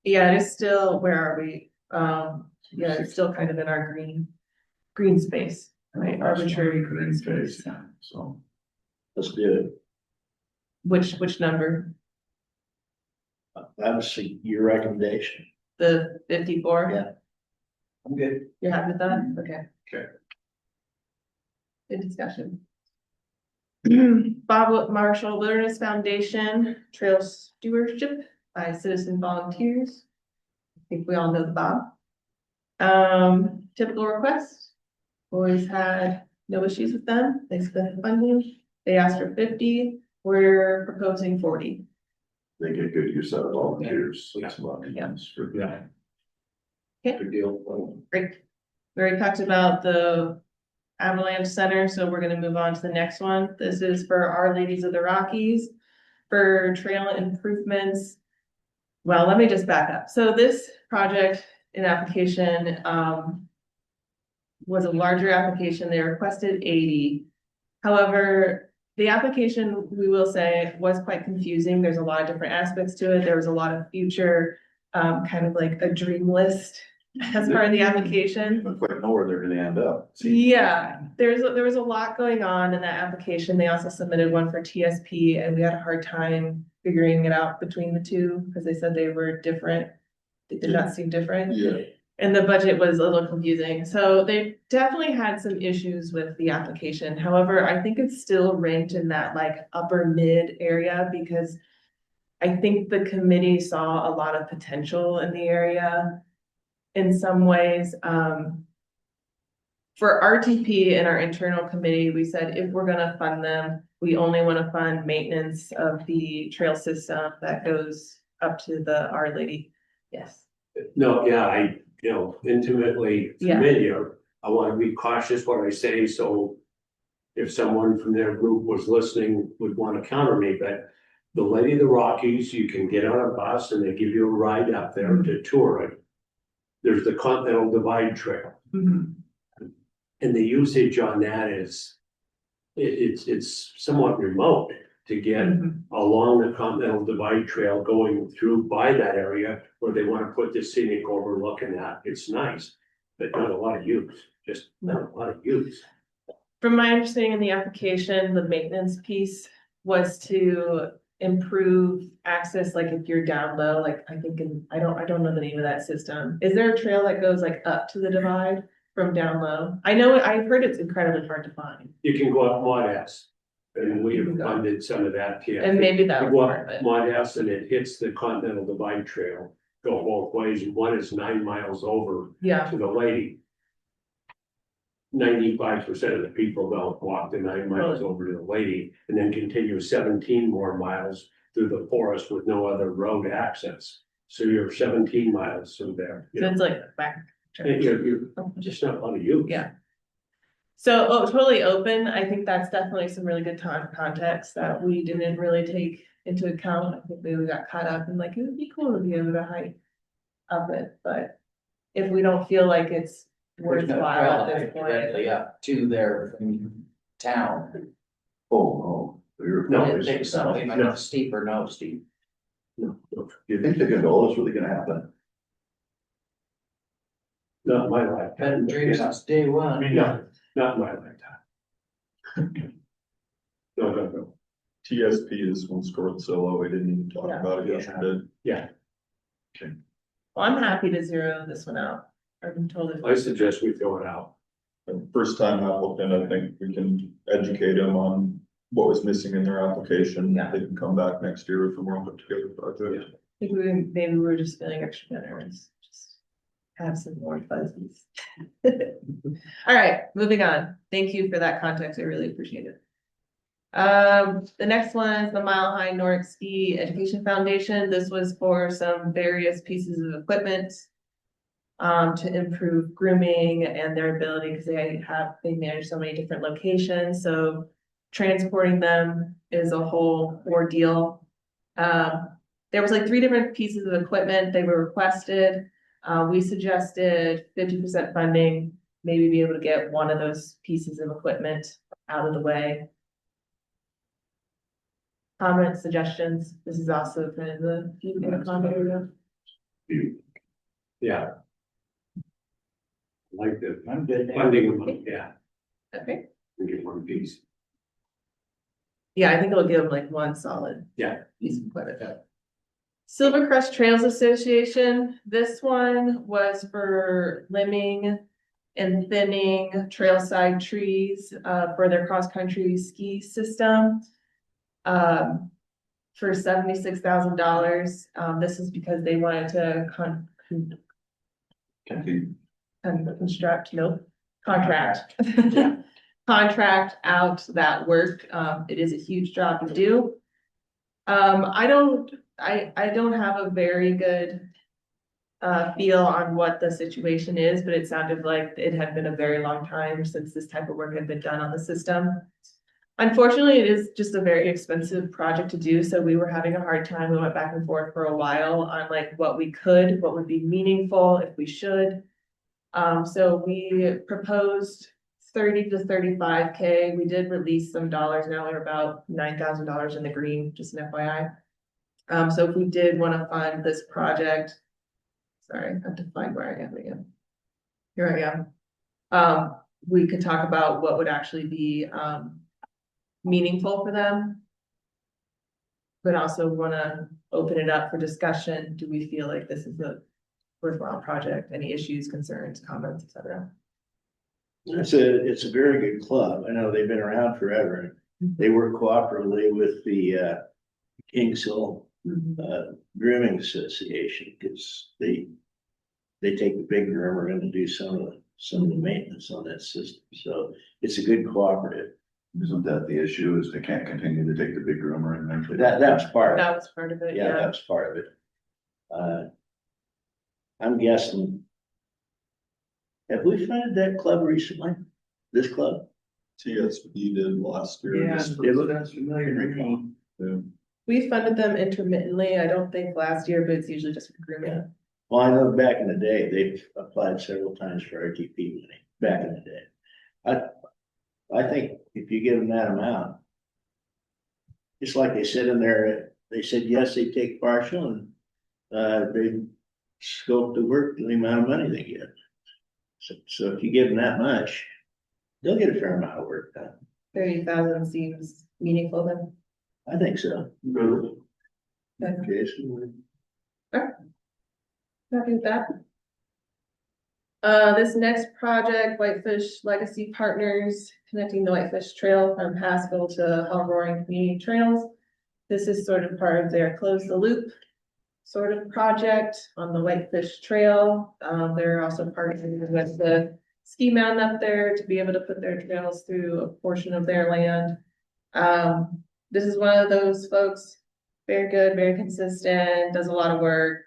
Speaker 1: Yeah, it is still, where are we? Yeah, it's still kind of in our green space, right? Arbitrary green space.
Speaker 5: Yeah, so.
Speaker 2: Let's do it.
Speaker 1: Which number?
Speaker 2: That was your recommendation.
Speaker 1: The 54?
Speaker 2: Yeah. I'm good.
Speaker 1: You're happy with that? Okay.
Speaker 2: Okay.
Speaker 1: Good discussion. Bob Marshall Wilderness Foundation Trail Stewardship by citizen volunteers. I think we all know the Bob. Typical request. Always had no issues with them. They spent the funding. They asked for 50. We're proposing 40.
Speaker 5: They get good use out of volunteers.
Speaker 3: Yeah.
Speaker 5: That's a lot.
Speaker 1: Yeah.
Speaker 3: Yeah.
Speaker 2: Good deal.
Speaker 1: Great. We already talked about the Avalanche Center, so we're gonna move on to the next one. This is for Our Ladies of the Rockies for trail improvements. Well, let me just back up. So this project in application was a larger application. They requested 80. However, the application, we will say, was quite confusing. There's a lot of different aspects to it. There was a lot of future, kind of like a dream list as part of the application.
Speaker 5: Don't quite know where they're gonna end up.
Speaker 1: Yeah, there was a lot going on in that application. They also submitted one for TSP and we had a hard time figuring it out between the two because they said they were different. They did not seem different.
Speaker 2: Yeah.
Speaker 1: And the budget was a little confusing. So they definitely had some issues with the application. However, I think it's still ranked in that like upper mid area because I think the committee saw a lot of potential in the area in some ways. For RTP and our internal committee, we said if we're gonna fund them, we only want to fund maintenance of the trail system that goes up to the Our Lady. Yes.
Speaker 3: No, yeah, intimately
Speaker 1: Yeah.
Speaker 3: familiar. I want to be cautious what I say, so if someone from their group was listening, would want to counter me, but the Lady of the Rockies, you can get on a bus and they give you a ride up there to tour it. There's the Continental Divide Trail.
Speaker 1: Mhm.
Speaker 3: And the usage on that is, it's somewhat remote to get
Speaker 1: Mhm.
Speaker 3: along the Continental Divide Trail going through by that area where they want to put the scenic overlook and that. It's nice, but not a lot of use, just not a lot of use.
Speaker 1: From my understanding in the application, the maintenance piece was to improve access, like if you're down low, like I think I don't know the name of that system. Is there a trail that goes like up to the divide from down low? I know, I've heard it's incredibly hard to find.
Speaker 3: You can go up Modass, and we have funded some of that, yeah.
Speaker 1: And maybe that
Speaker 3: You
Speaker 1: was
Speaker 3: go
Speaker 1: part
Speaker 3: up
Speaker 1: of it.
Speaker 3: Modass and it hits the Continental Divide Trail, go both ways, and one is 9 miles over
Speaker 1: Yeah,
Speaker 3: to the Lady. 95% of the people don't walk the 9 miles
Speaker 1: Really?
Speaker 3: over to the Lady and then continue 17 more miles through the forest with no other road access. So you're 17 miles through there.
Speaker 1: so it's like back.
Speaker 3: And you're just not a lot of use.
Speaker 1: Yeah. So, totally open. I think that's definitely some really good context that we didn't really take into account. I think maybe we got caught up in like, it would be cool to be able to hike up it, but if we don't feel like it's
Speaker 4: There's no
Speaker 1: worthwhile
Speaker 4: trail
Speaker 1: at this point.
Speaker 4: directly up to their town.
Speaker 5: Oh, you're.
Speaker 3: No,
Speaker 4: It takes something like steep or no steep.
Speaker 3: No, no,
Speaker 5: You think the gondola is really gonna happen?
Speaker 3: not in my lifetime.
Speaker 4: Been dreams since day
Speaker 8: I
Speaker 4: one.
Speaker 8: mean,
Speaker 3: No, not in my lifetime. No.
Speaker 7: TSP is one scored solo. We didn't even talk
Speaker 1: Yeah.
Speaker 7: about it yesterday.
Speaker 3: Yeah,
Speaker 1: Well, I'm happy to zero this one out. I've been told
Speaker 3: I
Speaker 1: it.
Speaker 3: suggest we throw it out.
Speaker 7: And first time applicant, I think we can educate them on what was missing in their application.
Speaker 1: Yeah.
Speaker 7: They can come back next year with a more put together project.
Speaker 1: I think maybe we were just feeling extra generous. Just have some more fuzzies. All right, moving on. Thank you for that context. I really appreciate it. The next one is the Mile High Nordic Ski Education Foundation. This was for some various pieces of equipment to improve grooming and their ability, because they manage so many different locations, so transporting them is a whole ordeal. There was like 3 different pieces of equipment they were requested. We suggested 50% funding, maybe be able to get one of those pieces of equipment out of the way. Comments, suggestions? This is also kind of the comment area.
Speaker 3: Yeah. Like the
Speaker 4: I'm good.
Speaker 3: funding, yeah,
Speaker 1: Okay.
Speaker 3: we get one piece.
Speaker 1: Yeah, I think it'll give them like one solid.
Speaker 3: Yeah.
Speaker 1: Piece of equipment. Silver Crest Trails Association, this one was for limbing and thinning trailside trees for their cross-country ski system. For $76,000. This is because they wanted to contract. Contract out that work. It is a huge job to do. I don't have a very good feel on what the situation is, but it sounded like it had been a very long time since this type of work had been done on the system. Unfortunately, it is just a very expensive project to do, so we were having a hard time. We went back and forth for a while on like what would be meaningful, if we should. So we proposed 30 to 35K. We did release some dollars. Now we're about $9,000 in the green, just an FYI. So if we did want to fund this project, sorry, I have to find where I am again. Here I am. We could talk about what would actually be meaningful for them. But also want to open it up for discussion. Do we feel like this is a worthwhile project? Any issues, concerns, comments, etc.?
Speaker 2: It's a very good club. I know they've been around forever. They work cooperatively with the Kings Hill Grooming Association, because they take the big groomer in to do some of the maintenance on that system. So it's a good cooperative.
Speaker 5: Isn't that the issue, is they can't continue to take the big groomer and eventually?
Speaker 2: That's part of
Speaker 1: That
Speaker 2: it.
Speaker 1: was part of it,
Speaker 2: Yeah,
Speaker 1: yeah.
Speaker 2: that's part of it. I'm guessing. Have we funded that club recently? This club?
Speaker 7: TSP did last year.
Speaker 1: Yeah.
Speaker 2: It looks familiar to me.
Speaker 7: Yeah.
Speaker 1: We funded them intermittently. I don't think last year, but it's usually just for grooming.
Speaker 2: Well, I know back in the day, they've applied several times for RTP money, back in the day. I think if you give them that amount, it's like they said in there, they said, yes, they take partial, and they scope the work to the amount of money they get. So if you give them that much, they'll get a fair amount of work done.
Speaker 1: 30,000 seems meaningful then.
Speaker 2: I think so.
Speaker 3: Really?
Speaker 2: Jason?
Speaker 1: Happy with that. This next project, Whitefish Legacy Partners, connecting the Whitefish Trail from Haskell to Hell Roaring Community Trails. This is sort of part of their Close the Loop sort of project on the Whitefish Trail. They're also partnering with the ski mountain up there to be able to put their trails through a portion of their land. This is one of those folks, very good, very consistent, does a lot of work.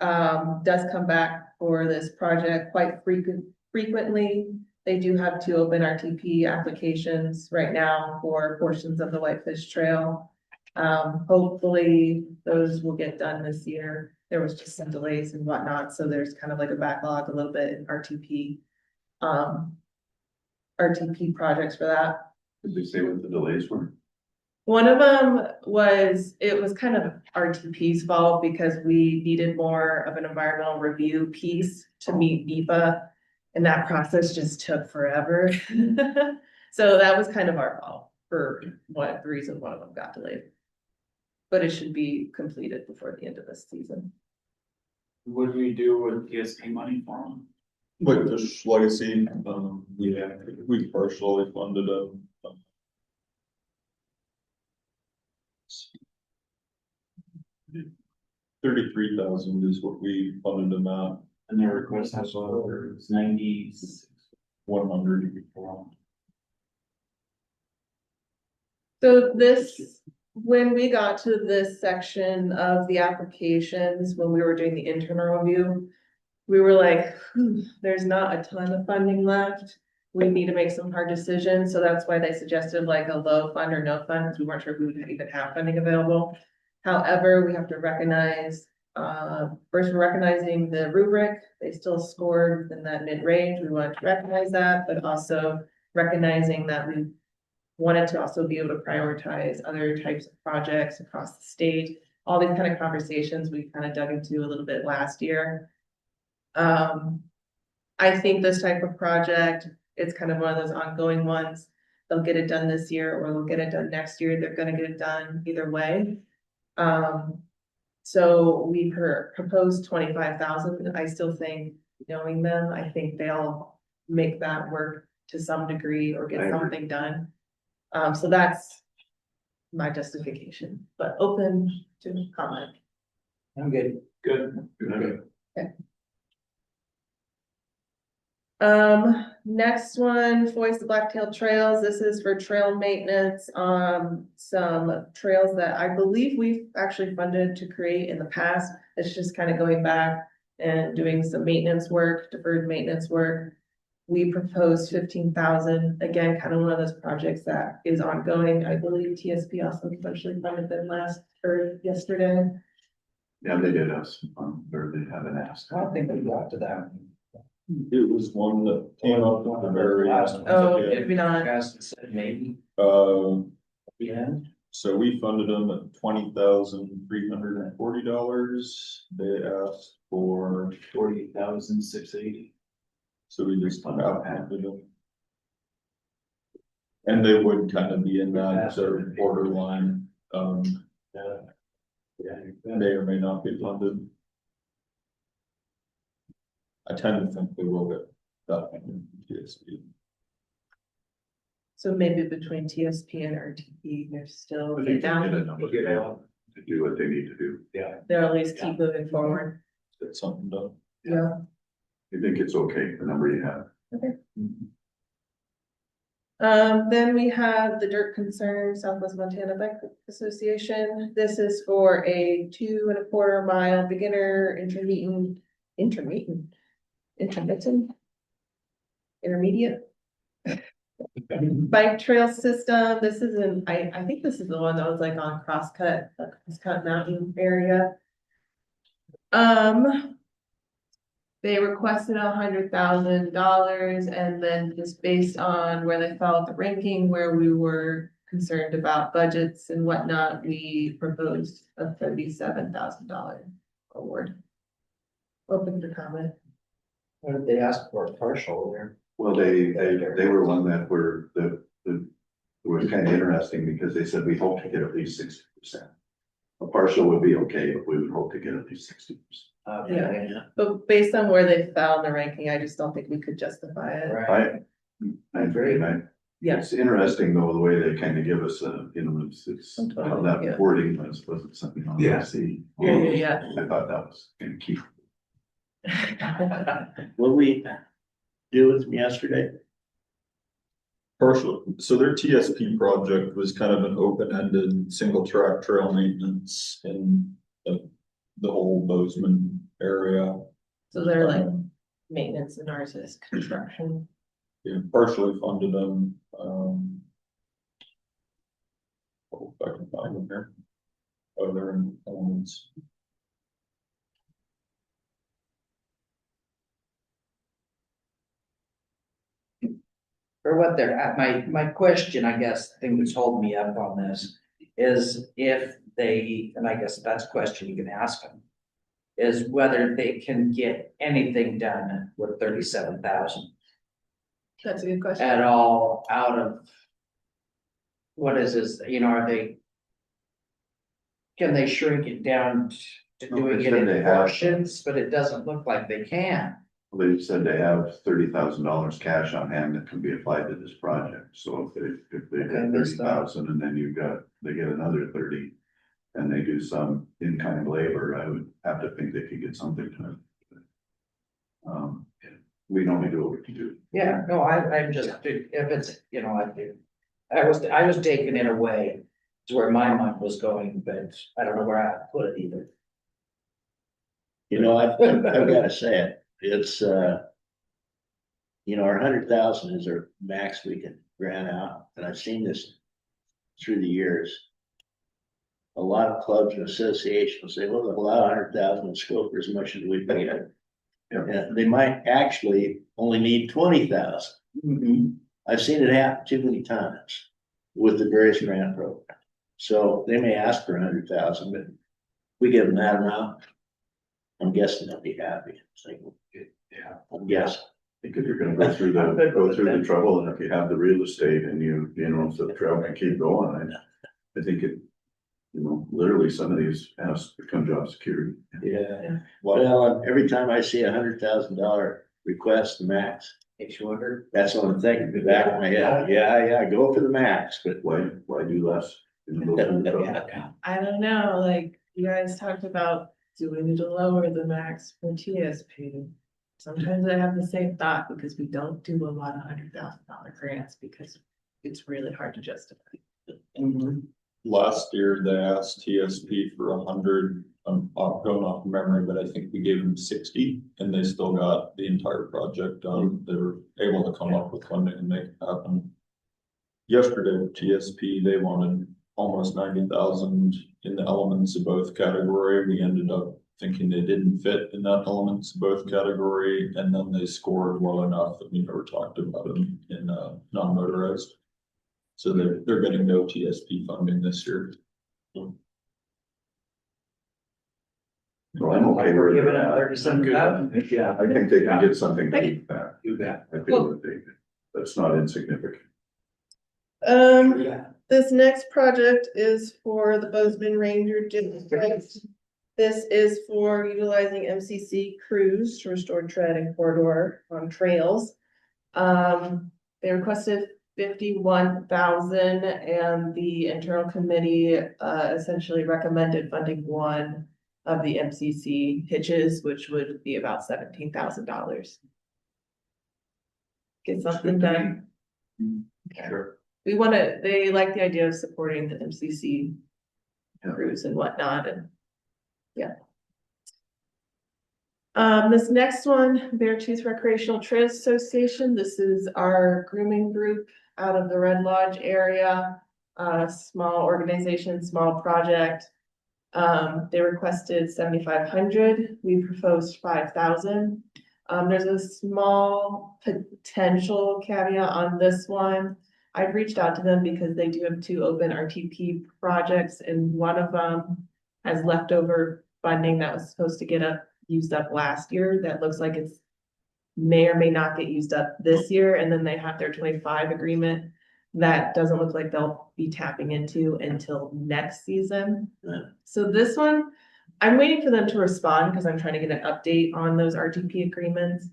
Speaker 1: Does come back for this project quite frequently. They do have 2 open RTP applications right now for portions of the Whitefish Trail. Hopefully those will get done this year. There was just some delays and whatnot, so there's kind of like a backlog a little bit in RTP projects for that.
Speaker 5: Did they say what the delays were?
Speaker 1: One of them was, it was kind of RTP's fault because we needed more of an environmental review piece to meet NEPA, and that process just took forever. So that was kind of our fault. for what reason one of them got delayed. But it should be completed before the end of this season.
Speaker 10: What do we do with TSP money for them?
Speaker 7: Whitefish Legacy, we partially funded it. 33,000 is what we funded them at,
Speaker 10: And their request has was 96.
Speaker 7: 100.
Speaker 1: So this, when we got to this section of the applications, when we were doing the internal review, we were like, there's not a ton of funding left. We need to make some hard decisions, so that's why they suggested like a low fund or no fund, because we weren't sure if we would even have funding available. However, we have to recognize, first we're recognizing the rubric, they still scored within that mid-range, we wanted to recognize that, but also recognizing that we wanted to also be able to prioritize other types of projects across the state. All these kind of conversations we kind of dug into a little bit last year. I think this type of project, it's kind of one of those ongoing ones. They'll get it done this year or they'll get it done next year. They're gonna get it done either way. So we proposed 25,000. I still think, knowing them, I think they'll make that work to some degree or get something done. So that's my justification, but open to comment.
Speaker 4: I'm good.
Speaker 10: Good.
Speaker 1: Next one, Foy's the Blacktail Trails. This is for trail maintenance, some trails that I believe we've actually funded to create in the past. It's just kind of going back and doing some maintenance work, deferred maintenance work. We proposed 15,000, again, kind of one of those projects that is ongoing. I believe TSP also eventually funded them yesterday.
Speaker 5: Yeah, they did us, or they haven't asked.
Speaker 4: I don't think we got to that.
Speaker 7: It was one that came up at the very last.
Speaker 1: Oh, maybe not.
Speaker 4: Guys said maybe.
Speaker 7: Yeah, so we funded them at $20,340. They asked for,
Speaker 10: 40,680.
Speaker 7: so we just funded them. And they would kind of be in that sort of borderline, may or may not be funded. I tend to think they will get that in TSP.
Speaker 1: So maybe between TSP and RTP, they're still
Speaker 5: But they can
Speaker 1: down.
Speaker 5: get enough to do what they need to do.
Speaker 1: They'll at least keep moving forward.
Speaker 7: Get something done.
Speaker 1: Yeah.
Speaker 5: I think it's okay, the number you have.
Speaker 1: Then we have the Dirt Concern Southwest Montana Bike Association. This is for a 2.25 mile beginner intermediate bike trail system. This is I think this is the one that was like on Crosscut Mountain area. They requested $100,000, and then just based on where they fell at the ranking, where we were concerned about budgets and whatnot, we proposed a $37,000 award. Open to comment.
Speaker 4: What did they ask for? Partial there?
Speaker 5: Well, they were one that were, it was kind of interesting because they said we hope to get at least 60%. A partial would be okay, but we would hope to get at least 60%.
Speaker 1: Yeah. But based on where they fell in the ranking, I just don't think we could justify it.
Speaker 4: Right.
Speaker 5: I agree,
Speaker 1: Yeah.
Speaker 5: it's interesting though, the way they kind of give us it's how
Speaker 1: Totally,
Speaker 5: that
Speaker 1: yeah.
Speaker 5: wording wasn't something on
Speaker 10: Yeah.
Speaker 5: the see.
Speaker 1: Yeah.
Speaker 5: I thought that was kind of key.
Speaker 2: What we do with them yesterday?
Speaker 7: Partial, so their TSP project was kind of an open-ended, single track trail maintenance in the whole Bozeman area.
Speaker 1: So they're like maintenance and ours is construction.
Speaker 7: Yeah, partially funded them, if I can find them here. Oh, they're in elements.
Speaker 4: For what they're at, my question, I guess, the thing that's holding me up on this is if they, and I guess that's a question you can ask them. Is whether they can get anything done with 37,000
Speaker 1: That's a good question.
Speaker 4: at all out of. what is this, you know, are they? Can they shrink it down to
Speaker 5: No,
Speaker 4: doing
Speaker 5: they
Speaker 4: it
Speaker 5: said
Speaker 4: in
Speaker 5: they have.
Speaker 4: portions, but it doesn't look like they can.
Speaker 5: They said they have $30,000 cash on hand that can be applied to this project, so if they
Speaker 4: Okay,
Speaker 5: get
Speaker 4: missed that.
Speaker 5: 30,000 and then they get another 30. And they do some in-kind labor, I would have to think they could get something to it. We normally do what we can do.
Speaker 4: Yeah, no, I'm just, if it's, you know, I was taken in a way to where my mind was going, but I don't know where I put it either.
Speaker 2: You know, I've gotta say it, it's, you know, our 100,000 is our max we can grant out, and I've seen this through the years. A lot of clubs and associations say, well, they'll allow 100,000 in scope for as much as we paid it. And they might actually only need 20,000. I've seen it happen too many times with the various grant programs. So they may ask for 100,000, but we give them that amount. I'm guessing they'll be happy. It's like,
Speaker 5: Yeah.
Speaker 2: I'm guessing.
Speaker 5: I think if you're gonna go through the trouble, and if you have the real estate and you know, if the trail can keep going, I think it. You know, literally some of these has become job security.
Speaker 2: Yeah. Well, every time I see $100,000 request max,
Speaker 4: Makes you wonder.
Speaker 2: that's what I'm thinking in the back of my head. Yeah, go for the max, but
Speaker 5: Why do less? You know, those are the trouble.
Speaker 1: I don't know, like, you guys talked about doing to lower the max for TSP. Sometimes I have the same thought because we don't do a lot of $100,000 grants because it's really hard to justify.
Speaker 7: Last year, they asked TSP for 100, I'm going off memory, but I think we gave them 60 and they still got the entire project done. They were able to come up with funding and make it happen. Yesterday with TSP, they wanted almost 90,000 in the elements of both category. We ended up thinking they didn't fit in that elements of both category, and then they scored well enough that we never talked about them in non-motorized. So they're getting no TSP funding this year.
Speaker 5: So I'm okay
Speaker 4: We're
Speaker 5: with
Speaker 4: giving it
Speaker 5: that.
Speaker 4: 37,000.
Speaker 5: Yeah, I think they can get something to keep that.
Speaker 4: You bet.
Speaker 5: I feel that that's not insignificant.
Speaker 1: This next project is for the Bozeman Ranger District. This is for utilizing MCC crews to restore tread and corridor on trails. They requested 51,000 and the internal committee essentially recommended funding one of the MCC hitches, which would be about $17,000. Get something done.
Speaker 5: Sure.
Speaker 1: We they like the idea of supporting the MCC crews and whatnot, and yeah. This next one, Beartooth Recreational Trails Association, this is our grooming group out of the Red Lodge area. Small organization, small project. They requested 7,500, we proposed 5,000. There's a small potential caveat on this one. I've reached out to them because they do have 2 open RTP projects, and one of them has leftover funding that was supposed to get used up last year. That looks like it's may or may not get used up this year, and then they have their 25 agreement that doesn't look like they'll be tapping into until next season. So this one, I'm waiting for them to respond because I'm trying to get an update on those RTP agreements.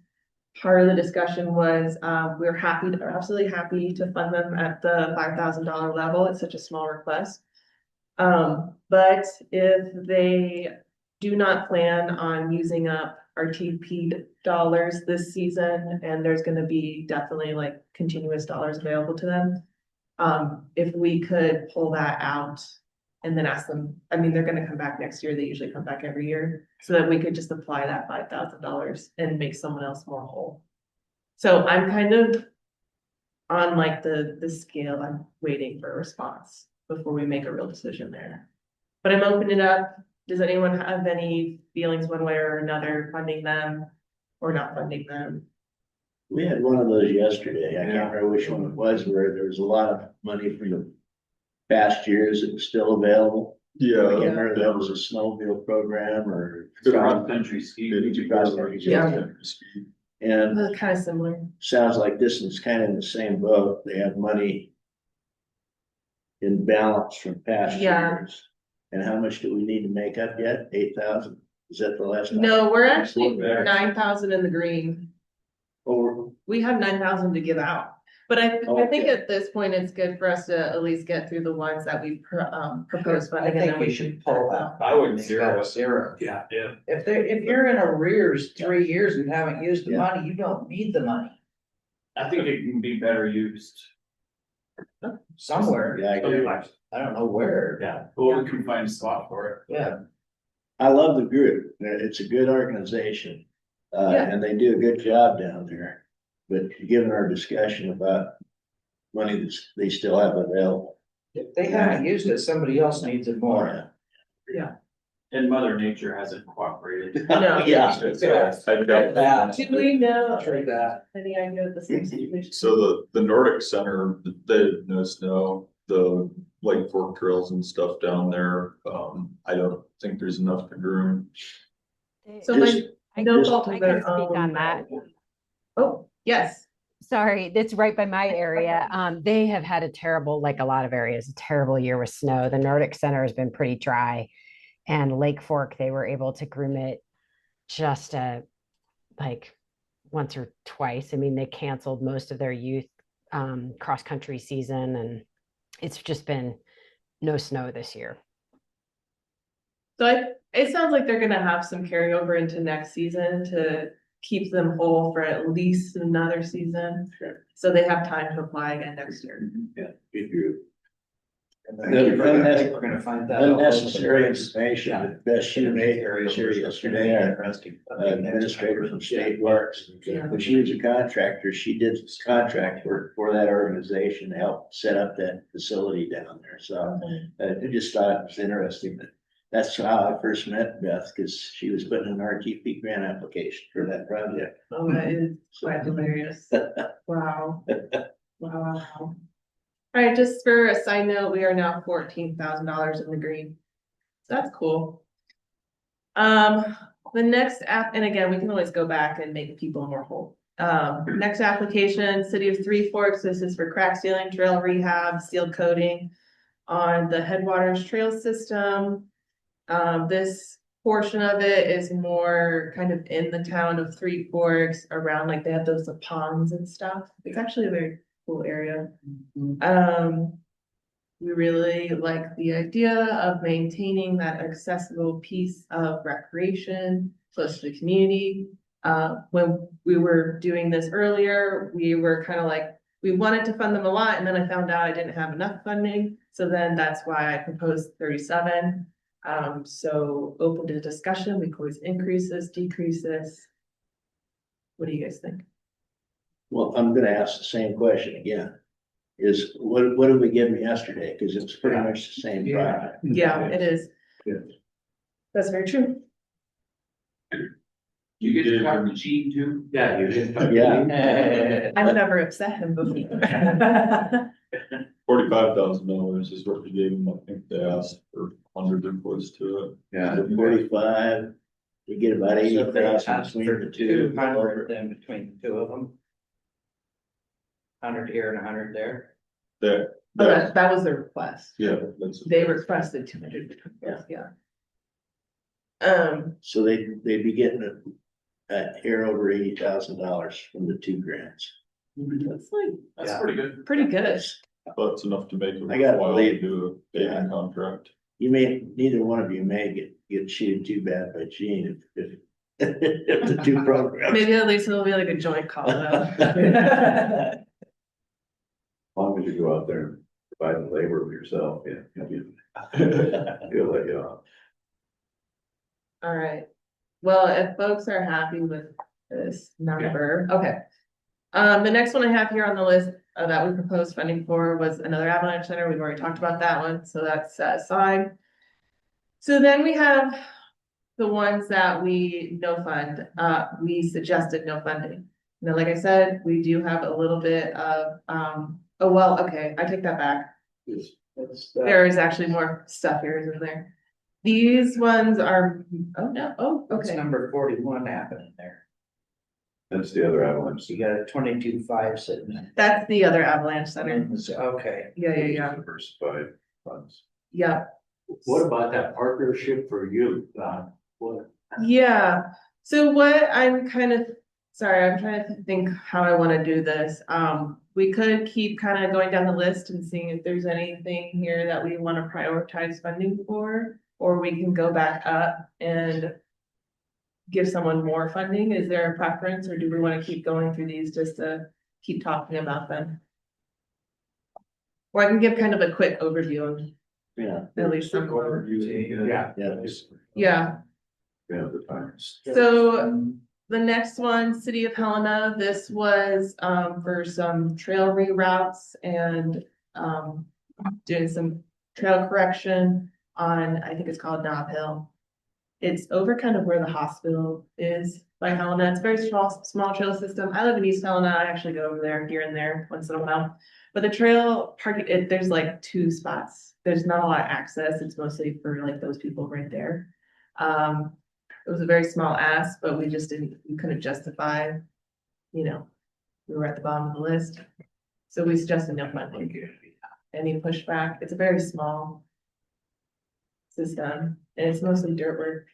Speaker 1: Part of the discussion was, we're absolutely happy to fund them at the $5,000 level. It's such a small request. But if they do not plan on using up RTP dollars this season, and there's gonna be definitely like continuous dollars available to them. If we could pull that out and then ask them, I mean, they're gonna come back next year, they usually come back every year, so that we could just apply that $5,000 and make someone else more whole. So I'm kind of on like the scale, I'm waiting for a response before we make a real decision there. But I'm opening it up. Does anyone have any feelings one way or another, funding them or not funding them?
Speaker 2: we had one of those yesterday. I can't remember which one it was, where there was a lot of money from the past years that was still available. I can't remember if that was a snowmobile program or.
Speaker 10: Cross-country ski.
Speaker 1: Yeah.
Speaker 2: And
Speaker 1: Kind of similar.
Speaker 2: sounds like this one's kind of in the same boat. They have money in balance from past
Speaker 1: Yeah.
Speaker 2: years. And how much do we need to make up yet? 8,000? Is that the last?
Speaker 1: No, we're actually
Speaker 2: We're back.
Speaker 1: 9,000 in the green.
Speaker 2: Or,
Speaker 1: We have 9,000 to give out. But I think
Speaker 2: Okay.
Speaker 1: at this point, it's good for us to at least get through the ones that we proposed
Speaker 4: I
Speaker 1: funding. and
Speaker 4: think
Speaker 1: then
Speaker 4: we should pull that.
Speaker 10: I would
Speaker 4: Make
Speaker 10: zero
Speaker 4: that
Speaker 10: it.
Speaker 4: Zero.
Speaker 3: Yeah.
Speaker 10: Yeah.
Speaker 4: If you're in arrears 3 years and haven't used the
Speaker 2: Yeah.
Speaker 4: money, you don't need the money
Speaker 10: I think it can be better used.
Speaker 4: somewhere.
Speaker 2: yeah, I agree.
Speaker 4: I don't know where.
Speaker 10: Yeah, well, we can find a spot for it.
Speaker 4: Yeah,
Speaker 2: I love the group. It's a good organization.
Speaker 1: Yeah.
Speaker 2: And they do a good job down there. But given our discussion about money that they still have available.
Speaker 4: if they haven't used it, somebody else needs it more.
Speaker 10: And Mother Nature hasn't cooperated.
Speaker 1: No.
Speaker 2: Yeah.
Speaker 1: Do we know
Speaker 4: True that.
Speaker 1: any idea of the same situation?
Speaker 7: So the Nordic Center, they had no snow, the Lake Fork trails and stuff down there, I don't think there's enough to groom.
Speaker 1: So
Speaker 2: Just-
Speaker 1: like, no
Speaker 2: just-
Speaker 1: fault
Speaker 11: I
Speaker 1: of
Speaker 11: can
Speaker 1: their
Speaker 11: speak on
Speaker 1: own.
Speaker 11: that.
Speaker 1: Oh, yes.
Speaker 11: Sorry, that's right by my area. They have had a terrible, like a lot of areas, a terrible year with snow. The Nordic Center has been pretty dry. And Lake Fork, they were able to groom it just like once or twice. I mean, they canceled most of their youth cross-country season, and it's just been no snow this year.
Speaker 1: So it sounds like they're gonna have some carryover into next season to keep them whole for at least another season.
Speaker 2: Sure.
Speaker 1: So they have time to apply again next year.
Speaker 2: Yeah, good group.
Speaker 4: We're gonna find that.
Speaker 2: Unnecessary information, the best you made here yesterday, our administrator from State Works.
Speaker 1: Yeah.
Speaker 2: When she was a contractor, she did contract work for that organization to help set up that facility down there, so. I just thought it was interesting, that that's how I first met Beth, because she was putting an RTP grant application for that project.
Speaker 1: Oh, that is quite hilarious. Wow. Wow. All right, just for a side note, we are now $14,000 in the green. So that's cool. The next app, and again, we can always go back and make people more whole. Next application, City of Three Forks. This is for crack sealing, trail rehab, seal coating on the Headwaters Trail System. This portion of it is more kind of in the town of Three Forks, around like they have those ponds and stuff. It's actually a very cool area. We really like the idea of maintaining that accessible piece of recreation close to the community. When we were doing this earlier, we were kind of like, we wanted to fund them a lot, and then I found out I didn't have enough funding. So then that's why I proposed 37. So open to discussion. We can always increase this, decrease this. What do you guys think?
Speaker 2: Well, I'm gonna ask the same question again. Is, what did we give them yesterday? Because it's pretty much the same project.
Speaker 1: Yeah, it is.
Speaker 2: Yeah.
Speaker 1: That's very true.
Speaker 10: You get to talk to Gene too?
Speaker 3: Yeah, you did.
Speaker 2: Yeah.
Speaker 1: I've never upset him before.
Speaker 7: $45,000 is what we gave them, I think they asked for 100 inputs to it.
Speaker 5: Yeah,
Speaker 2: 45, we get about
Speaker 4: So if they
Speaker 2: 80,000
Speaker 4: asked
Speaker 2: between
Speaker 4: for
Speaker 2: the two.
Speaker 4: 200, then between the two of them. 100 here and 100 there.
Speaker 7: That,
Speaker 1: Oh, that was their request.
Speaker 7: yeah, that's.
Speaker 1: They requested 200. Yeah.
Speaker 2: So they'd be getting here over $80,000 from the two grants.
Speaker 1: That's like
Speaker 10: That's pretty good.
Speaker 1: pretty good.
Speaker 7: That's enough to make it
Speaker 2: I gotta
Speaker 7: worthwhile to
Speaker 2: believe-
Speaker 7: do a paving contract.
Speaker 2: You neither one of you may get chewed too bad by Gene if if the two programs.
Speaker 1: Maybe at least it'll be like a joint call though.
Speaker 5: as long as you go out there and provide the labor of yourself, yeah. He'll let you off.
Speaker 1: All right. Well, if folks are happy with this number, okay. The next one I have here on the list that we proposed funding for was another avalanche center. We've already talked about that one, so that's set aside. So then we have the ones that we no fund, we suggested no funding. Now, like I said, we do have a little bit of, oh, well, okay, I take that back. There is actually more stuff here, isn't there? These ones are, oh, no, oh,
Speaker 4: What's
Speaker 1: okay.
Speaker 4: number 41 happening there?
Speaker 5: That's the other avalanche.
Speaker 4: You got a 22.5 sitting there.
Speaker 1: That's the other avalanche center.
Speaker 4: Okay,
Speaker 1: Yeah.
Speaker 5: Diversified funds.
Speaker 1: Yeah,
Speaker 3: What about that partnership for youth? What?
Speaker 1: yeah. So what I'm kind of, sorry, I'm trying to think how I want to do this. We could keep kind of going down the list and seeing if there's anything here that we want to prioritize funding for, or we can go back up and give someone more funding. Is there a preference, or do we want to keep going through these just to keep talking about them? Or I can give kind of a quick overview
Speaker 2: Yeah,
Speaker 1: of at least some.
Speaker 3: Yeah.
Speaker 1: Yeah,
Speaker 5: Yeah, the times.
Speaker 1: so the next one, City of Helena, this was for some trail reroutes and doing some trail correction on, I think it's called Knob Hill. It's over kind of where the hospital is by Helena. It's a very small trail system. I live in East Helena. I actually go over there here and there once in a while. But the trail park, there's like 2 spots. There's not a lot of access. It's mostly for like those people right there. It was a very small ask, but we couldn't justify, we were at the bottom of the list. So we suggested no funding. Any pushback? It's a very small system and it's mostly dirt work.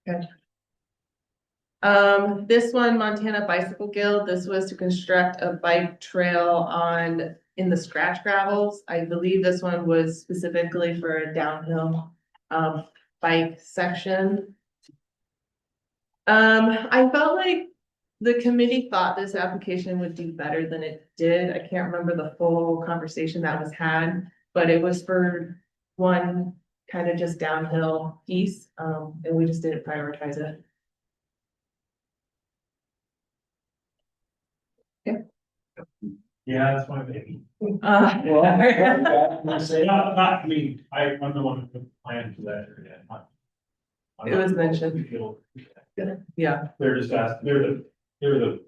Speaker 1: Okay. This one, Montana Bicycle Guild, this was to construct a bike trail in the scratch gravels. I believe this one was specifically for a downhill bike section. I felt like the committee thought this application would do better than it did. I can't remember the full conversation that was had, but it was for one kind of just downhill piece, and we just didn't prioritize it.
Speaker 8: Yeah, that's my baby.
Speaker 1: Uh,
Speaker 8: Not me, I'm the one who put the plan for that area.
Speaker 1: It was mentioned. Yeah,
Speaker 8: They're just they're the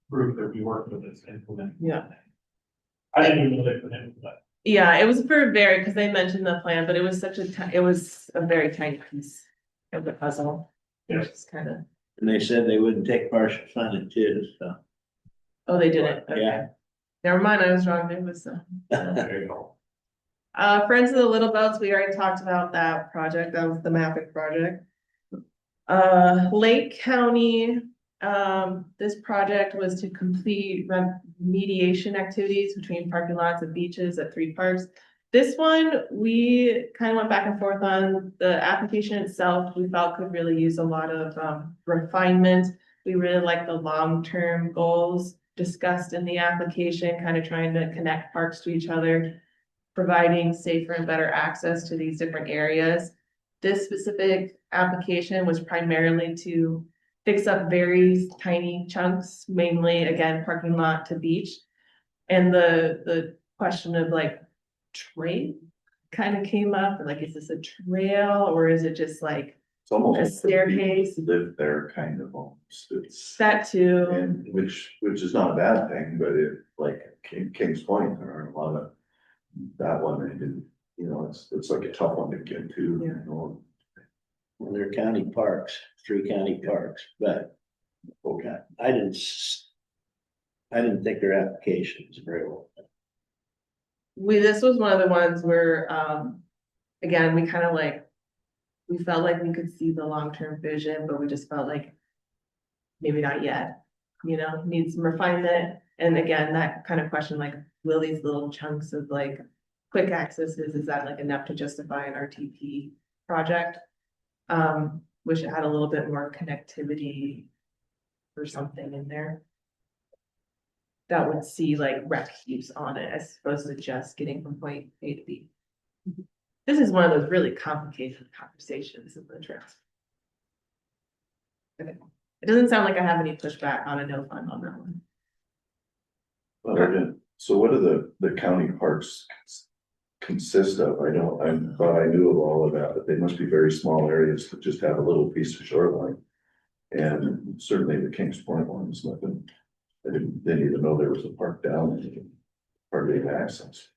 Speaker 8: group that we work with that's implementing.
Speaker 1: yeah.
Speaker 8: I didn't even know they put in for that.
Speaker 1: Yeah, it was for because they mentioned the plan, but it was it was a very tiny piece of the puzzle. It was just kind of,
Speaker 2: and they said they wouldn't take partial funding too, so.
Speaker 1: oh, they didn't, okay.
Speaker 2: Yeah.
Speaker 1: Never mind, I was wrong, it was,
Speaker 3: There you go.
Speaker 1: Friends of the Little Boats, we already talked about that project, that was the mapping project. Lake County, this project was to complete remediation activities between parking lots and beaches at 3 parks. This one, we kind of went back and forth on. The application itself, we felt could really use a lot of refinement. We really like the long-term goals discussed in the application, kind of trying to connect parks to each other, providing safer and better access to these different areas. This specific application was primarily to fix up very tiny chunks, mainly again, parking lot to beach. And the question of like trail kind of came up, like, is this a trail or is it just like
Speaker 5: It's almost.
Speaker 1: a
Speaker 5: like the
Speaker 1: staircase?
Speaker 5: people Live there kind of almost. It's.
Speaker 1: That too.
Speaker 5: And which is not a bad thing, but it, like Kings Point, there aren't a lot of, that one, they didn't, it's like a tough one to get to.
Speaker 2: Well, they're county parks, 3 county parks, but okay, I didn't think their application was very well.
Speaker 1: This was one of the ones where, again, we kind of like, we felt like we could see the long-term vision, but we just felt like maybe not yet, need some refinement. And again, that kind of question, like, will these little chunks of like quick accesses, is that like enough to justify an RTP project? Wish it had a little bit more connectivity or something in there that would see like rec use on it as opposed to just getting from point A to B. This is one of those really complicated conversations in the trails. Okay. It doesn't sound like I have any pushback on a no fund on that one.
Speaker 5: Well, so what do the county parks consist of? I thought I knew of all of that, but they must be very small areas that just have a little piece of shoreline. And certainly the Kings Point one is nothing. Didn't even know there was a park down there. Hardly have access.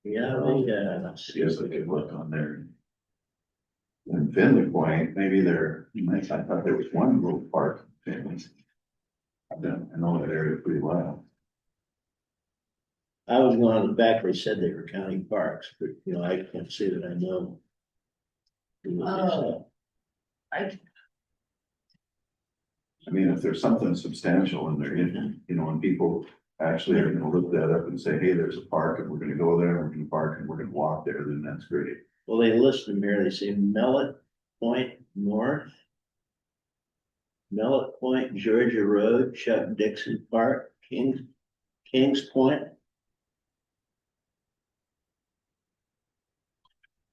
Speaker 2: Yeah,
Speaker 5: I guess I could look on there. in Finley Point, maybe I thought there was one little park. I know that area pretty well.
Speaker 2: I was going on the back, they said they were county parks, but you know, I can't say that I know.
Speaker 4: Oh.
Speaker 5: I mean, if there's something substantial in there, you know, and people actually are gonna look that up and say, hey, there's a park and we're gonna go there, and we're gonna park and we're gonna walk there, then that's great.
Speaker 2: Well, they list them here, they say Mellet Point North. Mellet Point, Georgia Road, Chuck Dixon Park, Kings Point.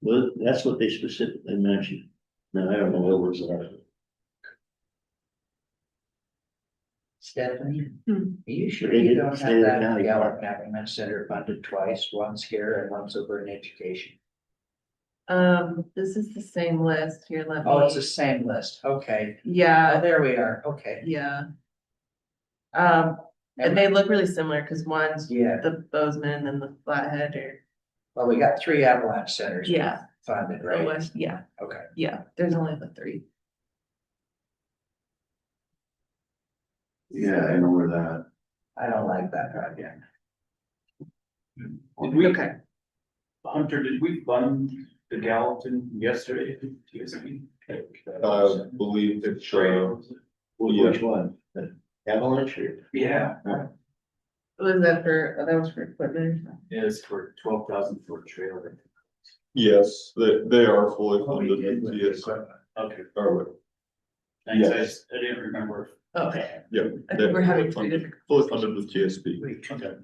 Speaker 2: Well, that's what they specifically mentioned. Now, I don't know what was that.
Speaker 4: Stephanie,
Speaker 1: Hmm.
Speaker 4: are you sure
Speaker 2: They
Speaker 4: you
Speaker 2: didn't
Speaker 4: don't
Speaker 2: say
Speaker 4: have
Speaker 2: the
Speaker 4: that
Speaker 2: county
Speaker 4: Gallup
Speaker 2: park.
Speaker 4: Government Center funded twice, once here and once over in education?
Speaker 1: This is the same list here, let me.
Speaker 4: Oh, it's the same list, okay. Oh,
Speaker 1: Yeah,
Speaker 4: there we are, okay.
Speaker 1: yeah. And they look really similar, cause one's
Speaker 4: Yeah,
Speaker 1: the Bozeman and the Flathead or,
Speaker 4: well, we got 3 avalanche centers.
Speaker 1: Yeah.
Speaker 4: Funded,
Speaker 1: the
Speaker 4: right?
Speaker 1: West, yeah,
Speaker 4: Okay.
Speaker 1: yeah, there's only the 3.
Speaker 5: Yeah, I know where that.
Speaker 4: I don't like that project.
Speaker 10: Did we,
Speaker 1: Okay,
Speaker 10: Hunter, did we fund the Gallatin yesterday? TSP?
Speaker 7: I believe it's,
Speaker 2: Which one? The Avalanche or?
Speaker 10: Yeah,
Speaker 1: was that was for equipment?
Speaker 10: it's for 12,000 for a trailer.
Speaker 7: yes, they are fully
Speaker 4: What we
Speaker 7: funded
Speaker 4: did
Speaker 7: with
Speaker 4: with the
Speaker 7: TS.
Speaker 4: equipment.
Speaker 10: Okay,
Speaker 7: Or,
Speaker 10: thanks,
Speaker 7: Yes.
Speaker 10: I didn't remember.
Speaker 1: Okay,
Speaker 7: yeah.
Speaker 1: I
Speaker 7: they-
Speaker 1: think we're having 3
Speaker 7: fully
Speaker 1: different.
Speaker 7: funded with TSP.
Speaker 10: Okay.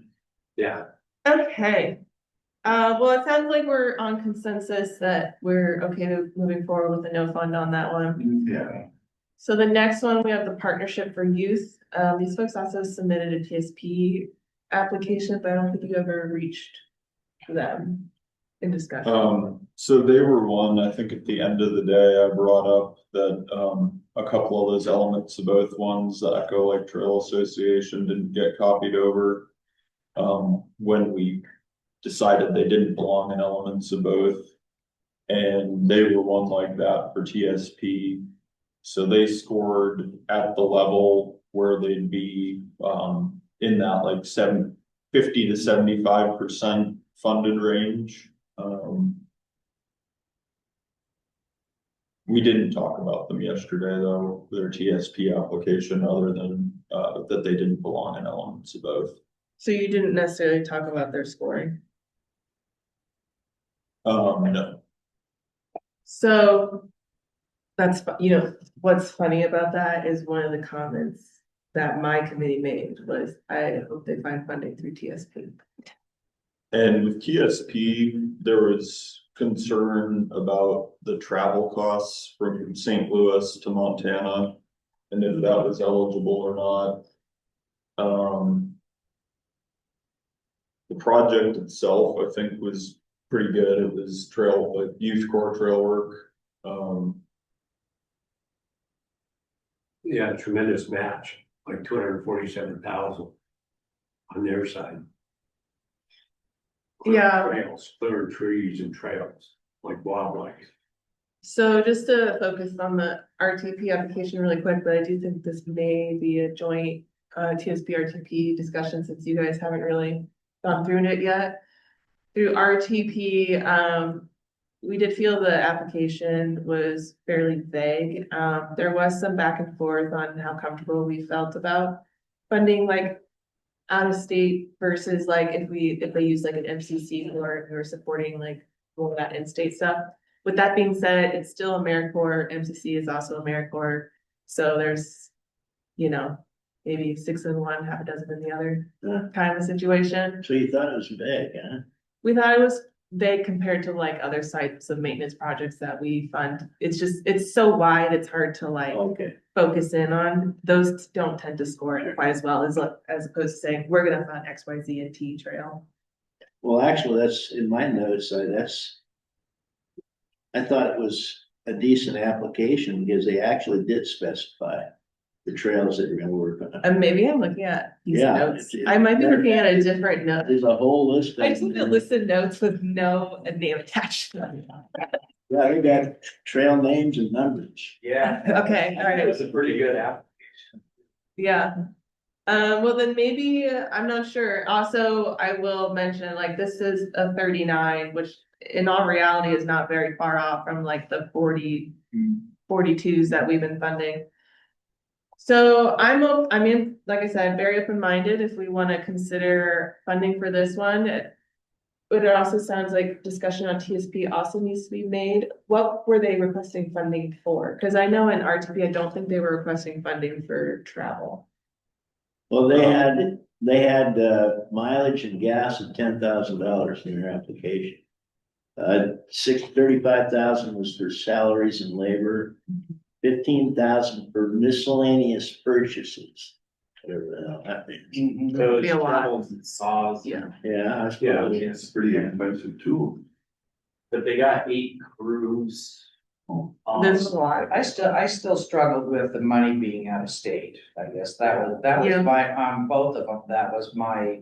Speaker 10: Yeah,
Speaker 1: Okay. Well, it sounds like we're on consensus that we're okay with moving forward with the no fund on that one.
Speaker 5: Yeah,
Speaker 1: So the next one, we have the Partnership for Youth. These folks also submitted a TSP application, but I don't think you ever reached them in discussion.
Speaker 7: So they were one, I think at the end of the day, I brought up that, a couple of those elements of both ones, the Echo Lake Trail Association didn't get copied over. When we decided they didn't belong in elements of both. And they were one like that for TSP. So they scored at the level where they'd be, in that like 50 to 75% funded range. We didn't talk about them yesterday, though, their TSP application, other than, that they didn't belong in elements of both.
Speaker 1: So you didn't necessarily talk about their scoring.
Speaker 7: No,
Speaker 1: So that's, what's funny about that is one of the comments that my committee made was, I hope they find funding through TSP.
Speaker 7: and with TSP, there was concern about the travel costs from St. Louis to Montana. And if that was eligible or not. The project itself, I think, was pretty good. It was like youth core trail work.
Speaker 3: yeah, tremendous match, like 247,000 on their side.
Speaker 1: Yeah.
Speaker 3: Trails, clearing trees and trails, like wildlife.
Speaker 1: So just to focus on the RTP application really quick, but I do think this may be a joint TSP RTP discussion since you guys haven't really gone through it yet. Through RTP, we did feel the application was fairly vague. There was some back and forth on how comfortable we felt about funding like out of state versus like if they use like an MCC or who are supporting like all of that in-state stuff. With that being said, it's still AmeriCorps, MCC is also AmeriCorps, so there's, maybe 6 in one, half a dozen in the other kind of a situation.
Speaker 2: So you thought it was vague, huh?
Speaker 1: We thought it was vague compared to like other sites of maintenance projects that we fund. It's so wide, it's hard to like
Speaker 2: Okay,
Speaker 1: focus in on. Those don't tend to score it quite as well as opposed to saying, we're gonna fund X, Y, Z and T trail.
Speaker 2: well, actually, that's in my notes, I thought it was a decent application because they actually did specify the trails that we're gonna work on.
Speaker 1: And maybe I'm looking at these
Speaker 2: Yeah,
Speaker 1: notes.
Speaker 2: it's-
Speaker 1: I might be looking at a different note.
Speaker 2: There's a whole list.
Speaker 1: I just need to list of notes with no name attached to them.
Speaker 2: Yeah, they got trail names and numbers.
Speaker 10: Yeah.
Speaker 1: Okay, all right.
Speaker 10: It was a pretty good app.
Speaker 1: Yeah. Well, then maybe, I'm not sure. Also, I will mention, like, this is a 39, which in all reality is not very far off from like the 42s that we've been funding. So I mean, like I said, very open-minded if we want to consider funding for this one. But it also sounds like discussion on TSP also needs to be made. What were they requesting funding for? Because I know in RTP, I don't think they were requesting funding for travel.
Speaker 2: Well, they had mileage and gas of $10,000 in their application. 35,000 was for salaries and labor, 15,000 for miscellaneous purchases. Whatever the hell that means.
Speaker 10: Those
Speaker 1: Be a lot.
Speaker 10: shovels and saws.
Speaker 1: Yeah.
Speaker 2: Yeah, I suppose.
Speaker 3: Yeah.
Speaker 5: It's pretty expensive too.
Speaker 10: But they got 8 crews.
Speaker 1: This is a lot.
Speaker 4: I still struggled with the money being out of state. I guess that was
Speaker 1: Yeah.
Speaker 4: my, both of them, that was my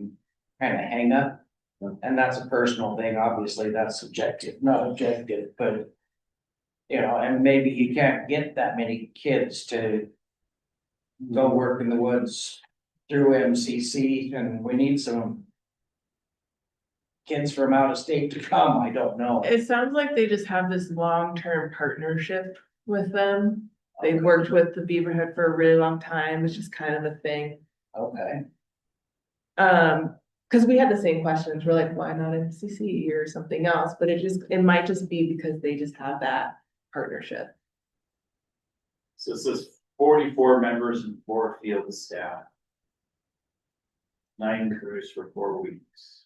Speaker 4: kind of hang up. And that's a personal thing, obviously, that's subjective, not objective, but. You know, and maybe you can't get that many kids to go work in the woods through MCC, and we need some kids from out of state to come, I don't know.
Speaker 1: It sounds like they just have this long-term partnership with them. They've worked with the Beaverhead for a really long time, it's just kind of a thing.
Speaker 4: Okay,
Speaker 1: Because we had the same questions, we're like, why not MCC or something else? But it might just be because they just have that partnership.
Speaker 10: So it says 44 members and 4 field staff. 9 crews for 4 weeks.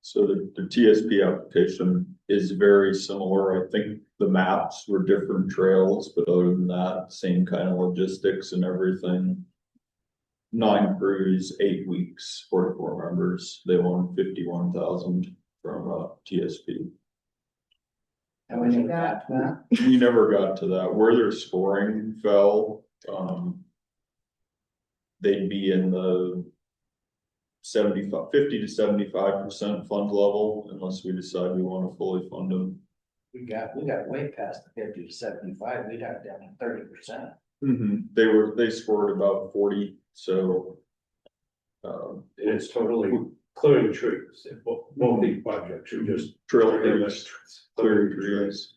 Speaker 7: So the TSP application is very similar. I think the maps were different trails, but other than that, same kind of logistics and everything. 9 crews, 8 weeks, 44 members. They won 51,000 from TSP.
Speaker 4: and we never got to that.
Speaker 7: We never got to that. Where their scoring fell, they'd be in the 50 to 75% fund level unless we decide we want to fully fund them.
Speaker 4: We got way past the 50 to 75, we got down to 30%.
Speaker 7: They scored about 40, so.
Speaker 3: And it's totally clearing trees. Both these projects are just
Speaker 7: Trail
Speaker 3: clearing
Speaker 7: trees, clearing trees.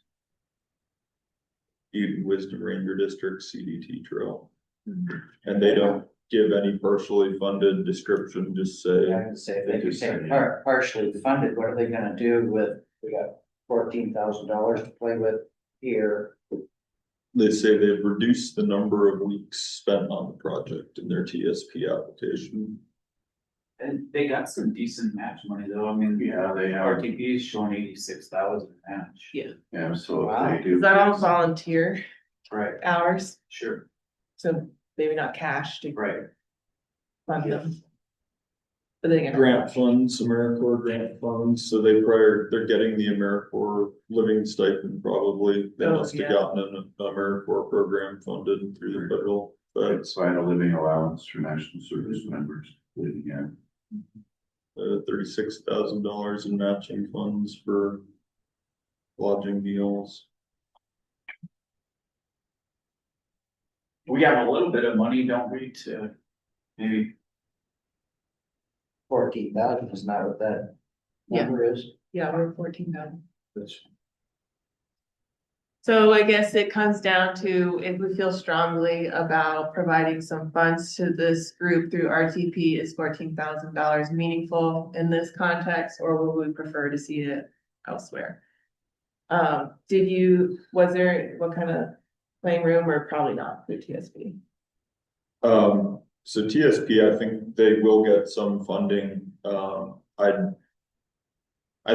Speaker 7: Eden Wisdom Ranger District CDT trail. And they don't give any partially funded description, just say.
Speaker 4: I would say, if they could say partially funded, what are they gonna do with, we got $14,000 to play with here.
Speaker 7: They say they've reduced the number of weeks spent on the project in their TSP application.
Speaker 10: And they got some decent match money though, I mean.
Speaker 5: Yeah, they have.
Speaker 10: RTP is showing 86,000 match.
Speaker 1: Yeah.
Speaker 5: Yeah, so
Speaker 4: Wow.
Speaker 5: if they do.
Speaker 1: Is that all volunteer
Speaker 10: Right,
Speaker 1: hours?
Speaker 10: sure,
Speaker 1: So maybe not cash to
Speaker 10: right.
Speaker 1: fund them. But then again.
Speaker 7: Grant funds, AmeriCorps grant funds, so they're getting the AmeriCorps living stipend probably. They
Speaker 1: Oh,
Speaker 7: must have
Speaker 1: yeah.
Speaker 7: gotten an AmeriCorps program funded through the federal feds.
Speaker 5: By a living allowance for national service members living here.
Speaker 7: $36,000 in matching funds for lodging meals.
Speaker 10: We got a little bit of money, don't we, to maybe
Speaker 4: 14,000 is not what that
Speaker 1: Yeah.
Speaker 4: number is.
Speaker 1: Yeah, we're 14,000. So I guess it comes down to if we feel strongly about providing some funds to this group through RTP, is $14,000 meaningful in this context, or would we prefer to see it elsewhere? Was there, what kind of playing room, or probably not through TSP?
Speaker 7: So TSP, I think they will get some funding. I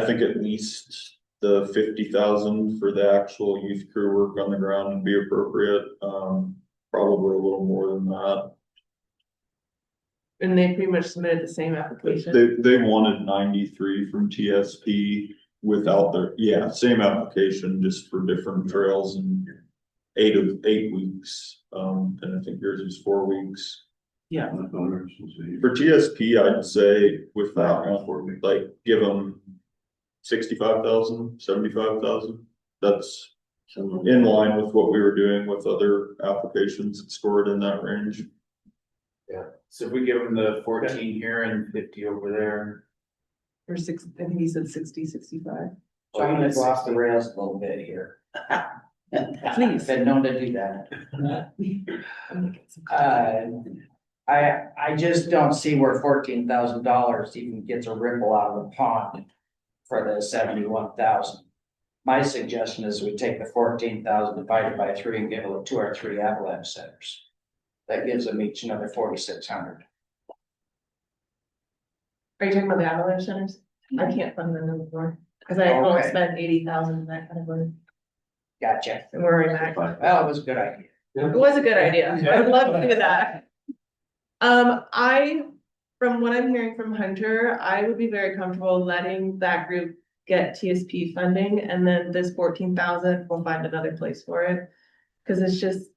Speaker 7: think at least the 50,000 for the actual youth crew work on the ground would be appropriate. Probably a little more than that.
Speaker 1: And they pretty much submitted the same application.
Speaker 7: They wanted 93 from TSP without same application, just for different trails and 8 weeks. And I think yours is 4 weeks.
Speaker 1: Yeah.
Speaker 7: For TSP, I'd say with that one, like give them 65,000, 75,000. That's in line with what we were doing with other applications that scored in that range.
Speaker 10: So if we give them the 14 here and 50 over there.
Speaker 1: Or six, I think he said 60, 65.
Speaker 4: So I'm gonna go off the rails a little bit here.
Speaker 1: Please.
Speaker 4: Been known to do that.
Speaker 1: I'm gonna get some
Speaker 4: I just don't see where $14,000 even gets a ripple out of the pond for the 71,000. My suggestion is we take the 14,000 divided by 3 and give it 2 or 3 avalanche centers. That gives them each another 4,600.
Speaker 1: Are you talking about the avalanche centers? I can't fund them anymore, cause I only
Speaker 4: Okay.
Speaker 1: spent 80,000 in that category,
Speaker 4: Gotcha.
Speaker 1: and we're already back.
Speaker 4: Well, it was a good idea.
Speaker 1: It was a good idea. I'd love to do that. From what I'm hearing from Hunter, I would be very comfortable letting that group get TSP funding, and then this 14,000, we'll find another place for it. Cause it's just,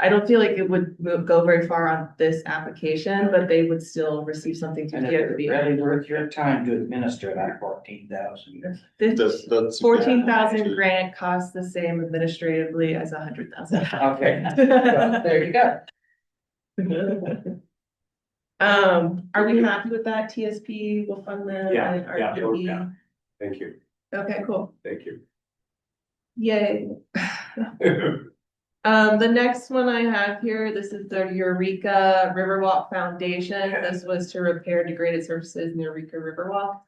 Speaker 1: I don't feel like it would go very far on this application, but they would still receive something through
Speaker 4: And it's
Speaker 1: TSP.
Speaker 4: really worth your time to administer that 14,000.
Speaker 7: That's.
Speaker 1: 14,000 grant costs the same administratively as 100,000.
Speaker 4: Okay, well, there you go.
Speaker 1: Are we happy with that? TSP will fund them?
Speaker 3: Yeah,
Speaker 1: and
Speaker 3: yeah,
Speaker 1: RTP?
Speaker 3: yeah. Thank you,
Speaker 1: Okay, cool.
Speaker 3: thank you.
Speaker 1: Yay. The next one I have here, this is the Eureka Riverwalk Foundation. This was to repair degraded surfaces in the Eureka Riverwalk.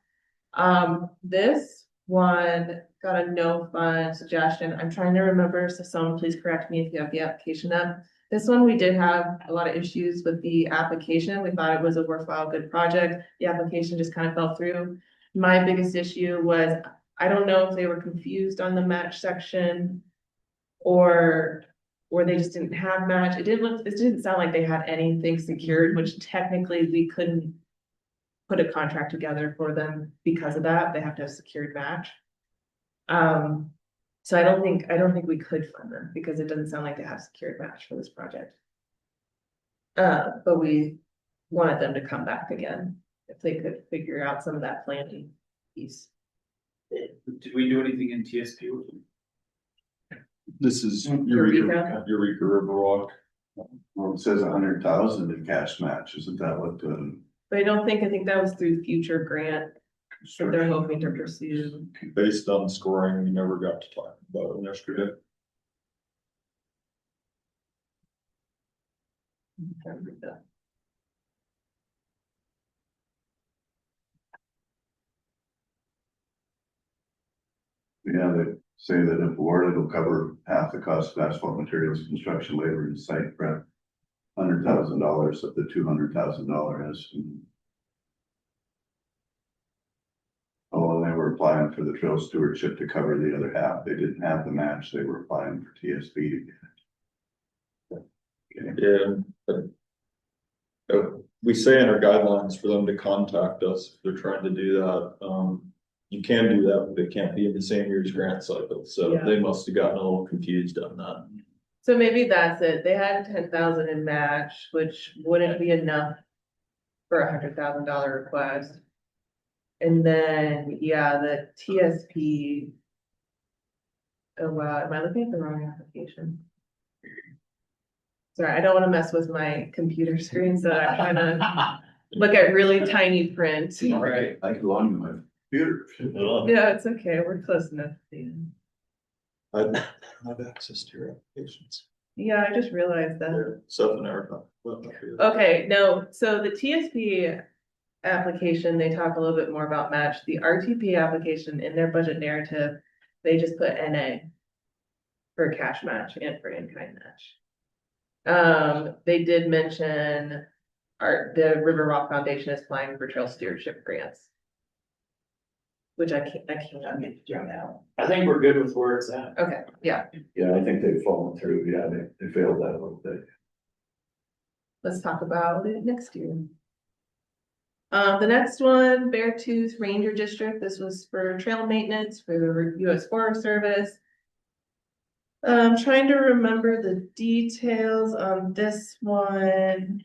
Speaker 1: This one got a no fund suggestion. I'm trying to remember, so someone please correct me if you have the application up. This one, we did have a lot of issues with the application. We thought it was a worthwhile, good project. The application just kind of fell through. My biggest issue was, I don't know if they were confused on the match section or they just didn't have match. It didn't sound like they had anything secured, which technically we couldn't put a contract together for them because of that. They have to have secured match. So I don't think we could fund them because it doesn't sound like they have secured match for this project. But we wanted them to come back again if they could figure out some of that planning piece.
Speaker 10: Did we do anything in TSP with them?
Speaker 7: This is
Speaker 1: Eureka.
Speaker 7: Eureka Riverwalk.
Speaker 5: Well, it says 100,000 in cash match, isn't that what,
Speaker 1: But I think that was through future grant that they're hoping to pursue.
Speaker 7: Based on scoring, we never got to talk about it yesterday.
Speaker 5: yeah, they say that if awarded, it'll cover half the cost of asphalt materials, construction labor and site prep. $100,000 of the $200,000 estimate. Oh, and they were applying for the trail stewardship to cover the other half. They didn't have the match. They were applying for TSB to get it. Okay.
Speaker 7: Yeah, but we say in our guidelines for them to contact us if they're trying to do that. You can do that, but they can't be in the same year's grant cycle, so
Speaker 1: Yeah.
Speaker 7: they must have gotten a little confused on that.
Speaker 1: So maybe that's it. They had 10,000 in match, which wouldn't be enough for $100,000 request. And then, yeah, the TSP. Oh, wow, am I looking at the wrong application? Sorry, I don't want to mess with my computer screen, so I'm trying to look at really tiny print.
Speaker 5: Right. I can log in my computer.
Speaker 1: Yeah, it's okay. We're close enough.
Speaker 7: I don't have access to your applications.
Speaker 1: Yeah, I just realized that.
Speaker 7: Seth and Erica.
Speaker 1: Okay, no, so the TSP application, they talk a little bit more about match. The RTP application in their budget narrative, they just put NA for cash match and for in-kind match. They did mention the River Rock Foundation is applying for trail stewardship grants. Which I can't get to now.
Speaker 10: I think we're good with where it's at.
Speaker 1: Okay, yeah,
Speaker 5: Yeah, I think they've fallen through. Yeah, they failed that a little bit.
Speaker 1: let's talk about it next year. The next one, Beartooth Ranger District. This was for trail maintenance for the US Forest Service. I'm trying to remember the details on this one.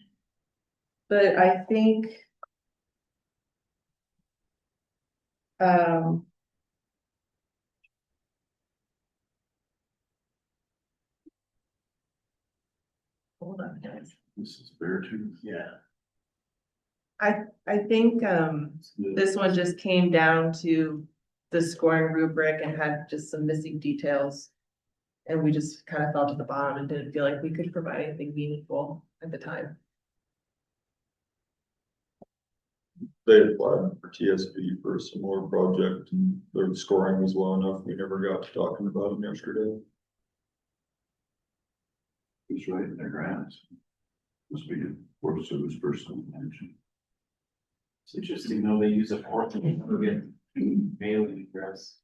Speaker 1: But I think hold on, guys.
Speaker 5: This is fair too.
Speaker 2: Yeah.
Speaker 1: I think, this one just came down to the scoring rubric and had just some missing details. And we just kind of fell to the bottom and didn't feel like we could provide anything meaningful at the time.
Speaker 7: They applied for TSP for a similar project and their scoring was low enough. We never got to talking about them yesterday.
Speaker 5: Who's writing their grants? Must be the Forest Service person mentioned.
Speaker 10: It's interesting though, they use a fourth and get mailing address.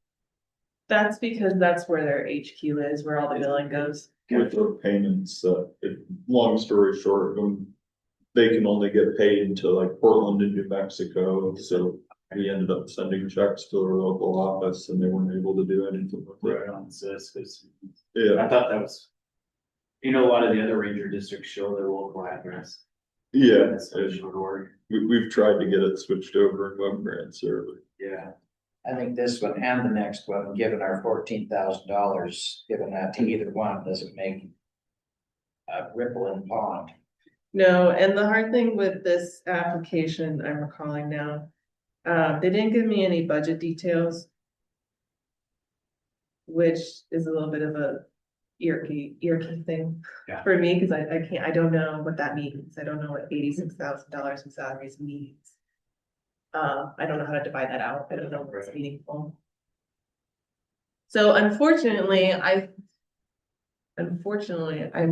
Speaker 1: That's because that's where their HQ is, where all the billing goes.
Speaker 7: With their payments, long story short, they can only get paid to like Portland and New Mexico, so we ended up sending checks to their local office and they weren't able to do anything with it.
Speaker 10: Right on this, cause
Speaker 7: Yeah,
Speaker 10: I thought that was. You know, a lot of the other ranger districts show their local address.
Speaker 7: yeah,
Speaker 10: That's what it should work.
Speaker 7: we've tried to get it switched over in web grants early.
Speaker 10: Yeah.
Speaker 4: I think this one and the next one, given our $14,000, given that to either one, doesn't make a ripple in the pond.
Speaker 1: No, and the hard thing with this application, I'm recalling now, they didn't give me any budget details. Which is a little bit of a ear key thing
Speaker 10: Yeah.
Speaker 1: for me, because I don't know what that means. I don't know what $86,000 in salaries means. I don't know how to divide that out. I don't know what's
Speaker 10: Right.
Speaker 1: meaningful. So unfortunately, I'm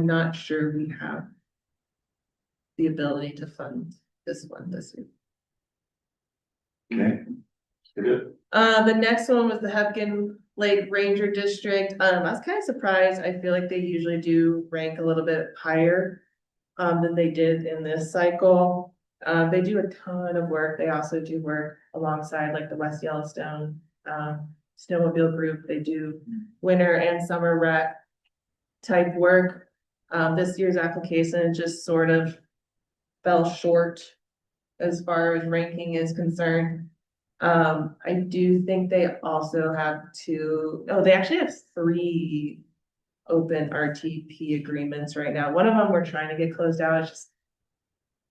Speaker 1: not sure we have the ability to fund this one this year.
Speaker 5: Okay. Good.
Speaker 1: The next one was the Hepkin Lake Ranger District. I was kind of surprised. I feel like they usually do rank a little bit higher than they did in this cycle. They do a ton of work. They also do work alongside like the West Yellowstone snowmobile group. They do winter and summer rec type work. This year's application just sort of fell short as far as ranking is concerned. I do think they also have they actually have 3 open RTP agreements right now. One of them we're trying to get closed out.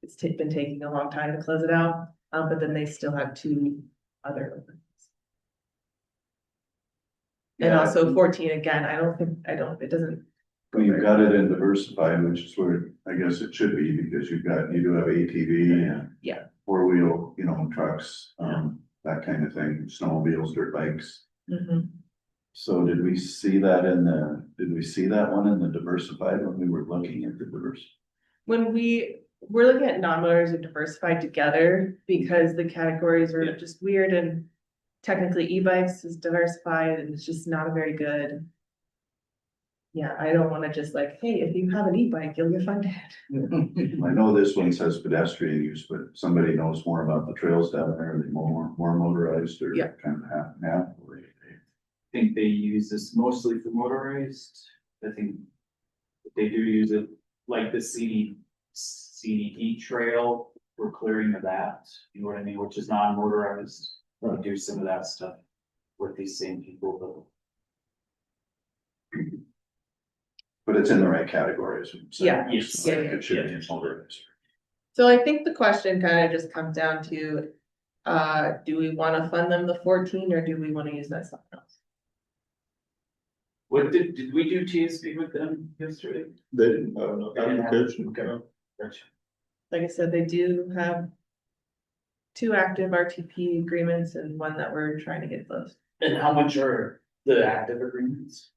Speaker 1: It's been taking a long time to close it out. But then they still have 2 other openings. And
Speaker 5: Yeah.
Speaker 1: also 14 again, it doesn't.
Speaker 5: Well, you've got it in diversified, which is where I guess it should be, because you do have ATV and.
Speaker 1: Yeah.
Speaker 5: 4-wheel, trucks, that kind of thing, snowmobiles, dirt bikes.
Speaker 1: Mhm.
Speaker 5: So did we see that one in the diversified when we were looking at the diverse?
Speaker 1: When we're looking at non-motors and diversified together because the categories are just weird, and technically e-bikes is diversified and it's just not a very good. Yeah, I don't want to just like, hey, if you have an e-bike, you'll get funded.
Speaker 5: I know this one says pedestrian use, but somebody knows more about the trails down there, are they more motorized or
Speaker 1: Yeah.
Speaker 5: kind of half and half? Or
Speaker 10: I think they use this mostly for motorized. I think they do use it like the CDT trail. We're clearing of that, you know what I mean, which is non-motorized. We do some of that stuff with these same people,
Speaker 5: But it's in the right categories.
Speaker 1: Yeah.
Speaker 10: Yes.
Speaker 1: Yeah,
Speaker 5: It should be motorized.
Speaker 1: So I think the question kind of just comes down to, do we want to fund them the 14 or do we want to use that something else?
Speaker 10: What did we do TSP with them yesterday?
Speaker 7: They didn't have enough
Speaker 10: They didn't have-
Speaker 7: application.
Speaker 10: okay. Gotcha.
Speaker 1: Like I said, they do have 2 active RTP agreements and 1 that we're trying to get closed.
Speaker 10: And how much are the active agreements?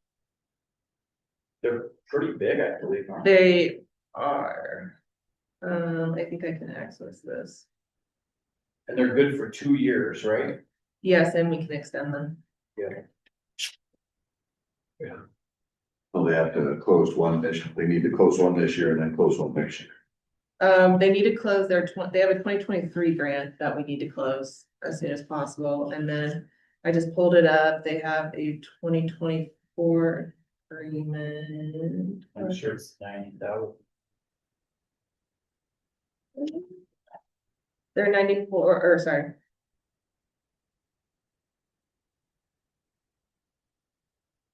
Speaker 10: They're pretty big, I believe, aren't they?
Speaker 1: They are. I think I can access this.
Speaker 10: And they're good for 2 years, right?
Speaker 1: Yes, and we can extend them.
Speaker 10: Yeah.
Speaker 5: So they have to close one they need to close one this year and then close one next year.
Speaker 1: They need to close they have a 2023 grant that we need to close as soon as possible. And then I just pulled it up. They have a 2024 agreement.
Speaker 10: I'm sure it's 90,000.
Speaker 1: They're 94, or sorry.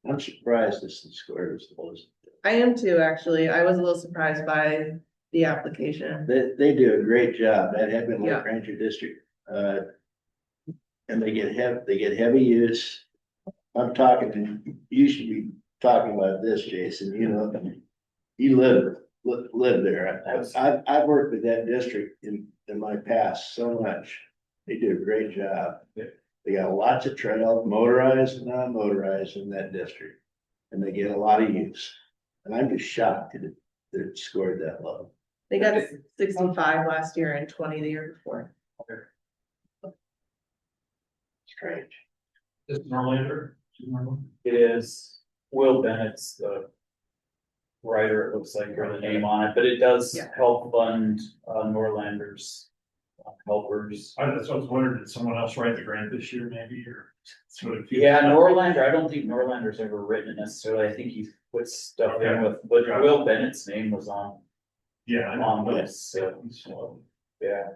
Speaker 2: I'm surprised this is square as low as it is.
Speaker 1: I am too, actually. I was a little surprised by the application.
Speaker 2: They do a great job, that Hepburn
Speaker 1: Yeah.
Speaker 2: Lake Ranger District, and they get heavy use. I'm talking, you should be talking about this, Jason, you know, you live there. I've worked with that district in my past so much. They do a great job. They got lots of trail, motorized and non-motorized in that district. And they get a lot of use. And I'm just shocked that it scored that low.
Speaker 1: They got 65 last year and 20 the year before.
Speaker 2: Strange.
Speaker 8: Is Norlander?
Speaker 10: It is Will Bennett's the writer, it looks like, or the name on it, but it does
Speaker 1: Yeah.
Speaker 10: help fund Norlanders helpers.
Speaker 8: That's what I was wondering, did someone else write the grant this year maybe, or? that's what it feels
Speaker 10: Yeah,
Speaker 8: like.
Speaker 10: Norlander, I don't think Norlander's ever written it necessarily, I think he puts stuff in with, but Will Bennett's name was on
Speaker 8: Yeah, I know.
Speaker 10: this, so, yeah.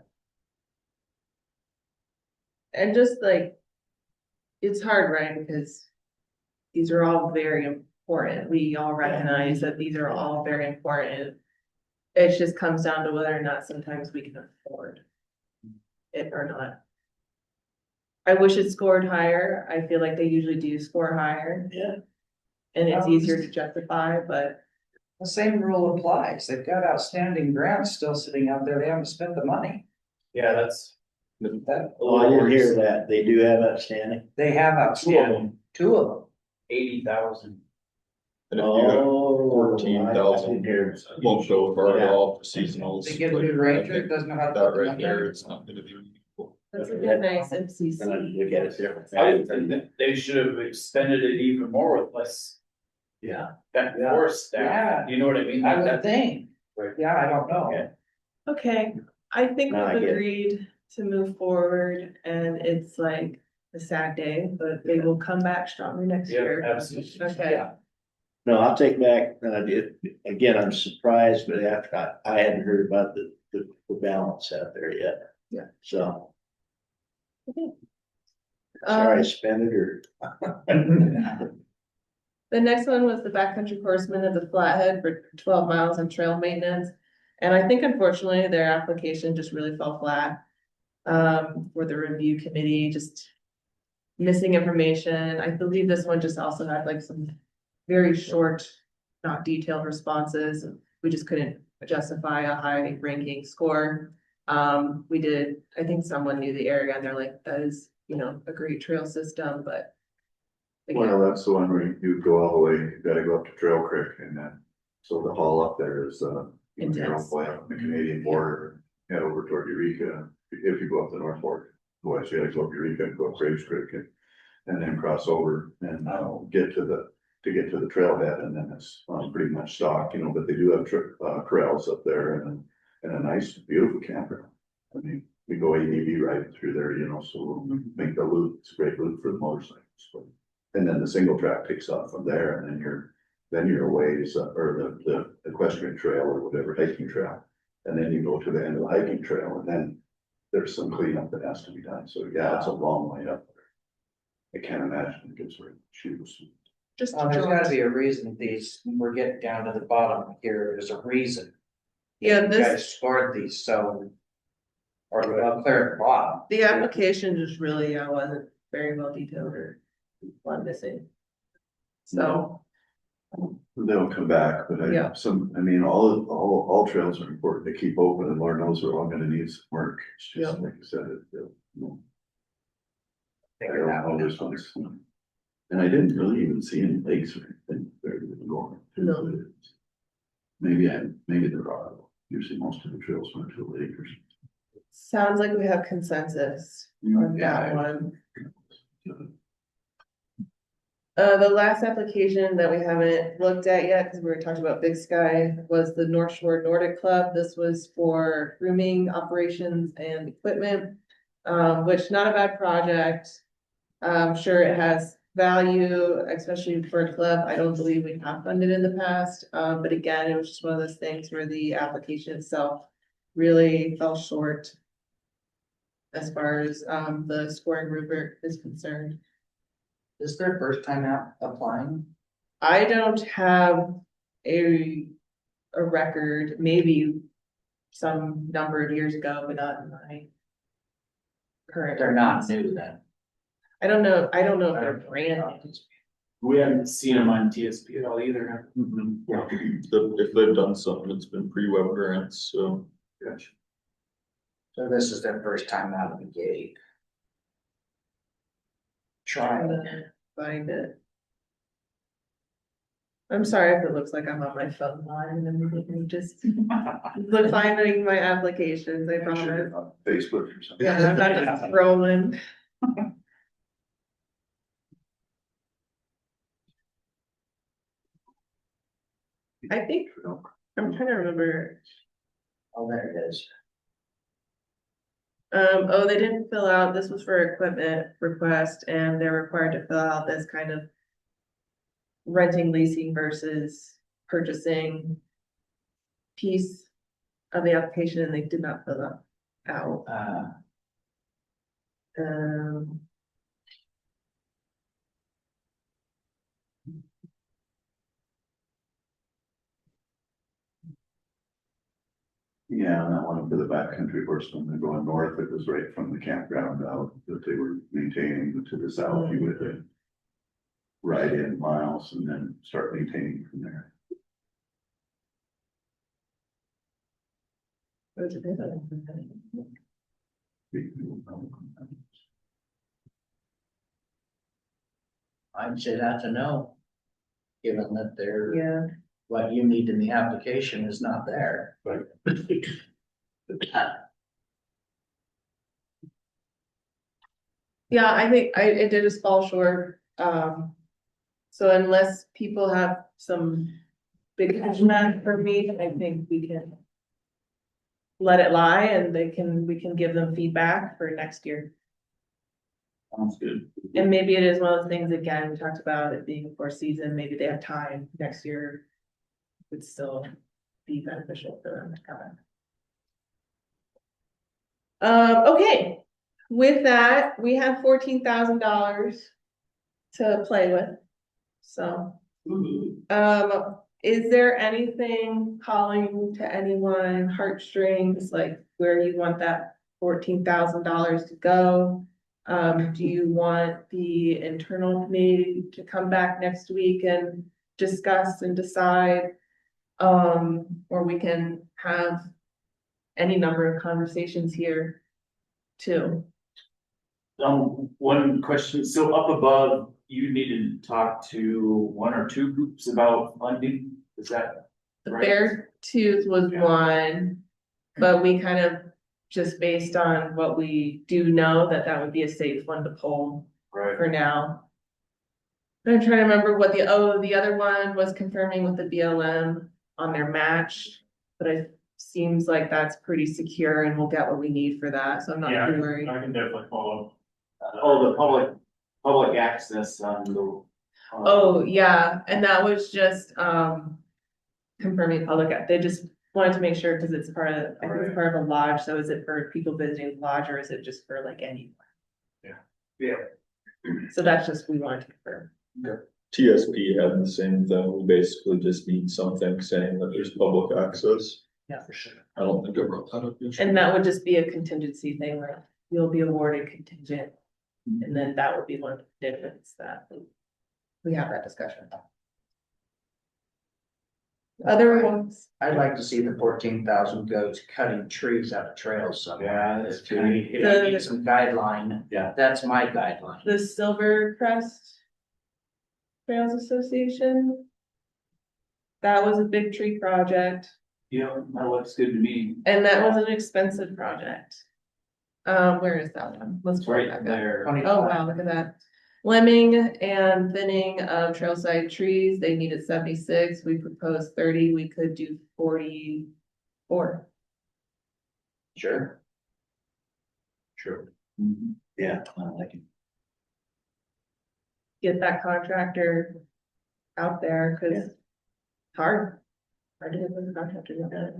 Speaker 1: And just like, it's hard, right? Because these are all very important. We all recognize that these are all very important. It just comes down to whether or not sometimes we can afford it or not. I wish it scored higher. I feel like they usually do score higher.
Speaker 2: Yeah.
Speaker 1: And it's easier to justify, but
Speaker 4: The same rule applies. They've got outstanding grants still sitting out there. They haven't spent the money.
Speaker 10: Yeah, that's.
Speaker 4: That,
Speaker 2: Oh, I didn't hear that. They do have outstanding.
Speaker 4: they have outstanding, two of them.
Speaker 10: 80,000.
Speaker 7: And if you got
Speaker 2: Oh,
Speaker 7: 14,000,
Speaker 2: I didn't hear.
Speaker 7: won't show far at
Speaker 2: Yeah.
Speaker 7: all for seasonals.
Speaker 4: They get a
Speaker 7: but
Speaker 4: new
Speaker 7: I
Speaker 4: ranger,
Speaker 7: think
Speaker 4: doesn't know how to.
Speaker 7: That
Speaker 4: put
Speaker 7: right
Speaker 4: them
Speaker 7: there,
Speaker 4: under.
Speaker 7: it's not gonna do anything.
Speaker 1: that's a good, nice
Speaker 2: And I
Speaker 1: MCC.
Speaker 2: look at it different.
Speaker 10: I would think that they should have expended it even more with less.
Speaker 2: Yeah.
Speaker 10: That
Speaker 4: Yeah.
Speaker 10: force staff, you know what I mean?
Speaker 4: I would
Speaker 10: That-
Speaker 4: think.
Speaker 10: Right.
Speaker 4: Yeah, I don't know.
Speaker 2: Okay.
Speaker 1: Okay, I think
Speaker 2: No, I
Speaker 1: we've
Speaker 2: get it.
Speaker 1: agreed to move forward and it's like a sad day, but they will come back stronger next
Speaker 10: Yeah,
Speaker 1: year.
Speaker 10: absolutely.
Speaker 1: Okay,
Speaker 4: Yeah.
Speaker 2: No, I'll take back, again, I'm surprised, but after I hadn't heard about the balance out there yet.
Speaker 1: Yeah.
Speaker 2: So.
Speaker 1: Okay.
Speaker 2: Sorry, I spent it or.
Speaker 1: The next one was the backcountry horseman of the Flathead for 12 miles on trail maintenance. And I think unfortunately their application just really fell flat. For the review committee, just missing information. I believe this one just also had like some very short, not detailed responses. We just couldn't justify a high ranking score. We did, I think someone knew the area and they're like, that is, you know, a great trail system, but. again,
Speaker 5: Well, that's the one where you go all the way, you gotta go up to Trail Creek and then, so the haul up there is, you're all
Speaker 1: Intense.
Speaker 5: the way up the Canadian border, head over toward Eureka. If you go up the North Fork, west, you gotta go up Eureka and go up Graves Creek and then cross over and, get to the trailhead and then it's pretty much stock, you know, but they do have corrals up there and a nice, beautiful camper. I mean, we go ADV right through there, you know, so we'll make the loop, it's a great loop for the motorcycles. But and then the single track takes off from there and then you're ways, or the equestrian trail or whatever, hiking trail. And then you go to the end of the hiking trail and then there's some cleanup that has to be done. So yeah, it's a long way up there. I can't imagine it gets very shoes.
Speaker 1: Just
Speaker 4: There's gotta be a reason these, we're getting down to the bottom here. There's a reason.
Speaker 1: Yeah,
Speaker 4: You
Speaker 1: this,
Speaker 4: guys scored these, so. Or clear at the bottom.
Speaker 1: the application just really, wasn't very well detailed or one missing. So,
Speaker 5: They'll come back, but
Speaker 1: Yeah.
Speaker 5: I mean, all trails are important to keep open and Lord knows we're all gonna need some work. It's just
Speaker 1: Yeah.
Speaker 5: like you said, you know, I
Speaker 4: Figure
Speaker 5: don't
Speaker 4: that
Speaker 5: know
Speaker 4: one
Speaker 5: this
Speaker 4: out.
Speaker 5: one's. And I didn't really even see any lakes or anything there to go.
Speaker 1: No.
Speaker 5: Maybe there are, usually most of the trails went to a lake or something.
Speaker 1: sounds like we have consensus on that one. The last application that we haven't looked at yet, because we were talking about Big Sky, was the North Shore Nordic Club. This was for grooming operations and equipment, which not a bad project. I'm sure it has value, especially for a club. I don't believe we have funded in the past, but again, it was just one of those things where the application itself really fell short as far as the scoring rubric is concerned.
Speaker 4: Is their first time out applying?
Speaker 1: I don't have a record, maybe some number of years ago, but not in my current.
Speaker 4: They're not new then.
Speaker 1: I don't know if they're brand new.
Speaker 10: We haven't seen them on TSP at all either.
Speaker 7: If they've done something, it's been pre-web grants, so.
Speaker 10: Gotcha.
Speaker 4: So this is their first time out of the gate.
Speaker 1: Trying
Speaker 4: Trying.
Speaker 1: to find it. I'm sorry if it looks like I'm on my phone line and everything, just finding my applications, I promise.
Speaker 5: On Facebook or something.
Speaker 1: Yeah, I'm not just scrolling. I think, I'm trying to remember,
Speaker 4: Oh, there it is.
Speaker 1: oh, they didn't fill out, this was for equipment request, and they're required to fill out this kind of renting, leasing versus purchasing piece of the application, and they did not fill that out. Um,
Speaker 5: Yeah, and that one for the backcountry horse, when they're going north, it was right from the campground out that they were maintaining, but to the south, you would ride in miles and then start maintaining from there.
Speaker 1: what did they do?
Speaker 4: I'd say that's a no. Given that they're,
Speaker 1: Yeah,
Speaker 4: what you need in the application is not there.
Speaker 1: yeah, I think it did just fall short, so unless people have some big pushback for me, I think we can let it lie and we can give them feedback for next year.
Speaker 10: Sounds good.
Speaker 1: And maybe it is one of those things, again, we talked about it being a 4th season, maybe they have time next year. Would still be beneficial for them to come in. Okay, with that, we have $14,000 to play with. So, is there anything calling to anyone, heartstrings, like where you want that $14,000 to go? Do you want the internal committee to come back next week and discuss and decide? Or we can have any number of conversations here too.
Speaker 10: One question, so up above, you needed to talk to 1 or 2 groups about funding, is that?
Speaker 1: The
Speaker 10: right?
Speaker 1: Bear Tooth was
Speaker 10: Yeah.
Speaker 1: one, but we kind of just based on what we do know that would be a safe one to pull
Speaker 10: Right.
Speaker 1: for now. I'm trying to remember what the other one was confirming with the BLM on their match, but it seems like that's pretty secure and we'll get what we need for that, so I'm not
Speaker 8: Yeah,
Speaker 1: too worried.
Speaker 8: I can definitely follow.
Speaker 10: Oh, the public access on the.
Speaker 1: Oh, yeah, and that was just, confirming public, they just wanted to make sure, cause it's part of, I think it's part of a lodge, so is it for people visiting the lodge or is it just for like anyone?
Speaker 10: Yeah.
Speaker 1: So that's just, we wanted to confirm.
Speaker 7: TSP had the same thing, we basically just need something saying that there's public access.
Speaker 1: Yeah, for sure.
Speaker 7: I don't think I brought that up yesterday.
Speaker 1: And that would just be a contingency thing, like you'll be awarded contingent. And then that would be one of the conditions that we have that discussion. Other ones,
Speaker 4: I'd like to see the 14,000 go to cutting trees out of trails somewhere.
Speaker 10: Yeah, that's
Speaker 4: If
Speaker 10: true.
Speaker 4: we need some guideline.
Speaker 10: Yeah.
Speaker 4: That's my guideline.
Speaker 1: the Silver Crest Trails Association. That was a big tree project,
Speaker 10: Yeah, that looks good to me.
Speaker 1: and that was an expensive project. Where is that one? Let's
Speaker 10: It's
Speaker 1: pull it
Speaker 10: right
Speaker 1: back up.
Speaker 10: there.
Speaker 1: Oh, wow, look at that. Lemming and thinning of trailside trees, they needed 76, we proposed 30, we could do 44.
Speaker 4: Sure.
Speaker 10: Sure.
Speaker 2: Yeah, I like it.
Speaker 1: Get that contractor out there, cause it's hard to get those contractors out there.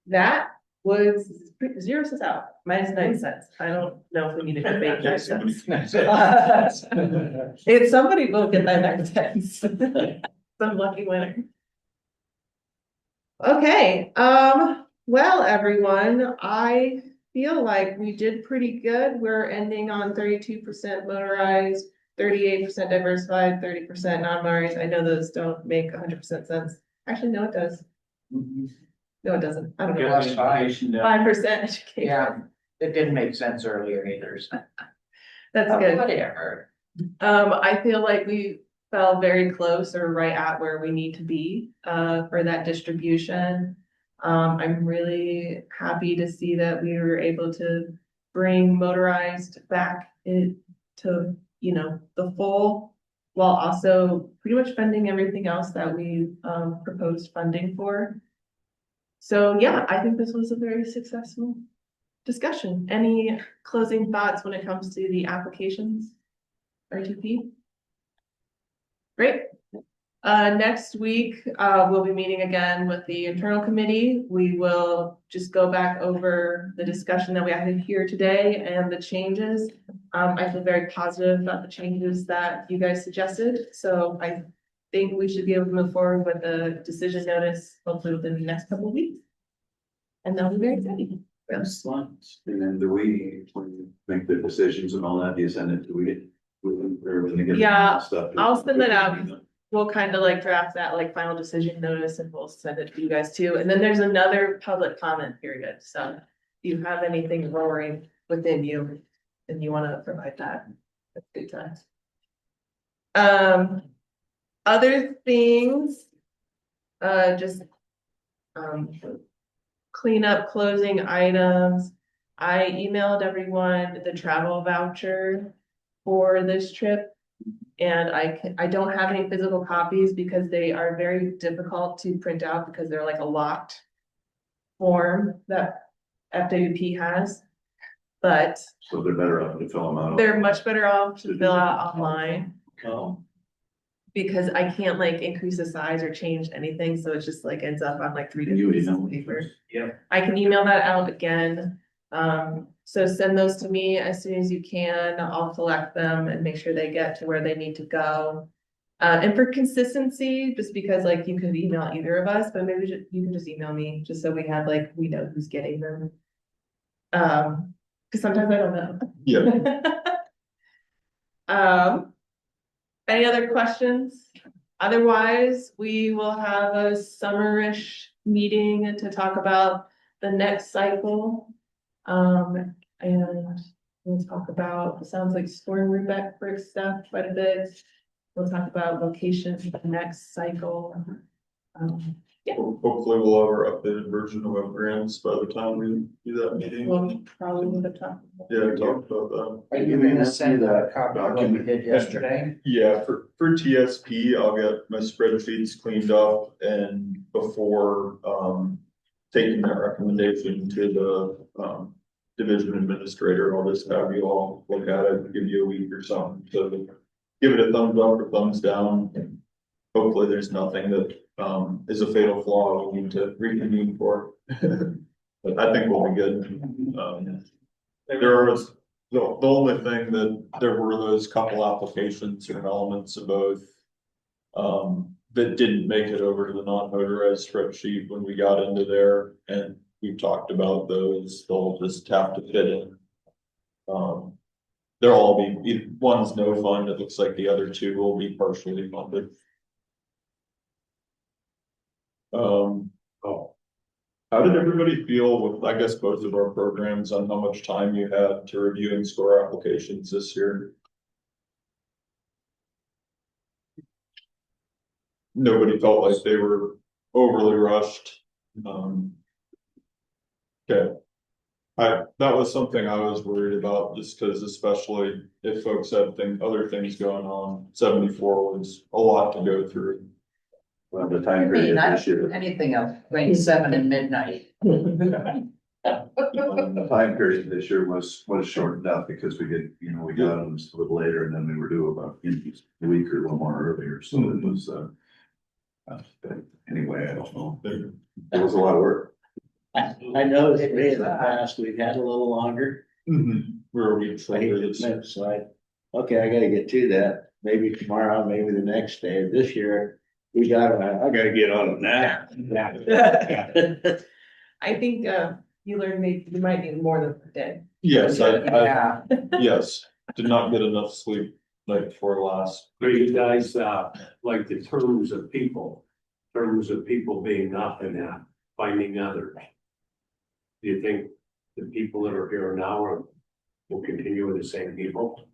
Speaker 1: that was 0 cents out, minus 9 cents. I don't know if we need to debate 9 cents. If somebody will get that 9 cents. Some lucky winner. Okay, well, everyone, I feel like we did pretty good. We're ending on 32% motorized, 38% diversified, 30% non-motorized. I know those don't make 100% sense. Actually, no, it does. No, it doesn't. I don't know.
Speaker 4: Plus five.
Speaker 1: 5% education.
Speaker 4: Yeah, it didn't make sense earlier either. So.
Speaker 1: That's good.
Speaker 4: Whatever.
Speaker 1: I feel like we fell very close or right at where we need to be, for that distribution. I'm really happy to see that we were able to bring motorized back into, you know, the full, while also pretty much funding everything else that we, proposed funding for. So yeah, I think this was a very successful discussion. Any closing thoughts when it comes to the applications? RTP? Great. Next week, we'll be meeting again with the internal committee. We will just go back over the discussion that we had here today and the changes. I feel very positive about the changes that you guys suggested, so I think we should be able to move forward with the decision notice hopefully within the next couple of weeks. And that'll be very exciting.
Speaker 5: Excellent. And then do we, when you make the decisions and all that, do you send it to or when they get
Speaker 1: Yeah,
Speaker 5: stuff?
Speaker 1: I'll send it out. We'll kind of like draft that like final decision notice and we'll send it to you guys too. And then there's another public comment period. So if you have anything roaring within you and you want to provide that, that's good times. Other things, just clean up closing items. I emailed everyone the travel voucher for this trip. And I don't have any physical copies because they are very difficult to print out because they're like a locked form that FWP has. But
Speaker 5: So they're better off to fill them out.
Speaker 1: they're much better off to fill out online. Because I can't like increase the size or change anything, so it just like ends up on like 3 different pieces of paper.
Speaker 3: Yeah.
Speaker 1: I can email that out again. So send those to me as soon as you can. I'll collect them and make sure they get to where they need to go. And for consistency, just because like you could email either of us, but maybe you can just email me, just so we have like, we know who's getting them. Because sometimes I don't know.
Speaker 7: Yeah.
Speaker 1: Any other questions? Otherwise, we will have a summerish meeting to talk about the next cycle. And we'll talk about, it sounds like Storm Rebecca stuff quite a bit. We'll talk about locations for the next cycle.
Speaker 7: Hopefully we'll have our updated version of our grants by the time we do that meeting.
Speaker 1: We'll probably would have talked.
Speaker 7: Yeah, talk about that.
Speaker 4: Are you gonna send a copy of what we did yesterday?
Speaker 7: Yeah, for TSP, I'll get my spreadsheets cleaned up and before, taking that recommendation to the, division administrator, I'll just have you all look at it, give you a week or something to give it a thumbs up or thumbs down. Hopefully there's nothing that, is a fatal flaw we need to reconvene for. But I think we'll be good. There was, the only thing that there were those couple applications or elements of both. That didn't make it over to the non-motorized spreadsheet when we got into there and we talked about those, they'll just have to fit in. They'll all be, one's no fund, it looks like the other two will be partially funded. How did everybody feel with, I guess, both of our programs on how much time you had to review and score applications this year? Nobody felt like they were overly rushed. Okay. That was something I was worried about, just because especially if folks had other things going on, 74 was a lot to go through.
Speaker 5: Well, the time period
Speaker 4: I
Speaker 5: this
Speaker 4: don't do
Speaker 5: year,
Speaker 4: anything else between 7 and midnight.
Speaker 5: the time period this year was shortened out because we got them a little later and then we were due about a week or a little more earlier, so it was, but anyway, I don't know. It was a lot of work.
Speaker 2: I know that in the past, we've had a little longer.
Speaker 7: Where we
Speaker 2: So okay, I gotta get to that, maybe tomorrow, maybe the next day. This year, We got, I gotta get on it now.
Speaker 1: I think, you learned maybe you might need more than a day.
Speaker 7: Yes,
Speaker 4: Yeah,
Speaker 7: yes, did not get enough sleep night before last.
Speaker 3: Are you guys, like the terms of people being up and finding others? Do you think the people that are here now will continue with the same people?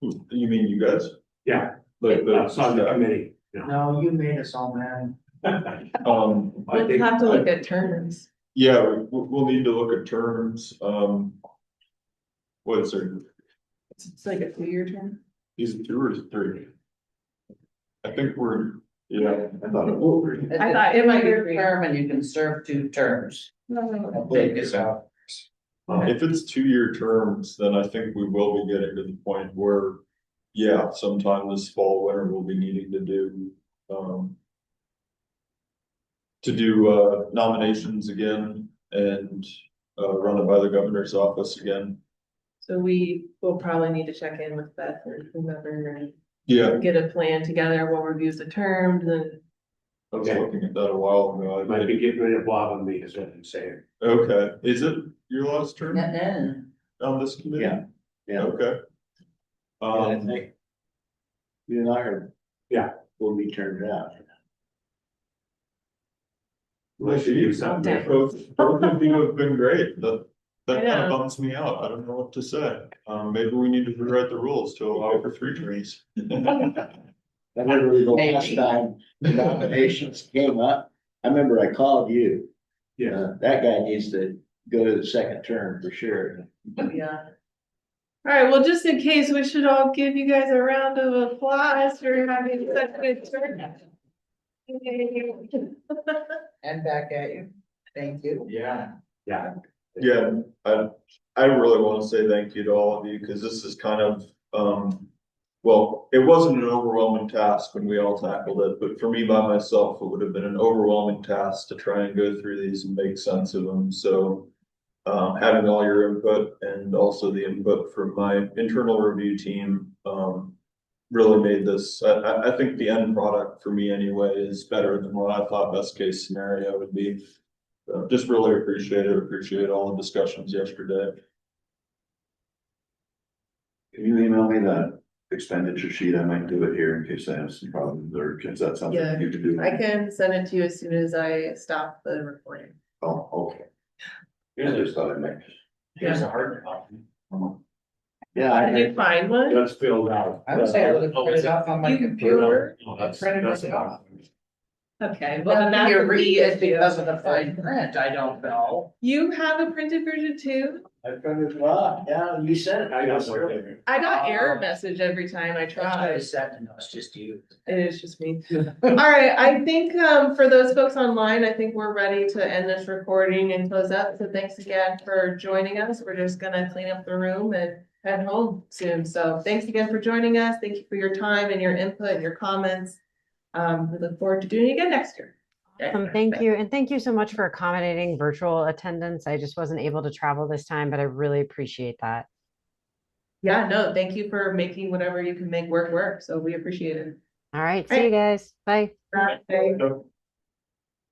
Speaker 7: You mean you guys?
Speaker 3: Yeah,
Speaker 7: Like
Speaker 3: that's on the committee.
Speaker 4: no, you made us all mad.
Speaker 3: I
Speaker 1: We'll
Speaker 3: think,
Speaker 1: have to look at terms.
Speaker 7: Yeah, we'll need to look at terms, what is there,
Speaker 1: It's like a 2-year term.
Speaker 7: is it 2 or 3? I think we're, yeah,
Speaker 5: I thought it was.
Speaker 1: I thought it might be
Speaker 4: Your
Speaker 1: three.
Speaker 4: term and you can serve 2 terms. I think is how.
Speaker 7: if it's 2-year terms, then I think we will be getting to the point where, yeah, sometime this fall, winter, we'll be needing to do, nominations again and, run it by the governor's office again.
Speaker 1: So we will probably need to check in with Beth or whomever and
Speaker 7: Yeah,
Speaker 1: get a plan together. We'll review the terms and
Speaker 7: I was looking at that a while ago.
Speaker 3: I might be getting rid of Bob and me, is what I'm saying.
Speaker 7: Okay, is it your last term
Speaker 4: And
Speaker 7: on this committee?
Speaker 2: Yeah, yeah.
Speaker 7: Okay.
Speaker 2: I think you and I are.
Speaker 3: Yeah.
Speaker 2: Will be turned out.
Speaker 3: Unless you do something.
Speaker 7: Both of you have been great. That
Speaker 1: I
Speaker 7: kind of
Speaker 1: know.
Speaker 7: bums me out. I don't know what to say. Maybe we need to rewrite the rules to allow for 3 terms.
Speaker 2: I remember the last time the nominations came up, I remember I called you.
Speaker 3: Yeah,
Speaker 2: That guy needs to go to the second term for sure.
Speaker 1: yeah. All right, well, just in case, we should all give you guys a round of applause for having such a good turnout.
Speaker 4: and back at you. Thank you.
Speaker 10: Yeah.
Speaker 3: yeah.
Speaker 7: Yeah, I really want to say thank you to all of you because this is kind of, well, it wasn't an overwhelming task when we all tackled it, but for me by myself, it would have been an overwhelming task to try and go through these and make sense of them. So having all your input and also the input from my internal review team, really made this, I think the end product for me anyway is better than what I thought best case scenario would be. So just really appreciate all the discussions yesterday.
Speaker 5: Can you email me that expenditure sheet? I might do it here in case I have some problems, or is that something
Speaker 1: Yeah,
Speaker 5: you can do?
Speaker 1: I can send it to you as soon as I stop the recording.
Speaker 5: Oh, okay. I
Speaker 3: Here's
Speaker 5: just thought I'd make.
Speaker 10: Here's a hard copy.
Speaker 2: Yeah,
Speaker 1: Can you find one?
Speaker 3: That's filled out.
Speaker 4: I would say I would have printed it off on my
Speaker 1: You
Speaker 4: computer.
Speaker 3: No,
Speaker 4: I
Speaker 3: that's-
Speaker 4: printed
Speaker 3: that's
Speaker 4: it
Speaker 3: not-
Speaker 4: off.
Speaker 1: Okay, well, then
Speaker 4: Well,
Speaker 1: that's
Speaker 4: you
Speaker 1: the
Speaker 4: read it
Speaker 1: issue.
Speaker 4: because of the fine print, I don't know.
Speaker 1: You have a printed version too?
Speaker 2: I printed it off, yeah, you said it.
Speaker 3: I got something.
Speaker 1: I got error message every time I
Speaker 4: That's what I
Speaker 1: tried.
Speaker 4: said, no, it's just you.
Speaker 1: It is just me. All right, I think for those folks online, I think we're ready to end this recording and close up. So thanks again for joining us. We're just gonna clean up the room and head home soon. So thanks again for joining us. Thank you for your time and your input and your comments. We look forward to doing it again next year.
Speaker 11: Thank you. And thank you so much for accommodating virtual attendance. I just wasn't able to travel this time, but I really appreciate that.
Speaker 1: Yeah, no, thank you for making whatever you can make work. So we appreciate it.
Speaker 11: All right. See you guys. Bye.
Speaker 1: Bye.